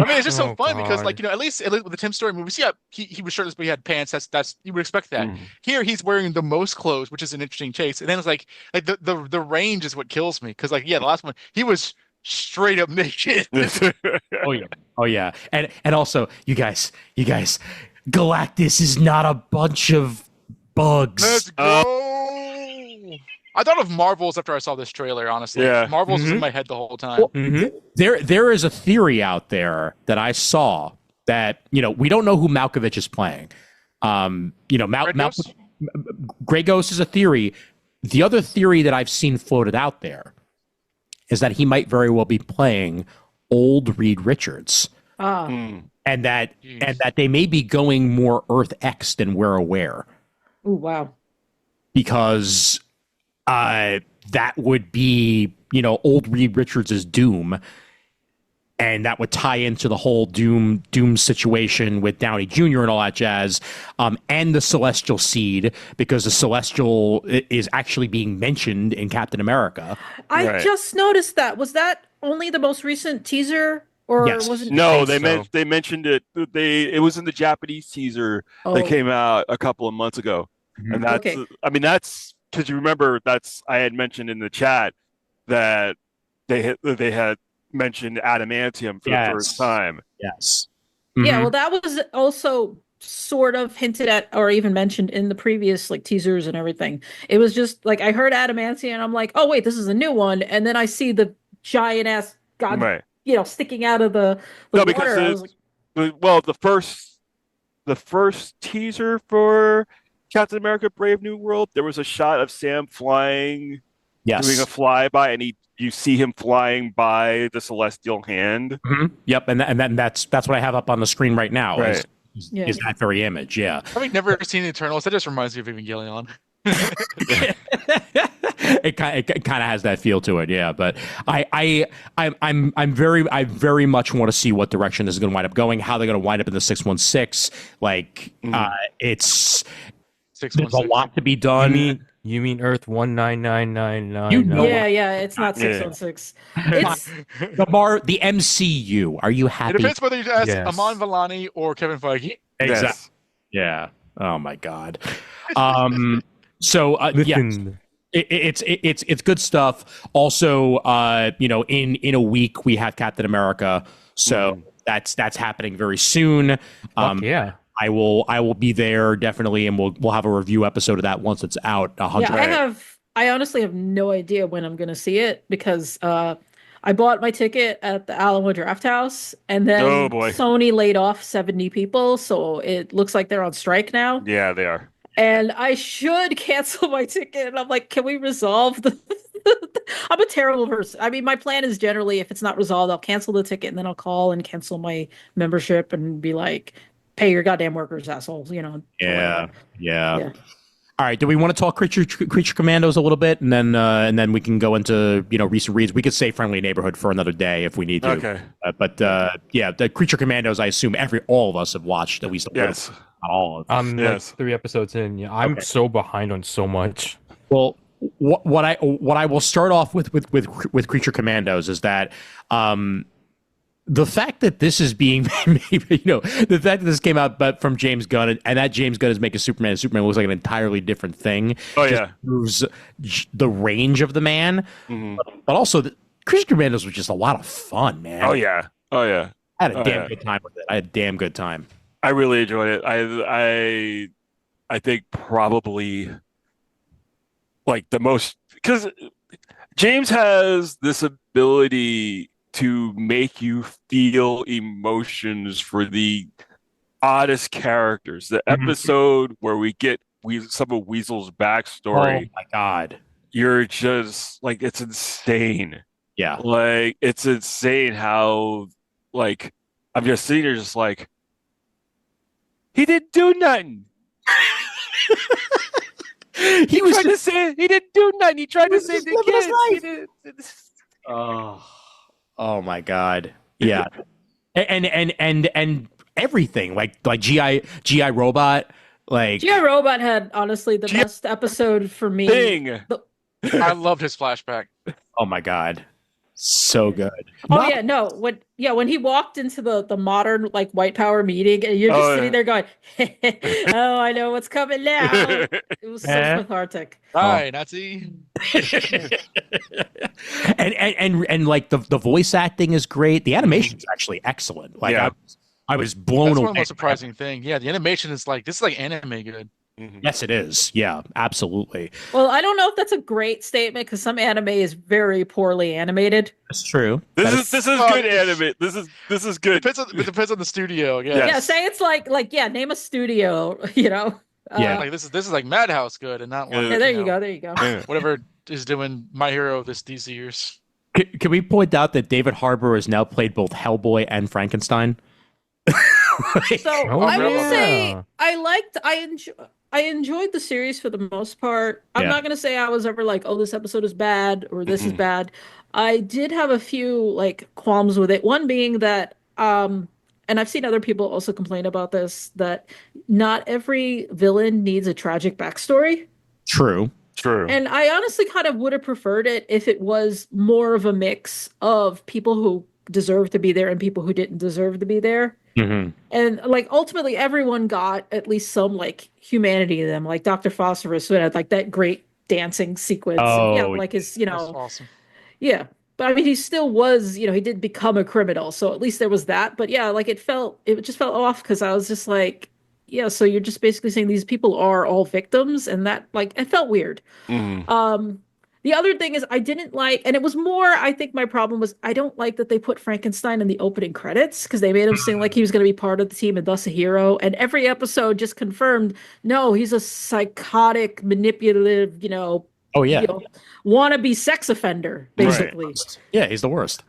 I mean, it's just so Oh, fun because, God. like, at least with the Tim Story movies, yeah, he was shirtless, but he had pants. That's you would expect that. Mhm. Here, he's wearing the most clothes, which is an interesting chase. And then it's like the range is what kills me because, like, yeah, the last one he was straight up naked. Oh yeah. Oh yeah. And also, you guys, Galactus is not a bunch of bugs. Let's go. I thought of Marvels after I saw this trailer. Honestly, Yeah. Marvels was in Mhm. my head the whole time. Well, Mhm. there is a theory out there that I saw that, we don't know who Malkovich is playing. Red Ghost? Grey Ghost is a theory. The other theory that I've seen floated out there is that he might very well be playing old Reed Richards, Ah, Mm. and that Jeez. they may be going more Earth X than we're aware, ooh, wow. because that would be old Reed Richards' Doom, and that would tie into the whole Doom situation with Downey Jr. and all that jazz, and the Celestial Seed, because the Celestial is actually being mentioned in Captain America. I Right. just noticed that. Was that only the most recent teaser, or Yes. was it? No, think so. they mentioned it. It was in the Japanese teaser Oh, that came out a couple of months ago, and that's Okay. I mean that's because you remember I had mentioned in the chat that they had mentioned adamantium for Yes. the first time. Yes. yeah. Mhm. Well, that was also sort of hinted at, or even mentioned in the previous like teasers and everything. It was just like I heard adamantium, and I'm like, oh wait, this is a new one, and then I see the giant ass god, Right. sticking out of the No, water. because I was like, well, the first teaser for Captain America: Brave New World, there was a shot of Sam flying Yes. doing a flyby, and you see him flying by the celestial hand. Yep, and then that's what I have up on the screen right now. Right. Is that very image? Yeah. Having never seen Eternals, that just reminds me of Evangelion. It kind of has that feel to it, yeah. But I very much want to see what direction this is going to wind up going. How they're going to wind up in the 616. Like, there's a lot to be done. You mean Earth 199999? You know Yeah, it's not 616. It's the MCU. Are you It happy? depends whether you ask Yes. Aman Vellani or Kevin Feige. Exactly. Yes. Yeah. Oh my God. So Listen. it's good stuff. Also, in a week we have Captain America, so that's happening very soon. Yeah. I will be there definitely, and we'll have a review episode of that once it's out. I honestly have no idea when I'm going to see it because I bought my ticket at the Alamo Draft House, and then Sony laid off 70 people, so it looks like they're on strike now. Yeah, they are. And I should cancel my ticket. And I'm like, can we resolve the I'm a terrible person. I mean, my plan is generally, if it's not resolved, I'll cancel the ticket and then I'll call and cancel my membership and be like, pay your goddamn workers, assholes, Yeah. All right. Do we want to talk Creature Commandos a little bit, and then we can go into recent reads? We could say Friendly Neighborhood for another day if we need to. Okay. But the Creature Commandos, I assume all of us have watched at least a little. Yes. Not all of them. I'm like 3 episodes in. Yeah, I'm so behind on so much. Well, what I will start off with Creature Commandos is that the fact that this is being made, the fact that this came out but from James Gunn, and that James Gunn is making Superman, and Superman looks like an entirely different thing. Proves the range of the man. But also, Creature Commandos was just a lot of fun, man. Oh yeah. I had a damn good time with it. I had a damn good time. I really enjoyed it. I think probably like the most, because James has this ability to make you feel emotions for the oddest characters. The episode where we get some of Weasel's backstory. Oh my God. You're just like, it's insane. Yeah. Like, it's insane how, like, I'm just sitting there just like, he didn't do nothing. He was trying to say he didn't do nothing. He tried to save the kids. Oh my God. Yeah. and everything like GI Robot, like GI Robot had honestly the best episode for me. I loved his flashback. Oh my God. So good. When he walked into the modern like white power meeting and you're just sitting there going, oh, I know what's coming now. It was so cathartic. Hi, Nazi. and like the voice acting is great. The animation is actually excellent. Like I was blown away. That's one of the most surprising thing. Yeah, the animation is like, this is like anime good. Yes, it is. Yeah, absolutely. Well, I don't know if that's a great statement because some anime is very poorly animated. That's true. This is good anime. This is good. It depends on the studio. Yeah, say it's like name a studio. Like this is like Madhouse good and not like there you go. Whatever is doing My Hero these years. Can we point out that David Harbour has now played both Hellboy and Frankenstein? So I will say I enjoyed the series for the most part. I'm not going to say I was ever like, oh, this episode is bad or this is bad. I did have a few like qualms with it. One being that, and I've seen other people also complain about this, that not every villain needs a tragic backstory. True. And I honestly kind of would have preferred it if it was more of a mix of people who deserve to be there and people who didn't deserve to be there. And like ultimately everyone got at least some like humanity in them, like Dr. Phosphorus had like that great dancing sequence. Like his, That's awesome. Yeah. But I mean he still was, he did become a criminal, so at least there was that. But yeah, like it just felt off because I was just like, yeah, so you're just basically saying these people are all victims, and that like it felt weird. The other thing is I didn't like, and it was more, I think my problem was I don't like that they put Frankenstein in the opening credits because they made him seem like he was going to be part of the team and thus a hero. And every episode just confirmed, no, he's a psychotic, manipulative, Oh yeah, wannabe sex offender, basically. Right. Yeah, he's the worst.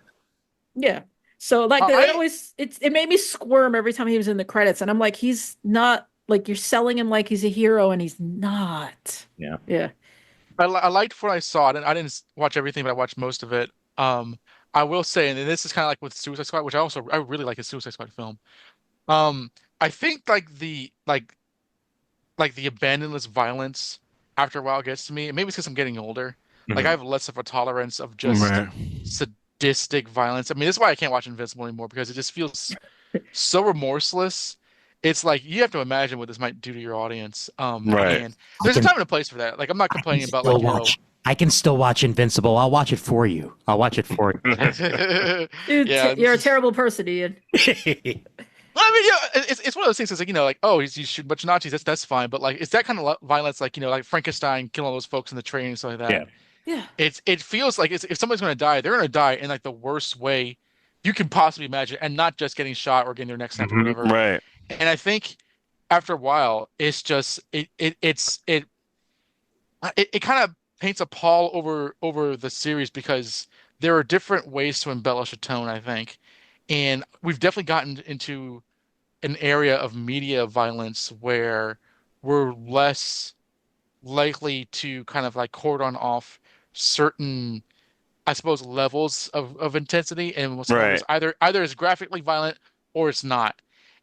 Yeah. So like it made me squirm every time he was in the credits, and I'm like, he's not like you're selling him like he's a hero, and he's not. Yeah. Yeah. I liked what I saw. I didn't watch everything, but I watched most of it. I will say, and this is kind of like with Suicide Squad, which I really like the Suicide Squad film. I think like the abandonless violence after a while gets to me. And maybe it's because I'm getting older. Like I have less of a tolerance of just sadistic violence. I mean, this is why I can't watch Invincible anymore because it just feels so remorseless. It's like you have to imagine what this might do to your audience. And there's a time and a place for that. Like I'm not complaining about like I can still watch Invincible. I'll watch it for you. Dude, yeah, you're a terrible person, Ian. I mean, yeah, it's one of those things. It's like like, oh, he's shooting a bunch of Nazis. That's fine. But like, it's that kind of violence, like like Frankenstein killing all those folks in the train and stuff like that. Yeah. It feels like if somebody's going to die, they're going to die in like the worst way you can possibly imagine, and not just getting shot or getting their neck snapped or whatever. Right. And I think after a while, it's just it kind of paints a pall over the series because there are different ways to embellish a tone, I think. And we've definitely gotten into an area of media violence where we're less likely to kind of like cordon off certain, I suppose, levels of intensity, and it's either is graphically violent or it's not.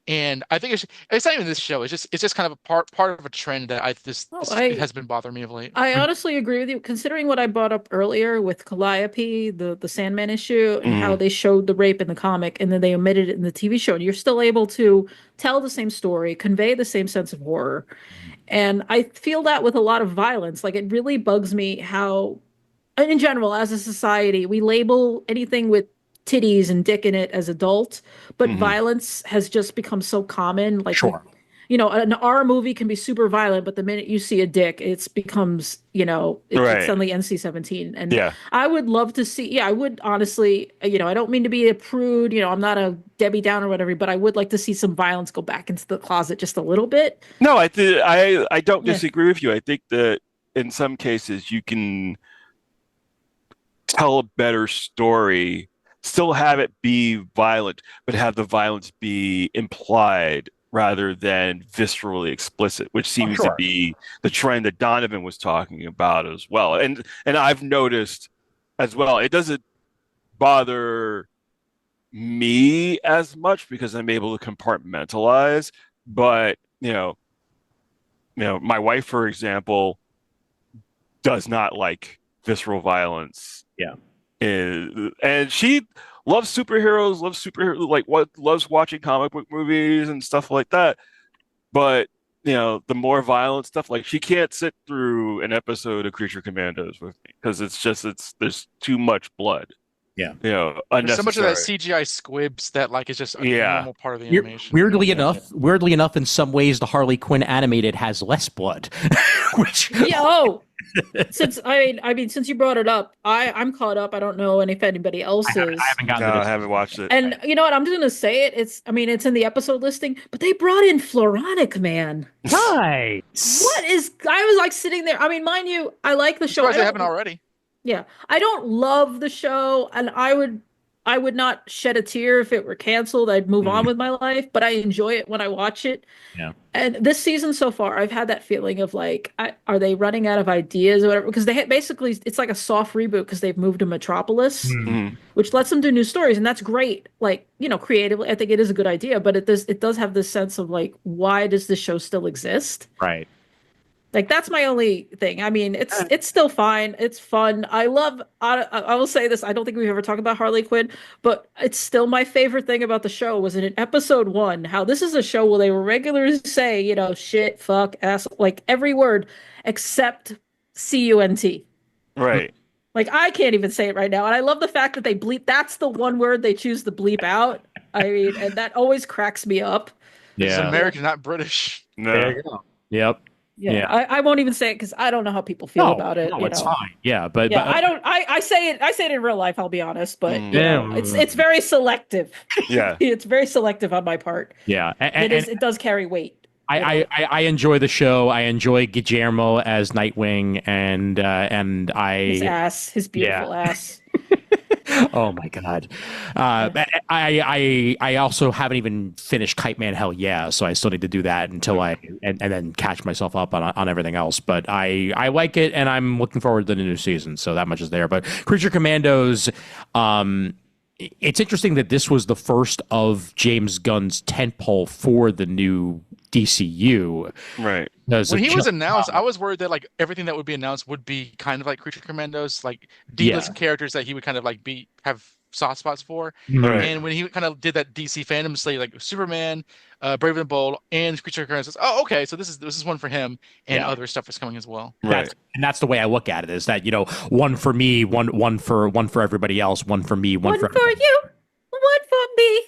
And I think it's not even this show. It's just kind of a part of a trend that it has been bothering me of late. I honestly agree with you, considering what I brought up earlier with Calliope, the Sandman issue, and how they showed the rape in the comic, and then they omitted it in the TV show. And you're still able to tell the same story, convey the same sense of horror. And I feel that with a lot of violence. Like it really bugs me how, in general, as a society, we label anything with titties and dick in it as adult, but violence has just become so common. Like, an R movie can be super violent, but the minute you see a dick, it becomes, it's suddenly NC-17. And I would love to see, I would honestly, I don't mean to be a prude, I'm not a Debbie Downer or whatever, but I would like to see some violence go back into the closet just a little bit. No, I don't disagree with you. I think that in some cases you can tell a better story, still have it be violent, but have the violence be implied rather than viscerally explicit, which seems to be the trend that Donovan was talking about as well. And I've noticed as well, it doesn't bother me as much because I'm able to compartmentalize. But my wife, for example, does not like visceral violence. And she loves superheroes, loves watching comic book movies and stuff like that. But the more violent stuff, like she can't sit through an episode of Creature Commandos with me because there's too much blood. There's so much of that CGI squibs that like is just a normal part of the animation. Weirdly enough, in some ways, the Harley Quinn animated has less blood. Which since since you brought it up, I'm caught up. I don't know if anybody else is. I haven't watched it. And you know what? I'm just gonna say it. It's in the episode listing, but they brought in Floronic Man. Nice. I was like sitting there. I mean, mind you, I like the show. They haven't already. Yeah, I don't love the show, and I would not shed a tear if it were canceled. I'd move on with my life, but I enjoy it when I watch it. Yeah. And this season so far, I've had that feeling of like, are they running out of ideas or whatever? Because they basically, it's like a soft reboot because they've moved to Metropolis, which lets them do new stories, and that's great. Like, creatively, I think it is a good idea, but it does have this sense of like, why does this show still exist? Right. Like that's my only thing. I mean, it's still fine. It's fun. I will say this. I don't think we've ever talked about Harley Quinn, but it's still my favorite thing about the show was in episode 1, how this is a show where they will regularly say, shit, fuck, ass, like every word except C-U-N-T. Right. Like I can't even say it right now. And I love the fact that they bleep. That's the one word they choose to bleep out. I mean, and that always cracks me up. Yeah. It's American, not British. No. There you go. Yep. Yeah. I won't even say it because I don't know how people feel about it. No, it's fine. Yeah, but I don't. I say it in real life. I'll be honest, but it's very selective. Yeah, it's very selective on my part. Yeah, it does carry weight. I enjoy the show. I enjoy Guillermo as Nightwing, and his beautiful ass. Oh my god. I also haven't even finished Kite Man Hell Yeah, so I still need to do that until and then catch myself up on everything else. But I like it, and I'm looking forward to the new season, so that much is there. But Creature Commandos, it's interesting that this was the first of James Gunn's tentpole for the new DCU. Right. When he was announced, I was worried that like everything that would be announced would be kind of like Creature Commandos, like D-list characters that he would kind of like have soft spots for. Right. And when he kind of did that DC fandom slate, like Superman, Brave and the Bold, and Creature Commandos, oh, okay, so this is one for him, and other stuff is coming as well. Right. That's the way I look at it. Is that one for me, one for everybody else, one for me, one for you, one for me.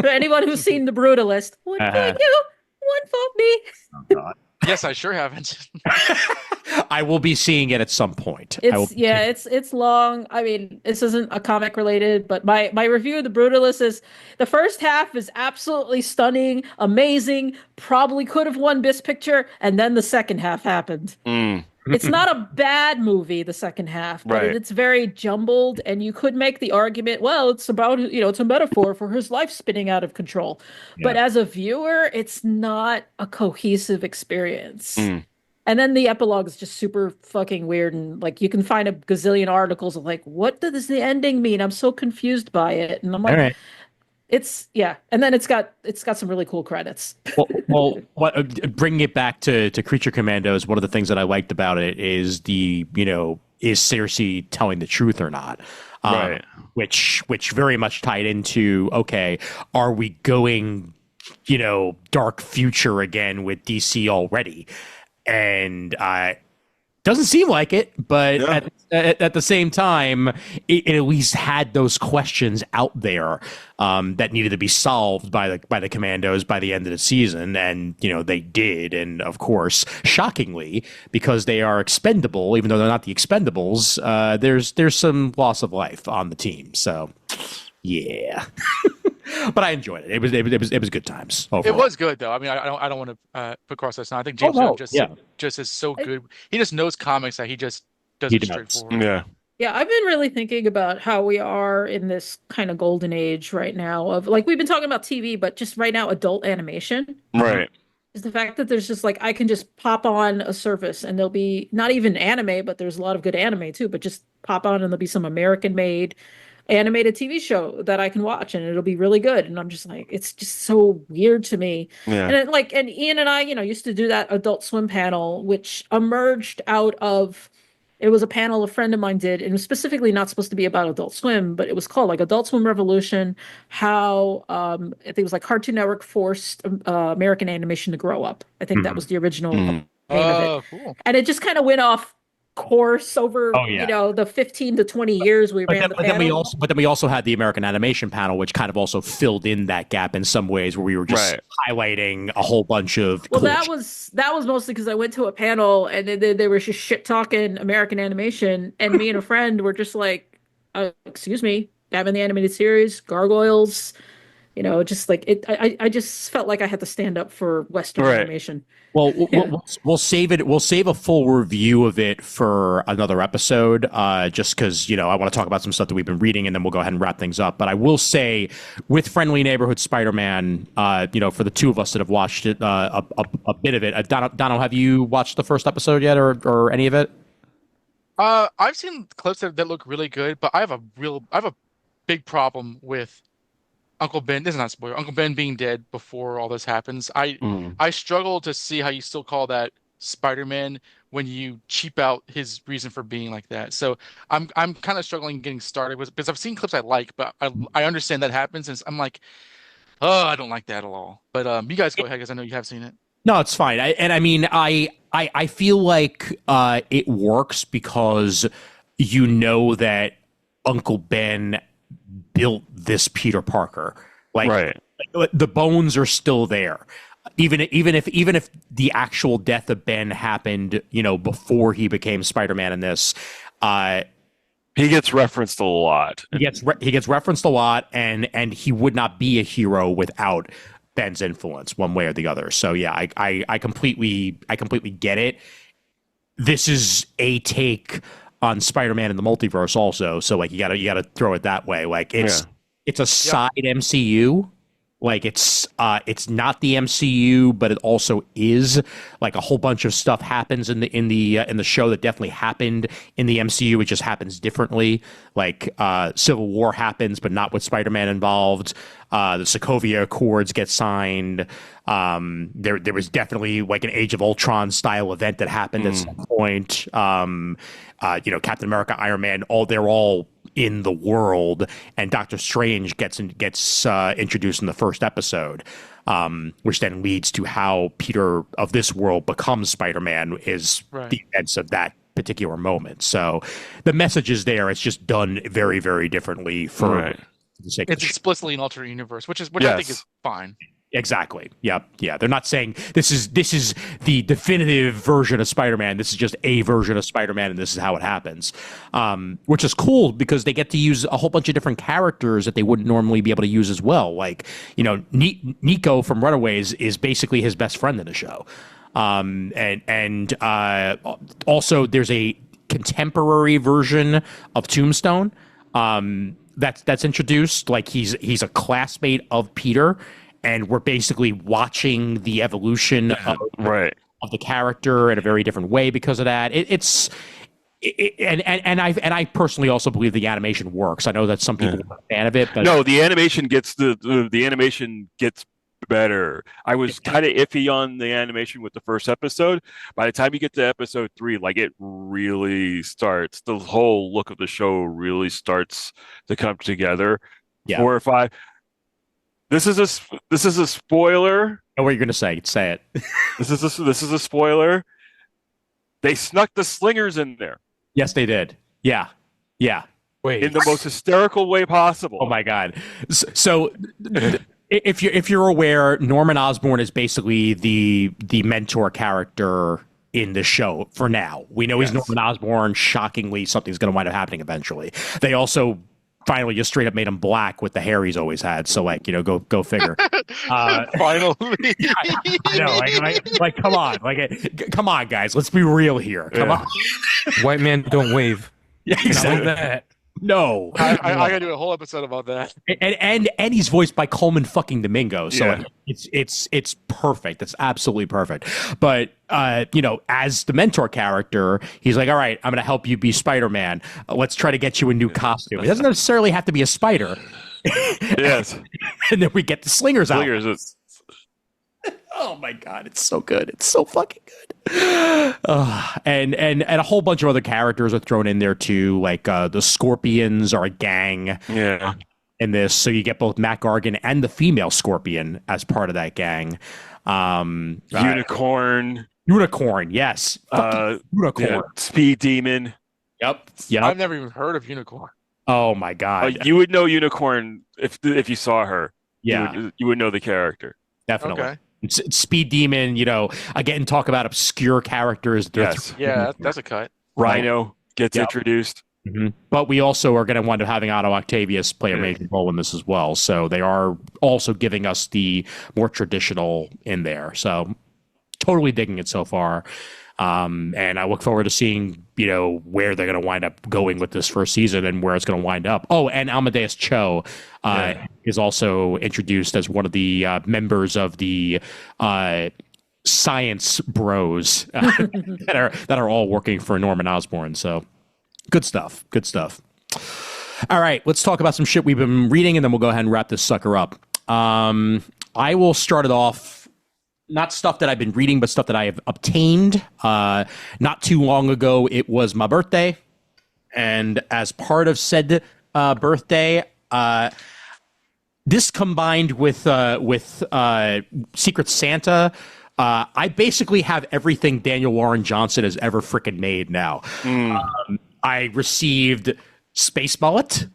For anyone who's seen The Brutalist, one for you, one for me. Oh, God. Yes, I sure haven't. I will be seeing it at some point. It's long. I mean, this isn't a comic related, but my review of The Brutalist is the first half is absolutely stunning, amazing, probably could have won Best Picture, and then the second half happened. It's not a bad movie, the second half, but it's very jumbled, and you could make the argument, well, it's about, it's a metaphor for his life spinning out of control. Yeah. But as a viewer, it's not a cohesive experience. And then the epilogue is just super fucking weird, and like you can find a gazillion articles of like, what does the ending mean? I'm so confused by it. And I'm like, all right. And then it's got some really cool credits. well, bringing it back to Creature Commandos, one of the things that I liked about it is is Cersei telling the truth or not? Right. Which very much tied into, okay, are we going, dark future again with DC already? And doesn't seem like it, but at the same time, it at least had those questions out there that needed to be solved by the Commandos by the end of the season, and they did. And of course, shockingly, because they are expendable, even though they're not the Expendables, there's some loss of life on the team. So, yeah. But I enjoyed it. It was good times. Overall. It was good though. I mean, I don't want to put across this. I think James Gunn just is so good. He just knows comics that he just does it straightforward. Yeah. Yeah, I've been really thinking about how we are in this kind of golden age right now of like we've been talking about TV, but just right now adult animation. Right. Is the fact that there's just like I can just pop on a service and there'll be not even anime, but there's a lot of good anime too, but just pop on and there'll be some American made animated TV show that I can watch and it'll be really good. And I'm just like, it's just so weird to me. Yeah. And Ian and I, used to do that Adult Swim panel, which emerged out of, it was a panel a friend of mine did, and it was specifically not supposed to be about Adult Swim, but it was called like Adult Swim Revolution, how I think it was like Cartoon Network forced American animation to grow up. I think that was the original name of it. Cool. And it just kind of went off course over the 15 to 20 years we ran the panel. But then we also had the American Animation panel, which kind of also filled in that gap in some ways, where we were just highlighting a whole bunch of that was mostly because I went to a panel and they were just shit talking American animation, and me and a friend were just like, excuse me, Batman the Animated Series, Gargoyles, just like it. I just felt like I had to stand up for Western animation. Well, we'll save it. We'll save a full review of it for another episode, just because I want to talk about some stuff that we've been reading, and then we'll go ahead and wrap things up. But I will say, with Friendly Neighborhood Spider-Man, for the two of us that have watched it, a bit of it. Donald, have you watched the first episode yet, or any of it? I've seen clips that look really good, but I have a big problem with Uncle Ben. This is not a spoiler. Uncle Ben being dead before all this happens. I struggle to see how you still call that Spider-Man when you cheap out his reason for being like that. So I'm kind of struggling getting started with, because I've seen clips I like, but I understand that happens, and I'm like, oh, I don't like that at all. But you guys go ahead, because I know you have seen it. No, it's fine. I feel like it works because that Uncle Ben built this Peter Parker. Like the bones are still there. Even if the actual death of Ben happened, before he became Spider-Man in this, he gets referenced a lot. He gets referenced a lot, and he would not be a hero without Ben's influence one way or the other. So yeah, I completely get it. This is a take on Spider-Man in the multiverse also. So like you gotta throw it that way. Like it's a side MCU. Like it's not the MCU, but it also is. Like a whole bunch of stuff happens in the show that definitely happened in the MCU. It just happens differently. Like Civil War happens, but not with Spider-Man involved. The Sokovia Accords get signed. There was definitely like an Age of Ultron style event that happened at some point. Captain America, Iron Man, they're all in the world, and Doctor Strange gets introduced in the first episode, which then leads to how Peter of this world becomes Spider-Man is the events of that particular moment. So the message is there. It's just done very, very differently for the sake of It's explicitly an alternate universe, which I think is fine. Exactly. Yep. Yeah. They're not saying this is the definitive version of Spider-Man. This is just a version of Spider-Man, and this is how it happens. Which is cool because they get to use a whole bunch of different characters that they wouldn't normally be able to use as well. Like, Nico from Runaways is basically his best friend in the show. And also there's a contemporary version of Tombstone that's introduced. Like he's a classmate of Peter. And we're basically watching the evolution of the character in a very different way because of that. I personally also believe the animation works. I know that some people are a fan of it, but no, the animation gets the animation gets better. I was kind of iffy on the animation with the first episode. By the time you get to episode 3, like it really starts. The whole look of the show really starts to come together. Yeah. 4 or 5. This is a spoiler. I know what you're gonna say. Say it. This is a spoiler. They snuck the slingers in there. Yes, they did. Yeah. Wait. In the most hysterical way possible. Oh my god. So if you're aware, Norman Osborn is basically the mentor character in the show for now. We know he's Norman Osborn. Shockingly, something's going to wind up happening eventually. They also finally just straight up made him black with the hair he's always had. So like, go figure. Finally. I know. Like, come on. Come on, guys. Let's be real here. Come on. White man don't wave. Yeah, exactly. That. No. I gotta do a whole episode about that. And he's voiced by Coleman fucking Domingo. So it's perfect. It's absolutely perfect. But as the mentor character, he's like, all right, I'm gonna help you be Spider-Man. Let's try to get you a new costume. It doesn't necessarily have to be a spider. Yes. And then we get the slingers out. Slingers. Oh my god, it's so good. It's so fucking good. And a whole bunch of other characters are thrown in there too. Like the Scorpions are a gang. Yeah. In this, so you get both Matt Gargan and the female Scorpion as part of that gang. Unicorn. Yes. Unicorn. Yeah. Speed Demon. Yep. I've never even heard of Unicorn. Oh my god. You would know Unicorn if you saw her. Yeah. You would know the character. Definitely. Okay. Speed Demon, again, talk about obscure characters. Yes. Yeah, that's a cut. Rhino gets introduced. Mm-hmm. But we also are going to wind up having Otto Octavius play a major role in this as well. So they are also giving us the more traditional in there. So totally digging it so far. And I look forward to seeing, where they're going to wind up going with this first season and where it's going to wind up. Oh, and Amadeus Cho is also introduced as one of the members of the science bros that are all working for Norman Osborn. So good stuff. All right, let's talk about some shit we've been reading, and then we'll go ahead and wrap this sucker up. I will start it off. Not stuff that I've been reading, but stuff that I have obtained. Not too long ago, it was my birthday. And as part of said birthday, this combined with Secret Santa, I basically have everything Daniel Warren Johnson has ever freaking made now. I received Space Mullet,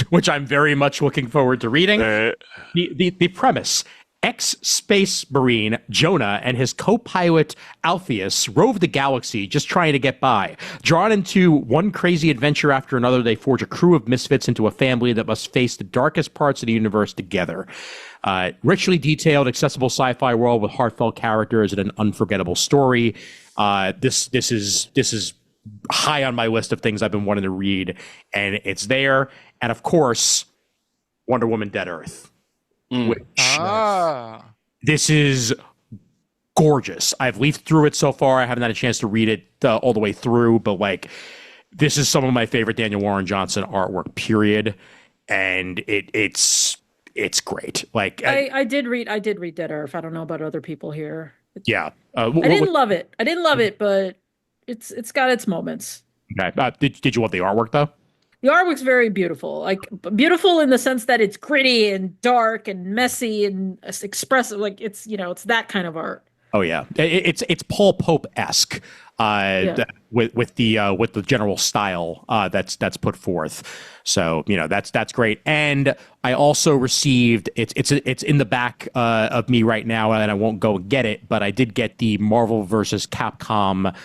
which I'm very much looking forward to reading. The premise: Ex-space marine Jonah and his co-pilot Alpheus rove the galaxy just trying to get by. Drawn into one crazy adventure after another, they forge a crew of misfits into a family that must face the darkest parts of the universe together. Richly detailed, accessible sci-fi world with heartfelt characters and an unforgettable story. This is high on my list of things I've been wanting to read, and it's there. And of course, Wonder Woman: Dead Earth. Which, this is gorgeous. I've leafed through it so far. I haven't had a chance to read it all the way through, but like, this is some of my favorite Daniel Warren Johnson artwork, period. And it's great. Like, I did read Dead Earth. I don't know about other people here. Yeah, I didn't love it. I didn't love it, but it's got its moments. Okay. Did you love the artwork though? The artwork's very beautiful, like beautiful in the sense that it's gritty and dark and messy and expressive. Like it's that kind of art. Oh yeah, it's Paul Pope-esque with the general style that's put forth. So that's great. And I also received it's in the back of me right now, and I won't go get it, but I did get the Marvel versus Capcom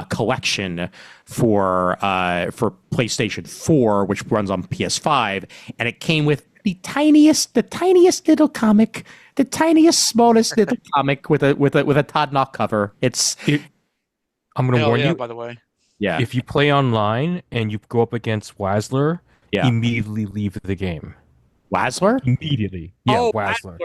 collection for PlayStation 4, which runs on PS5, and it came with the tiniest little comic, the tiniest, smallest little comic with a Todd Knock cover. I'm gonna warn you. By the way, yeah. If you play online and you go up against Wazzler, immediately leave the game. Wazzler? Immediately. Yeah, Wazzler.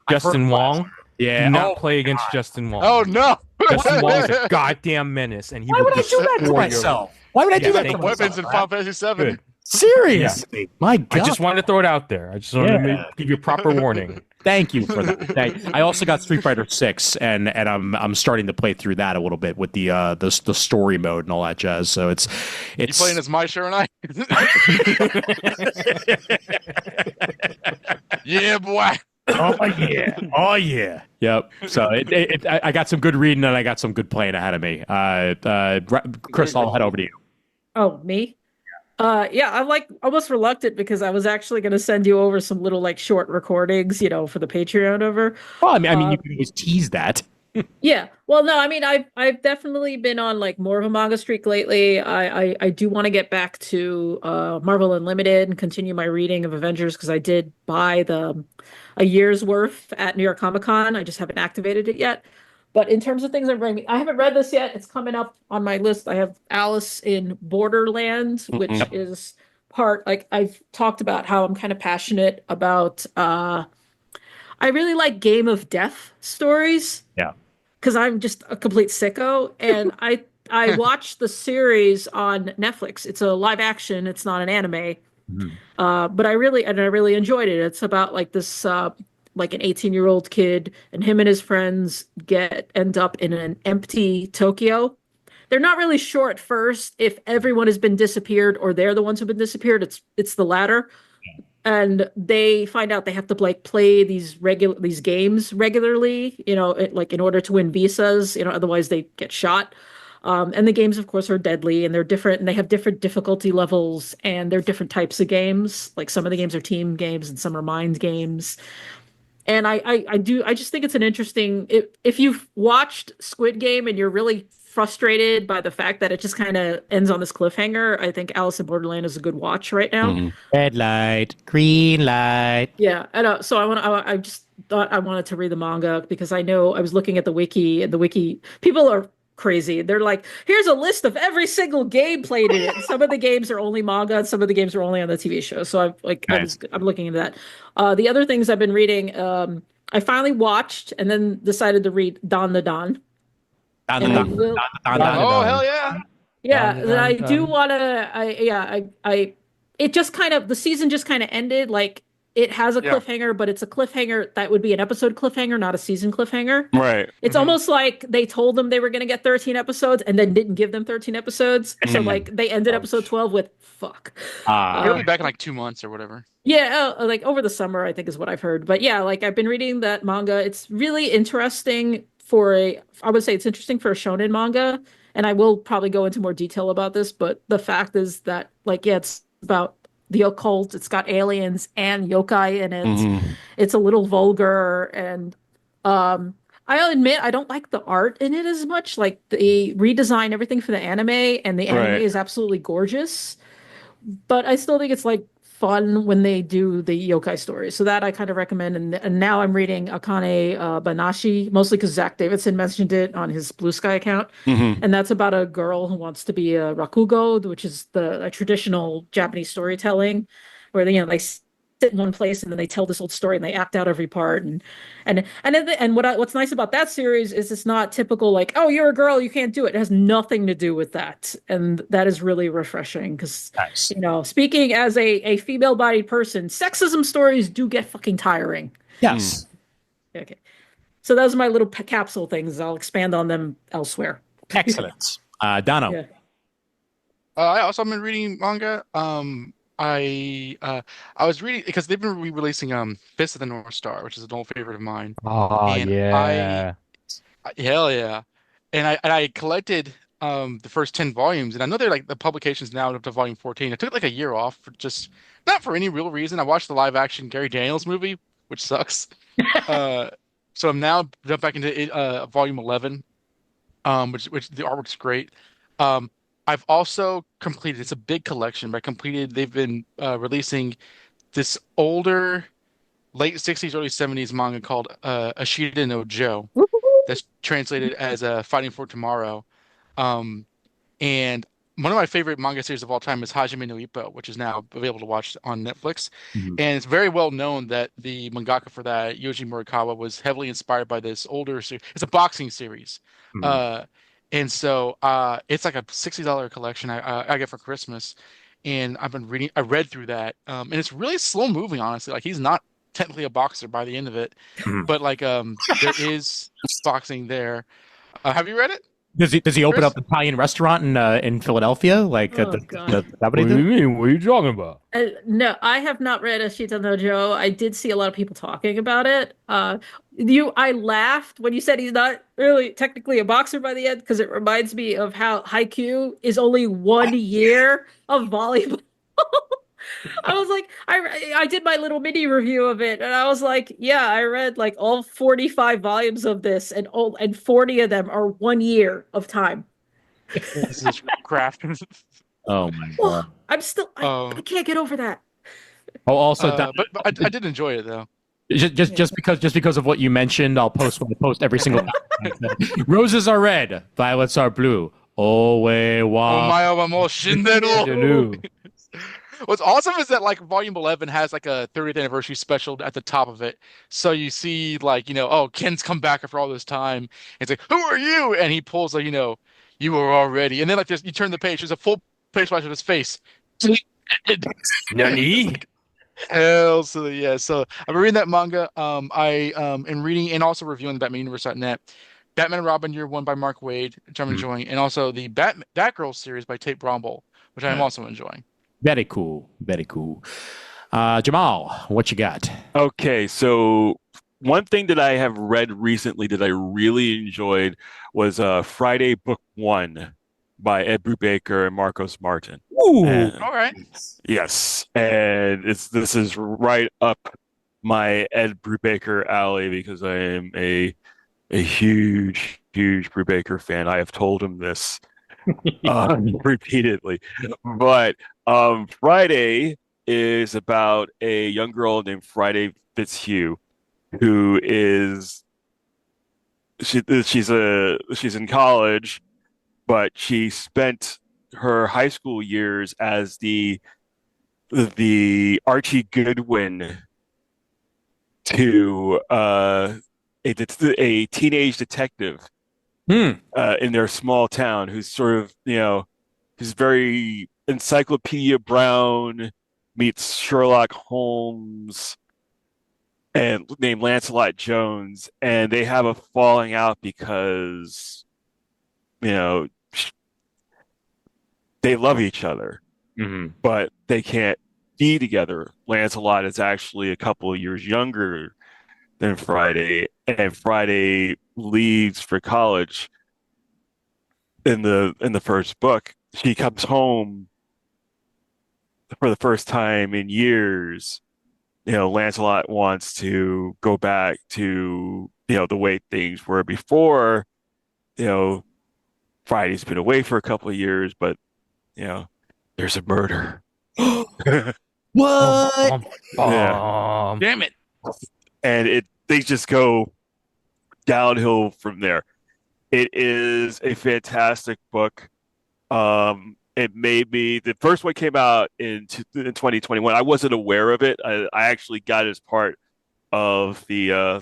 Justin Wong. Yeah. Do not play against Justin Wong. Oh no! Justin Wong is a goddamn menace, and why would I do that to myself? Why would I do that to myself? Weapons in Final Fantasy VII. Seriously, my God! I just wanted to throw it out there. I just wanted to give you a proper warning. Thank you for that. I also got Street Fighter 6, and I'm starting to play through that a little bit with the story mode and all that jazz. So it's you playing as Mai Shiranui? Yeah, boy. Oh yeah. Yep. So I got some good reading and I got some good playing ahead of me. Chris, I'll head over to you. Oh, me? Yeah, I'm like almost reluctant because I was actually going to send you over some little like short recordings, for the Patreon over. Well, I mean, you can always tease that. Yeah. Well, no, I mean, I've definitely been on like more of a manga streak lately. I do want to get back to Marvel Unlimited and continue my reading of Avengers because I did buy a year's worth at New York Comic Con. I just haven't activated it yet. But in terms of things I'm bringing, I haven't read this yet. It's coming up on my list. I have Alice in Borderland, which is part, like I've talked about how I'm kind of passionate about, I really like Game of Death stories. Yeah. Because I'm just a complete sicko. And I watched the series on Netflix. It's a live action. It's not an anime. But I really enjoyed it. It's about like this like an 18-year-old kid and him and his friends end up in an empty Tokyo. They're not really sure at first if everyone has been disappeared or they're the ones who've been disappeared. It's the latter. And they find out they have to like play these games regularly, like in order to win visas, otherwise they get shot. And the games, of course, are deadly and they're different and they have different difficulty levels and they're different types of games. Like some of the games are team games and some are mind games. And I just think it's an interesting, if you've watched Squid Game and you're really frustrated by the fact that it just kind of ends on this cliffhanger, I think Alice in Borderland is a good watch right now. Red light, green light. Yeah, I know. So I just thought I wanted to read the manga because I know I was looking at the wiki and the wiki people are crazy. They're like, here's a list of every single game played in it. Some of the games are only manga, and some of the games are only on the TV show. So I'm looking into that. The other things I've been reading, I finally watched and then decided to read Don the Don. Oh hell yeah! Yeah, that I do want to. It just kind of the season just kind of ended. Like it has a cliffhanger, but it's a cliffhanger that would be an episode cliffhanger, not a season cliffhanger. Right. It's almost like they told them they were going to get 13 episodes and then didn't give them 13 episodes. So like they ended episode 12 with fuck. It'll be back in like 2 months or whatever. Yeah, like over the summer, I think is what I've heard. But yeah, like I've been reading that manga. It's really interesting I would say it's interesting for a shonen manga. And I will probably go into more detail about this, but the fact is that like, yeah, it's about the occult. It's got aliens and yokai in it. Mm-hmm. It's a little vulgar, and I'll admit I don't like the art in it as much. Like they redesign everything for the anime, and the anime Right. is absolutely gorgeous. But I still think it's like fun when they do the yokai stories. So that I kind of recommend. And now I'm reading Akane Banashi, mostly because Zach Davidson mentioned it on his Blue Sky account. Mm-hmm. And that's about a girl who wants to be a rakugo, which is a traditional Japanese storytelling, where they sit in one place and then they tell this old story and they act out every part. And what's nice about that series is it's not typical like, oh, you're a girl, you can't do it. It has nothing to do with that, and that is really refreshing because Nice. speaking as a female-bodied person, sexism stories do get fucking tiring. Yes. Okay, so those are my little capsule things. I'll expand on them elsewhere. Excellent. Dono. Yeah. I also have been reading manga. I was reading because they've been re-releasing Fist of the North Star, which is an old favorite of mine. Oh And yeah. hell yeah. And I collected the first 10 volumes, and I know they're like the publication's now up to volume 14. I took like a year off for just not for any real reason. I watched the live action Gary Daniels movie, which sucks. So I'm now jumped back into volume 11, which the artwork's great. Um, I've also completed. It's a big collection, but I completed. They've been releasing this older, late 60s, early 70s manga called Ashita no Joe. That's translated as Fighting for Tomorrow. Um, and one of my favorite manga series of all time is Hajime no Ippo, which is now available to watch on Netflix. Mhm. And it's very well known that the mangaka for that, Yoji Murakawa, was heavily inspired by this older series. It's a boxing series. Mhm. And so it's like a $60 collection I get for Christmas. And I read through that. And it's really slow moving, honestly. Like he's not technically a boxer by the end of it, Mhm. but like there is boxing there. Have you read it, Does he open Chris? up an Italian restaurant in Philadelphia? Like, Oh, God. is that what What he do you did? mean? What are you talking about? No, I have not read Ashita no Joe. I did see a lot of people talking about it. I laughed when you said he's not really technically a boxer by the end because it reminds me of how Haikyuu is only 1 year of volleyball. I was like, I did my little mini review of it, and I was like, yeah, I read like all 45 volumes of this, and 40 of them are 1 year of time. This is craft. Oh my Oh, god. I can't get over that. Oh, also, But I did enjoy it though. just Yeah. just because of what you mentioned, I'll post what I post every single time. Roses are red, violets are blue. Owe wa. Omae wa mo shinderu. Hello. What's awesome is that like Volume 11 has like a 30th anniversary special at the top of it. So you see like, oh, Ken's come back after all this time. It's like, who are you? And he pulls like, you were already. And then like this, you turn the page, there's a full page flash of his face. Nani? Hell, so yeah. So I've been reading that manga. I am reading and also reviewing the BatmanUniverse.net. Batman and Robin Year One by Mark Waid, which I'm enjoying, and also the Batgirl series by Tate Brombell, which I'm also enjoying. Very cool. Very cool. Jamal, what you got? Okay, so one thing that I have read recently that I really enjoyed was Friday Book One by Ed Brubaker and Marcos Martin. Ooh. And- All right. yes, and this is right up my Ed Brubaker alley because I am a huge Brubaker fan. I have told him this repeatedly, but Friday is about a young girl named Friday Fitzhugh who is she's in college, but she spent her high school years as the Archie Goodwin to a teenage detective Hmm. in their small town who's sort of who's very Encyclopedia Brown meets Sherlock Holmes and named Lancelot Jones, and they have a falling out because they love each other, Mhm. but they can't be together. Lancelot is actually a couple of years younger than Friday, and Friday leaves for college in the first book. She comes home for the first time in years, Lancelot wants to go back to, the way things were before. Friday's been away for a couple of years, but, there's a murder. What? Yeah. Damn it. And they just go downhill from there. It is a fantastic book. It made me, the first one came out in 2021. I wasn't aware of it. I actually got it as part of the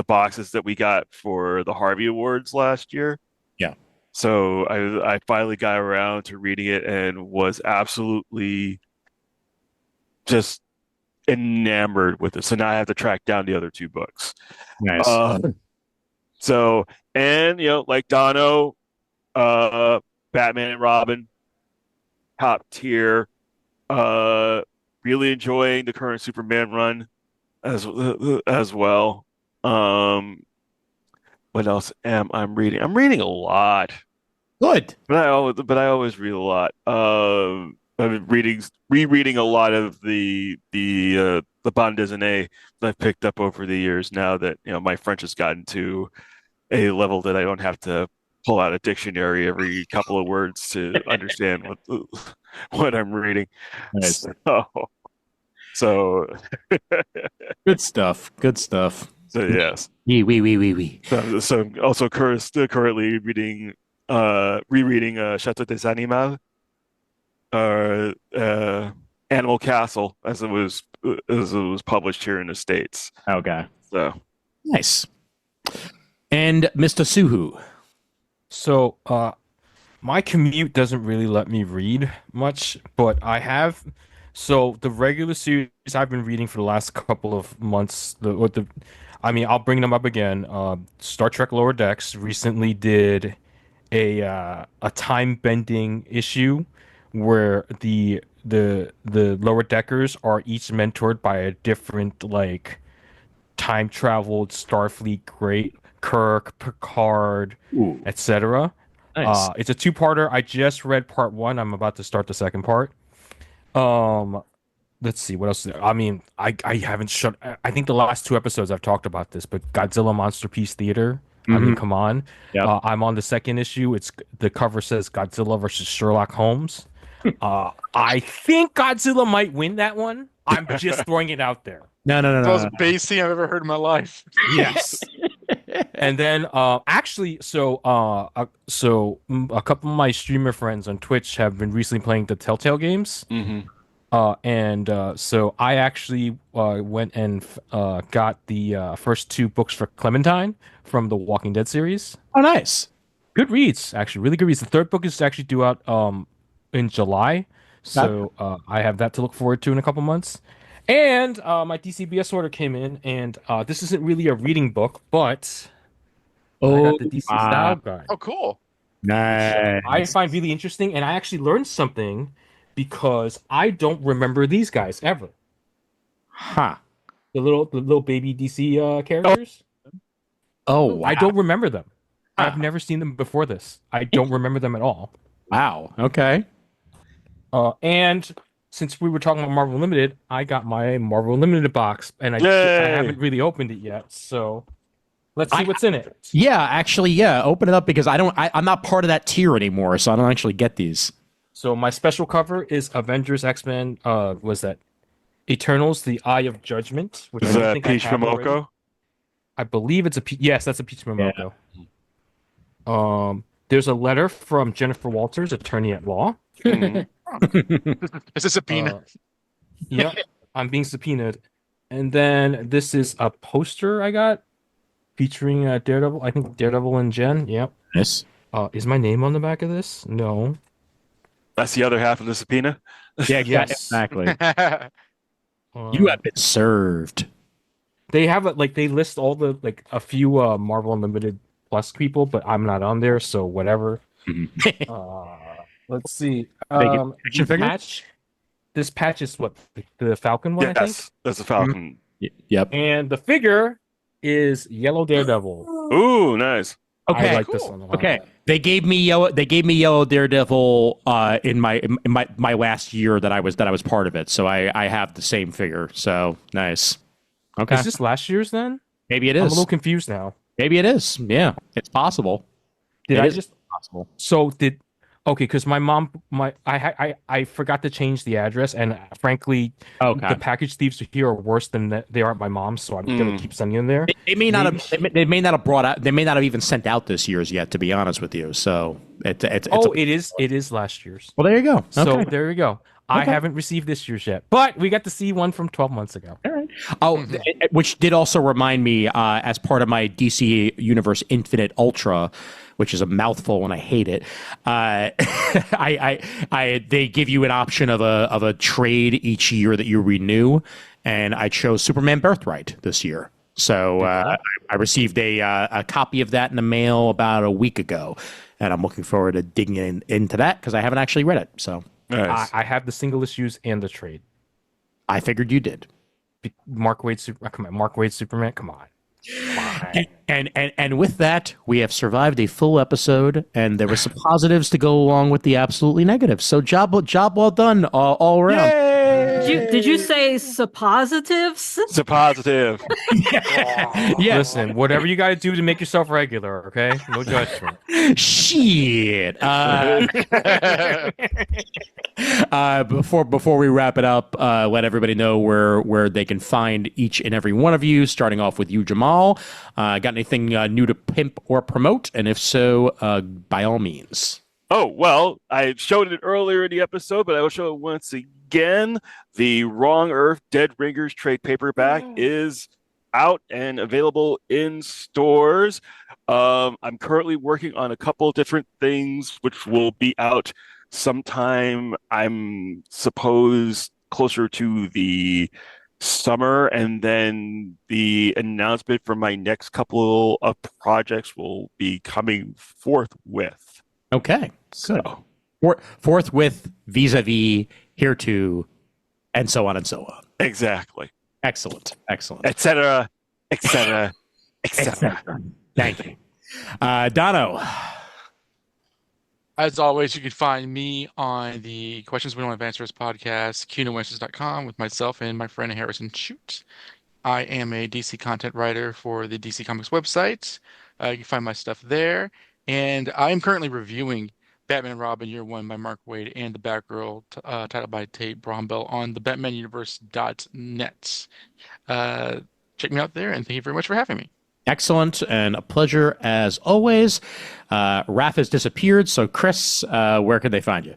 boxes that we got for the Harvey Awards last year. Yeah. So I finally got around to reading it and was absolutely just enamored with it. So now I have to track down the other two books. Nice. So, and like Dono, Batman and Robin, top tier. Really enjoying the current Superman run as well. What else am I reading? I'm reading a lot, Good. but I always read a lot. I've been rereading a lot of the bande dessinée that I've picked up over the years. Now that my French has gotten to a level that I don't have to pull out a dictionary every couple of words to understand what I'm reading. Nice. So Good stuff. Good stuff. So yes. Oui. So I'm also currently reading rereading Château des Animaux, Animal Castle, as it was published here in the States. Okay. So Nice. And Mr. Suhu. So, my commute doesn't really let me read much, but I have. So the regular series I've been reading for the last couple of months, I'll bring them up again. Star Trek Lower Decks recently did a time bending issue where the lower deckers are each mentored by a different time traveled Starfleet great, Kirk, Picard, etc. Nice. It's a two-parter. I just read part one. I'm about to start the second part. Let's see what else. I haven't shut. I think the last two episodes I've talked about this, but Godzilla Monster Piece Theater. I mean, come on. Yep. I'm on the second issue. The cover says Godzilla versus Sherlock Holmes. I think Godzilla might win that one. I'm just throwing it out there. No. The most base thing I've ever heard in my life. Yes. And then actually, a couple of my streamer friends on Twitch have been recently playing the Telltale games. So I actually went and got the first two books for Clementine from the Walking Dead series. Oh, nice. Good reads, actually, really good reads. The third book is actually due out in July, so I have that to look forward to in a couple months. And my DCBS order came in, and this isn't really a reading book, but I got the DC Style Guide. Oh, cool. Nice. I find really interesting, and I actually learned something because I don't remember these guys ever. Huh. The little baby DC characters. Oh, wow. I don't remember them. I've never seen them before this. I don't remember them at all. Wow. Okay. And since we were talking about Marvel Unlimited, I got my Marvel Unlimited box, and I haven't really opened it yet. So let's see what's in it. Yeah, actually, yeah. Open it up because I'm not part of that tier anymore, so I don't actually get these. So my special cover is Avengers X-Men. Was that Eternals: The Eye of Judgment? Which Is I that think Peach I have already. Momoko? I believe it's yes, that's a Peach Momoko. Yeah. There's a letter from Jennifer Walters, attorney at law. Mhm. It's a subpoena. Yeah, I'm being subpoenaed. And then this is a poster I got featuring Daredevil. I think Daredevil and Jen. Yep. Yes. Is my name on the back of this? No. That's the other half of the subpoena. Yeah, Yes. exactly. You have been served. They have they list all the a few Marvel Unlimited Plus people, but I'm not on there, so whatever. Let's see. Action figure? This patch is what the Falcon one, I think. Yes, that's a Falcon. Yep. And the figure is Yellow Daredevil. Ooh, nice. Okay, I like this one a lot. Okay, they gave me Yellow Daredevil in my last year that I was part of it. So I have the same figure. So nice. Okay, Is this last year's then? maybe it I'm a is. little confused now. Maybe it is. Yeah, it's possible. Did It I is just possible? so did okay? Because I forgot to change the address, and frankly, Okay. the package thieves here are worse than they are at my mom's, so I'm gonna keep sending them there. They may not Maybe have. They may not have brought out. They may not have even sent out this year's yet. To be honest with you, so it's it is last year's. well. There you go. So Okay. there we go. I Okay. haven't received this year's yet, but we got to see one from 12 months ago. All right. Oh, which did also remind me, as part of my DC Universe Infinite Ultra, which is a mouthful and I hate it. They give you an option of a trade each year that you renew, and I chose Superman Birthright this year. So I received a copy of that in the mail about a week ago, and I'm looking forward to digging into that because I haven't actually read it. So. Nice. I have the single issues and the trade. I figured you did. Mark Waid Superman. Come on. And with that, we have survived a full episode, and there were some positives to go along with the absolutely negatives. So job well done all around. Did you say suppositives? It's a positive. Yeah. Listen, whatever you got to do to make yourself regular, okay? No judgment. Shit. Before we wrap it up, let everybody know where they can find each and every one of you. Starting off with you, Jamal. Got anything new to pimp or promote? And if so, by all means. Oh, well, I showed it earlier in the episode, but I will show it once again. The Wrong Earth Dead Ringers trade paperback is out and available in stores. I'm currently working on a couple different things, which will be out sometime, I'm supposed, closer to the summer, and then the announcement for my next couple of projects will be coming forthwith. Okay, good. Forthwith, vis-a-vis, hereto, and so on and so on. Exactly. Excellent. Etc. Etc. Etc. Thank you. Dono. As always, you can find me on the Questions We Don't Have Answers podcast, QNoAnswers.com, with myself and my friend Harrison Shute. I am a DC content writer for the DC Comics website. You can find my stuff there. And I am currently reviewing Batman and Robin Year One by Mark Waid and The Batgirl, titled by Tate Brombell, on the BatmanUniverse.net. Check me out there, and thank you very much for having me. Excellent, and a pleasure as always. Raph has disappeared, so Kris, where can they find you?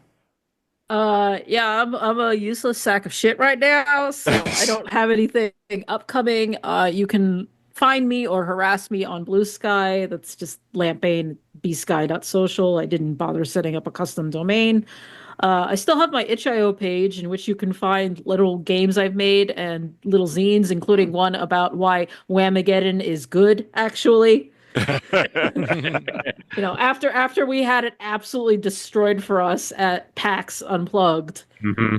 Yeah, I'm a useless sack of shit right now, so I don't have anything upcoming. You can find me or harass me on Blue Sky. That's just Lampane bsky.social. I didn't bother setting up a custom domain. I still have my itch.io page in which you can find little games I've made and little zines, including one about why Whamageddon is good, actually. After we had it absolutely destroyed for us at PAX Unplugged. Mm-hmm.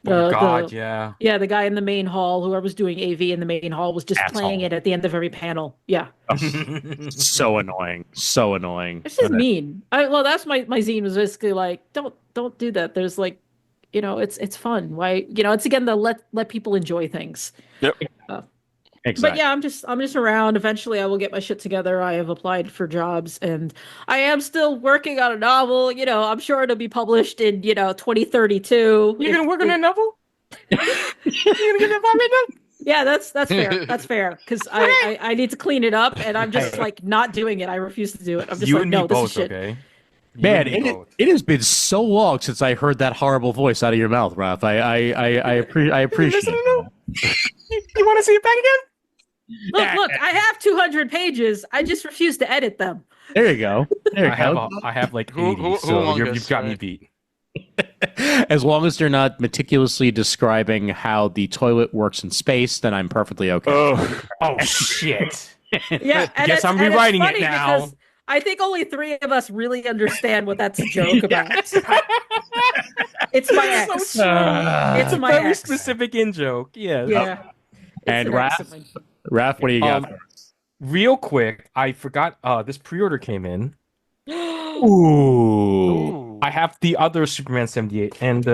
Yeah. Yeah, the guy in the main hall, whoever was doing AV in the main hall, was just playing it at the end of every panel. Yeah. So annoying. It's just mean. That's my zine was basically like, don't do that. There's like, it's fun. Why, it's again the let people enjoy things. Yep. Exactly. But yeah, I'm just around. Eventually I will get my shit together. I have applied for jobs and I am still working on a novel. I'm sure it'll be published in, 2032. You're gonna work on a novel? You're gonna get that for me now? Yeah, that's fair. That's fair. Because I need to clean it up and I'm just like not doing it. I refuse to do it. I'm just like, no, this is shit. Okay? Man, it has been so long since I heard that horrible voice out of your mouth, Raph. I appreciate it. You want to see it back again? Look, I have 200 pages. I just refuse to edit them. There you go. I have like 80, so you've got me beat. As long as they're not meticulously describing how the toilet works in space, then I'm perfectly okay. Oh shit. Yeah, guess I'm rewriting it now. I think only 3 of us really understand what that's a joke about. It's my ex. It's my very ex. specific in joke. Yeah. Yeah. And Raph, what do you got? real quick, I forgot. This pre-order came in. Ooh. I have the other Superman 78, and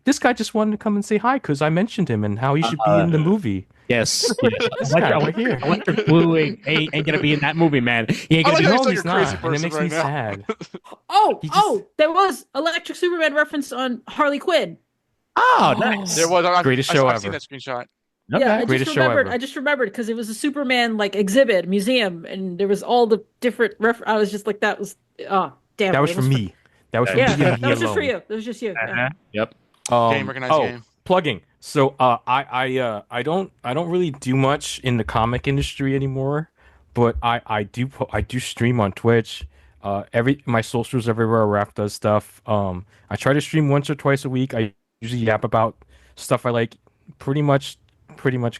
this guy just wanted to come and say hi because I mentioned him and how he should be in the movie. Yes. This guy right here. Electric Blue ain't gonna be in that movie, man. He ain't I gonna like be. how No, he's like he's a crazy not, and it person makes right me now. sad. There was Electric Superman reference on Harley Quinn. Oh, nice. There was. Greatest show I've seen ever. that screenshot. Yeah, I Greatest just show remembered. ever. I just remembered because it was a Superman like exhibit museum, and there was all the different I was just like, that was damn. That it was for me. That was for me Yeah, and that me was just for alone. you. That was just you. Yeah. Yep. Game, recognized game. Plugging. So I don't really do much in the comic industry anymore, but I do stream on Twitch. My socials everywhere. Raph does stuff. I try to stream once or twice a week. I usually yap about stuff I like, pretty much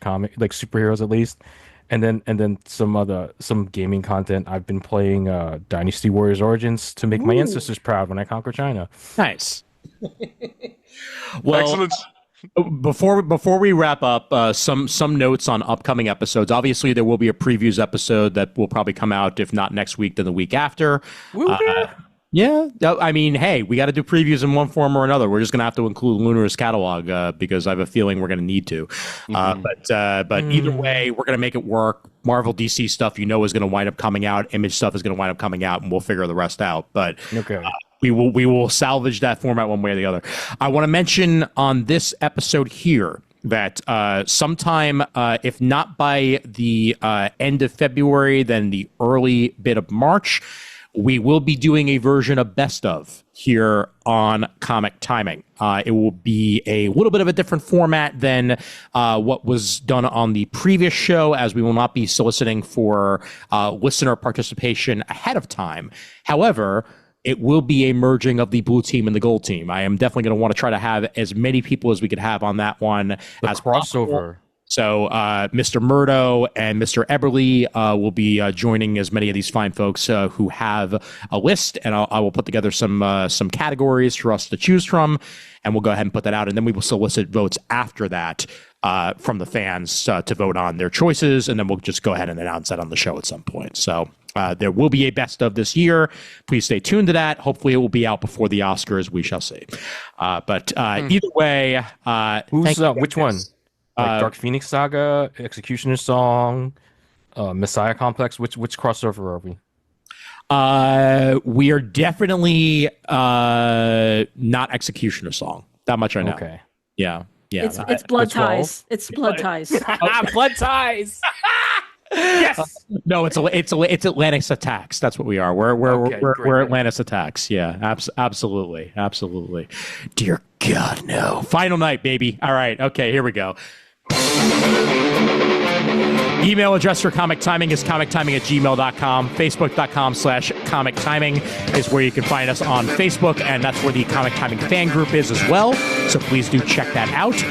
comic, like superheroes at least, and then some gaming content. I've been playing Dynasty Warriors Origins to make my ancestors proud when I conquer China. Nice. Well, Excellent. before we wrap up, some notes on upcoming episodes. Obviously, there will be a previews episode that will probably come out, if not next week, then the week after. Yeah, I mean, hey, we got to do previews in one form or another. We're just gonna have to include Lunar's catalog because I have a feeling we're gonna need to. But either way, we're gonna make it work. Marvel DC stuff, is gonna wind up coming out. Image stuff is gonna wind up coming out, and we'll figure the rest out. But Okay. we will salvage that format one way or the other. I want to mention on this episode here that sometime, if not by the end of February, then the early bit of March, we will be doing a version of Best Of here on Comic Timing. It will be a little bit of a different format than what was done on the previous show, as we will not be soliciting for listener participation ahead of time. However, it will be a merging of the blue team and the gold team. I am definitely going to want to try to have as many people as we could have on that one as crossover. possible. So Mr. Murdo and Mr. Eberly will be joining as many of these fine folks who have a list, and I will put together some categories for us to choose from, and we'll go ahead and put that out, and then we will solicit votes after that from the fans to vote on their choices, and then we'll just go ahead and announce that on the show at some point. So there will be a Best Of this year. Please stay tuned to that. Hopefully it will be out before the Oscars. We shall see. But either way, Which one? Like Dark Phoenix Saga, Executioner Song, Messiah Complex. Which crossover are we? We are definitely not Executioner Song. That much I know. Okay. Yeah. It's blood ties. It's blood ties. Blood ties. Yes. No, it's Atlantis Attacks. That's what we are. We're Atlantis Attacks. Yeah, absolutely. Dear God, no. Final night, baby. All right. Okay, here we go. Email address for Comic Timing is comictiming@gmail.com. Facebook.com/Comic Timing is where you can find us on Facebook, and that's where the Comic Timing fan group is as well. So please do check that out.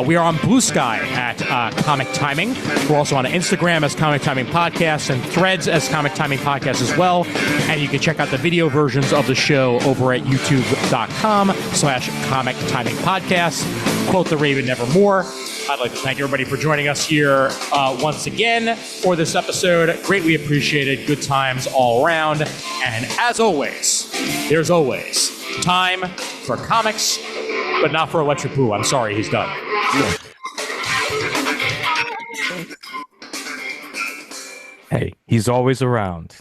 We are on Blue Sky at Comic Timing. We're also on Instagram as Comic Timing Podcast and Threads as Comic Timing Podcast as well. And you can check out the video versions of the show over at youtube.com/Comic Timing Podcast. Quote the Raven Nevermore. I'd like to thank everybody for joining us here once again for this episode. Greatly appreciated. Good times all around. And as always, there's always time for comics, but not for Electric Blue. I'm sorry, he's done. Hey, he's always around.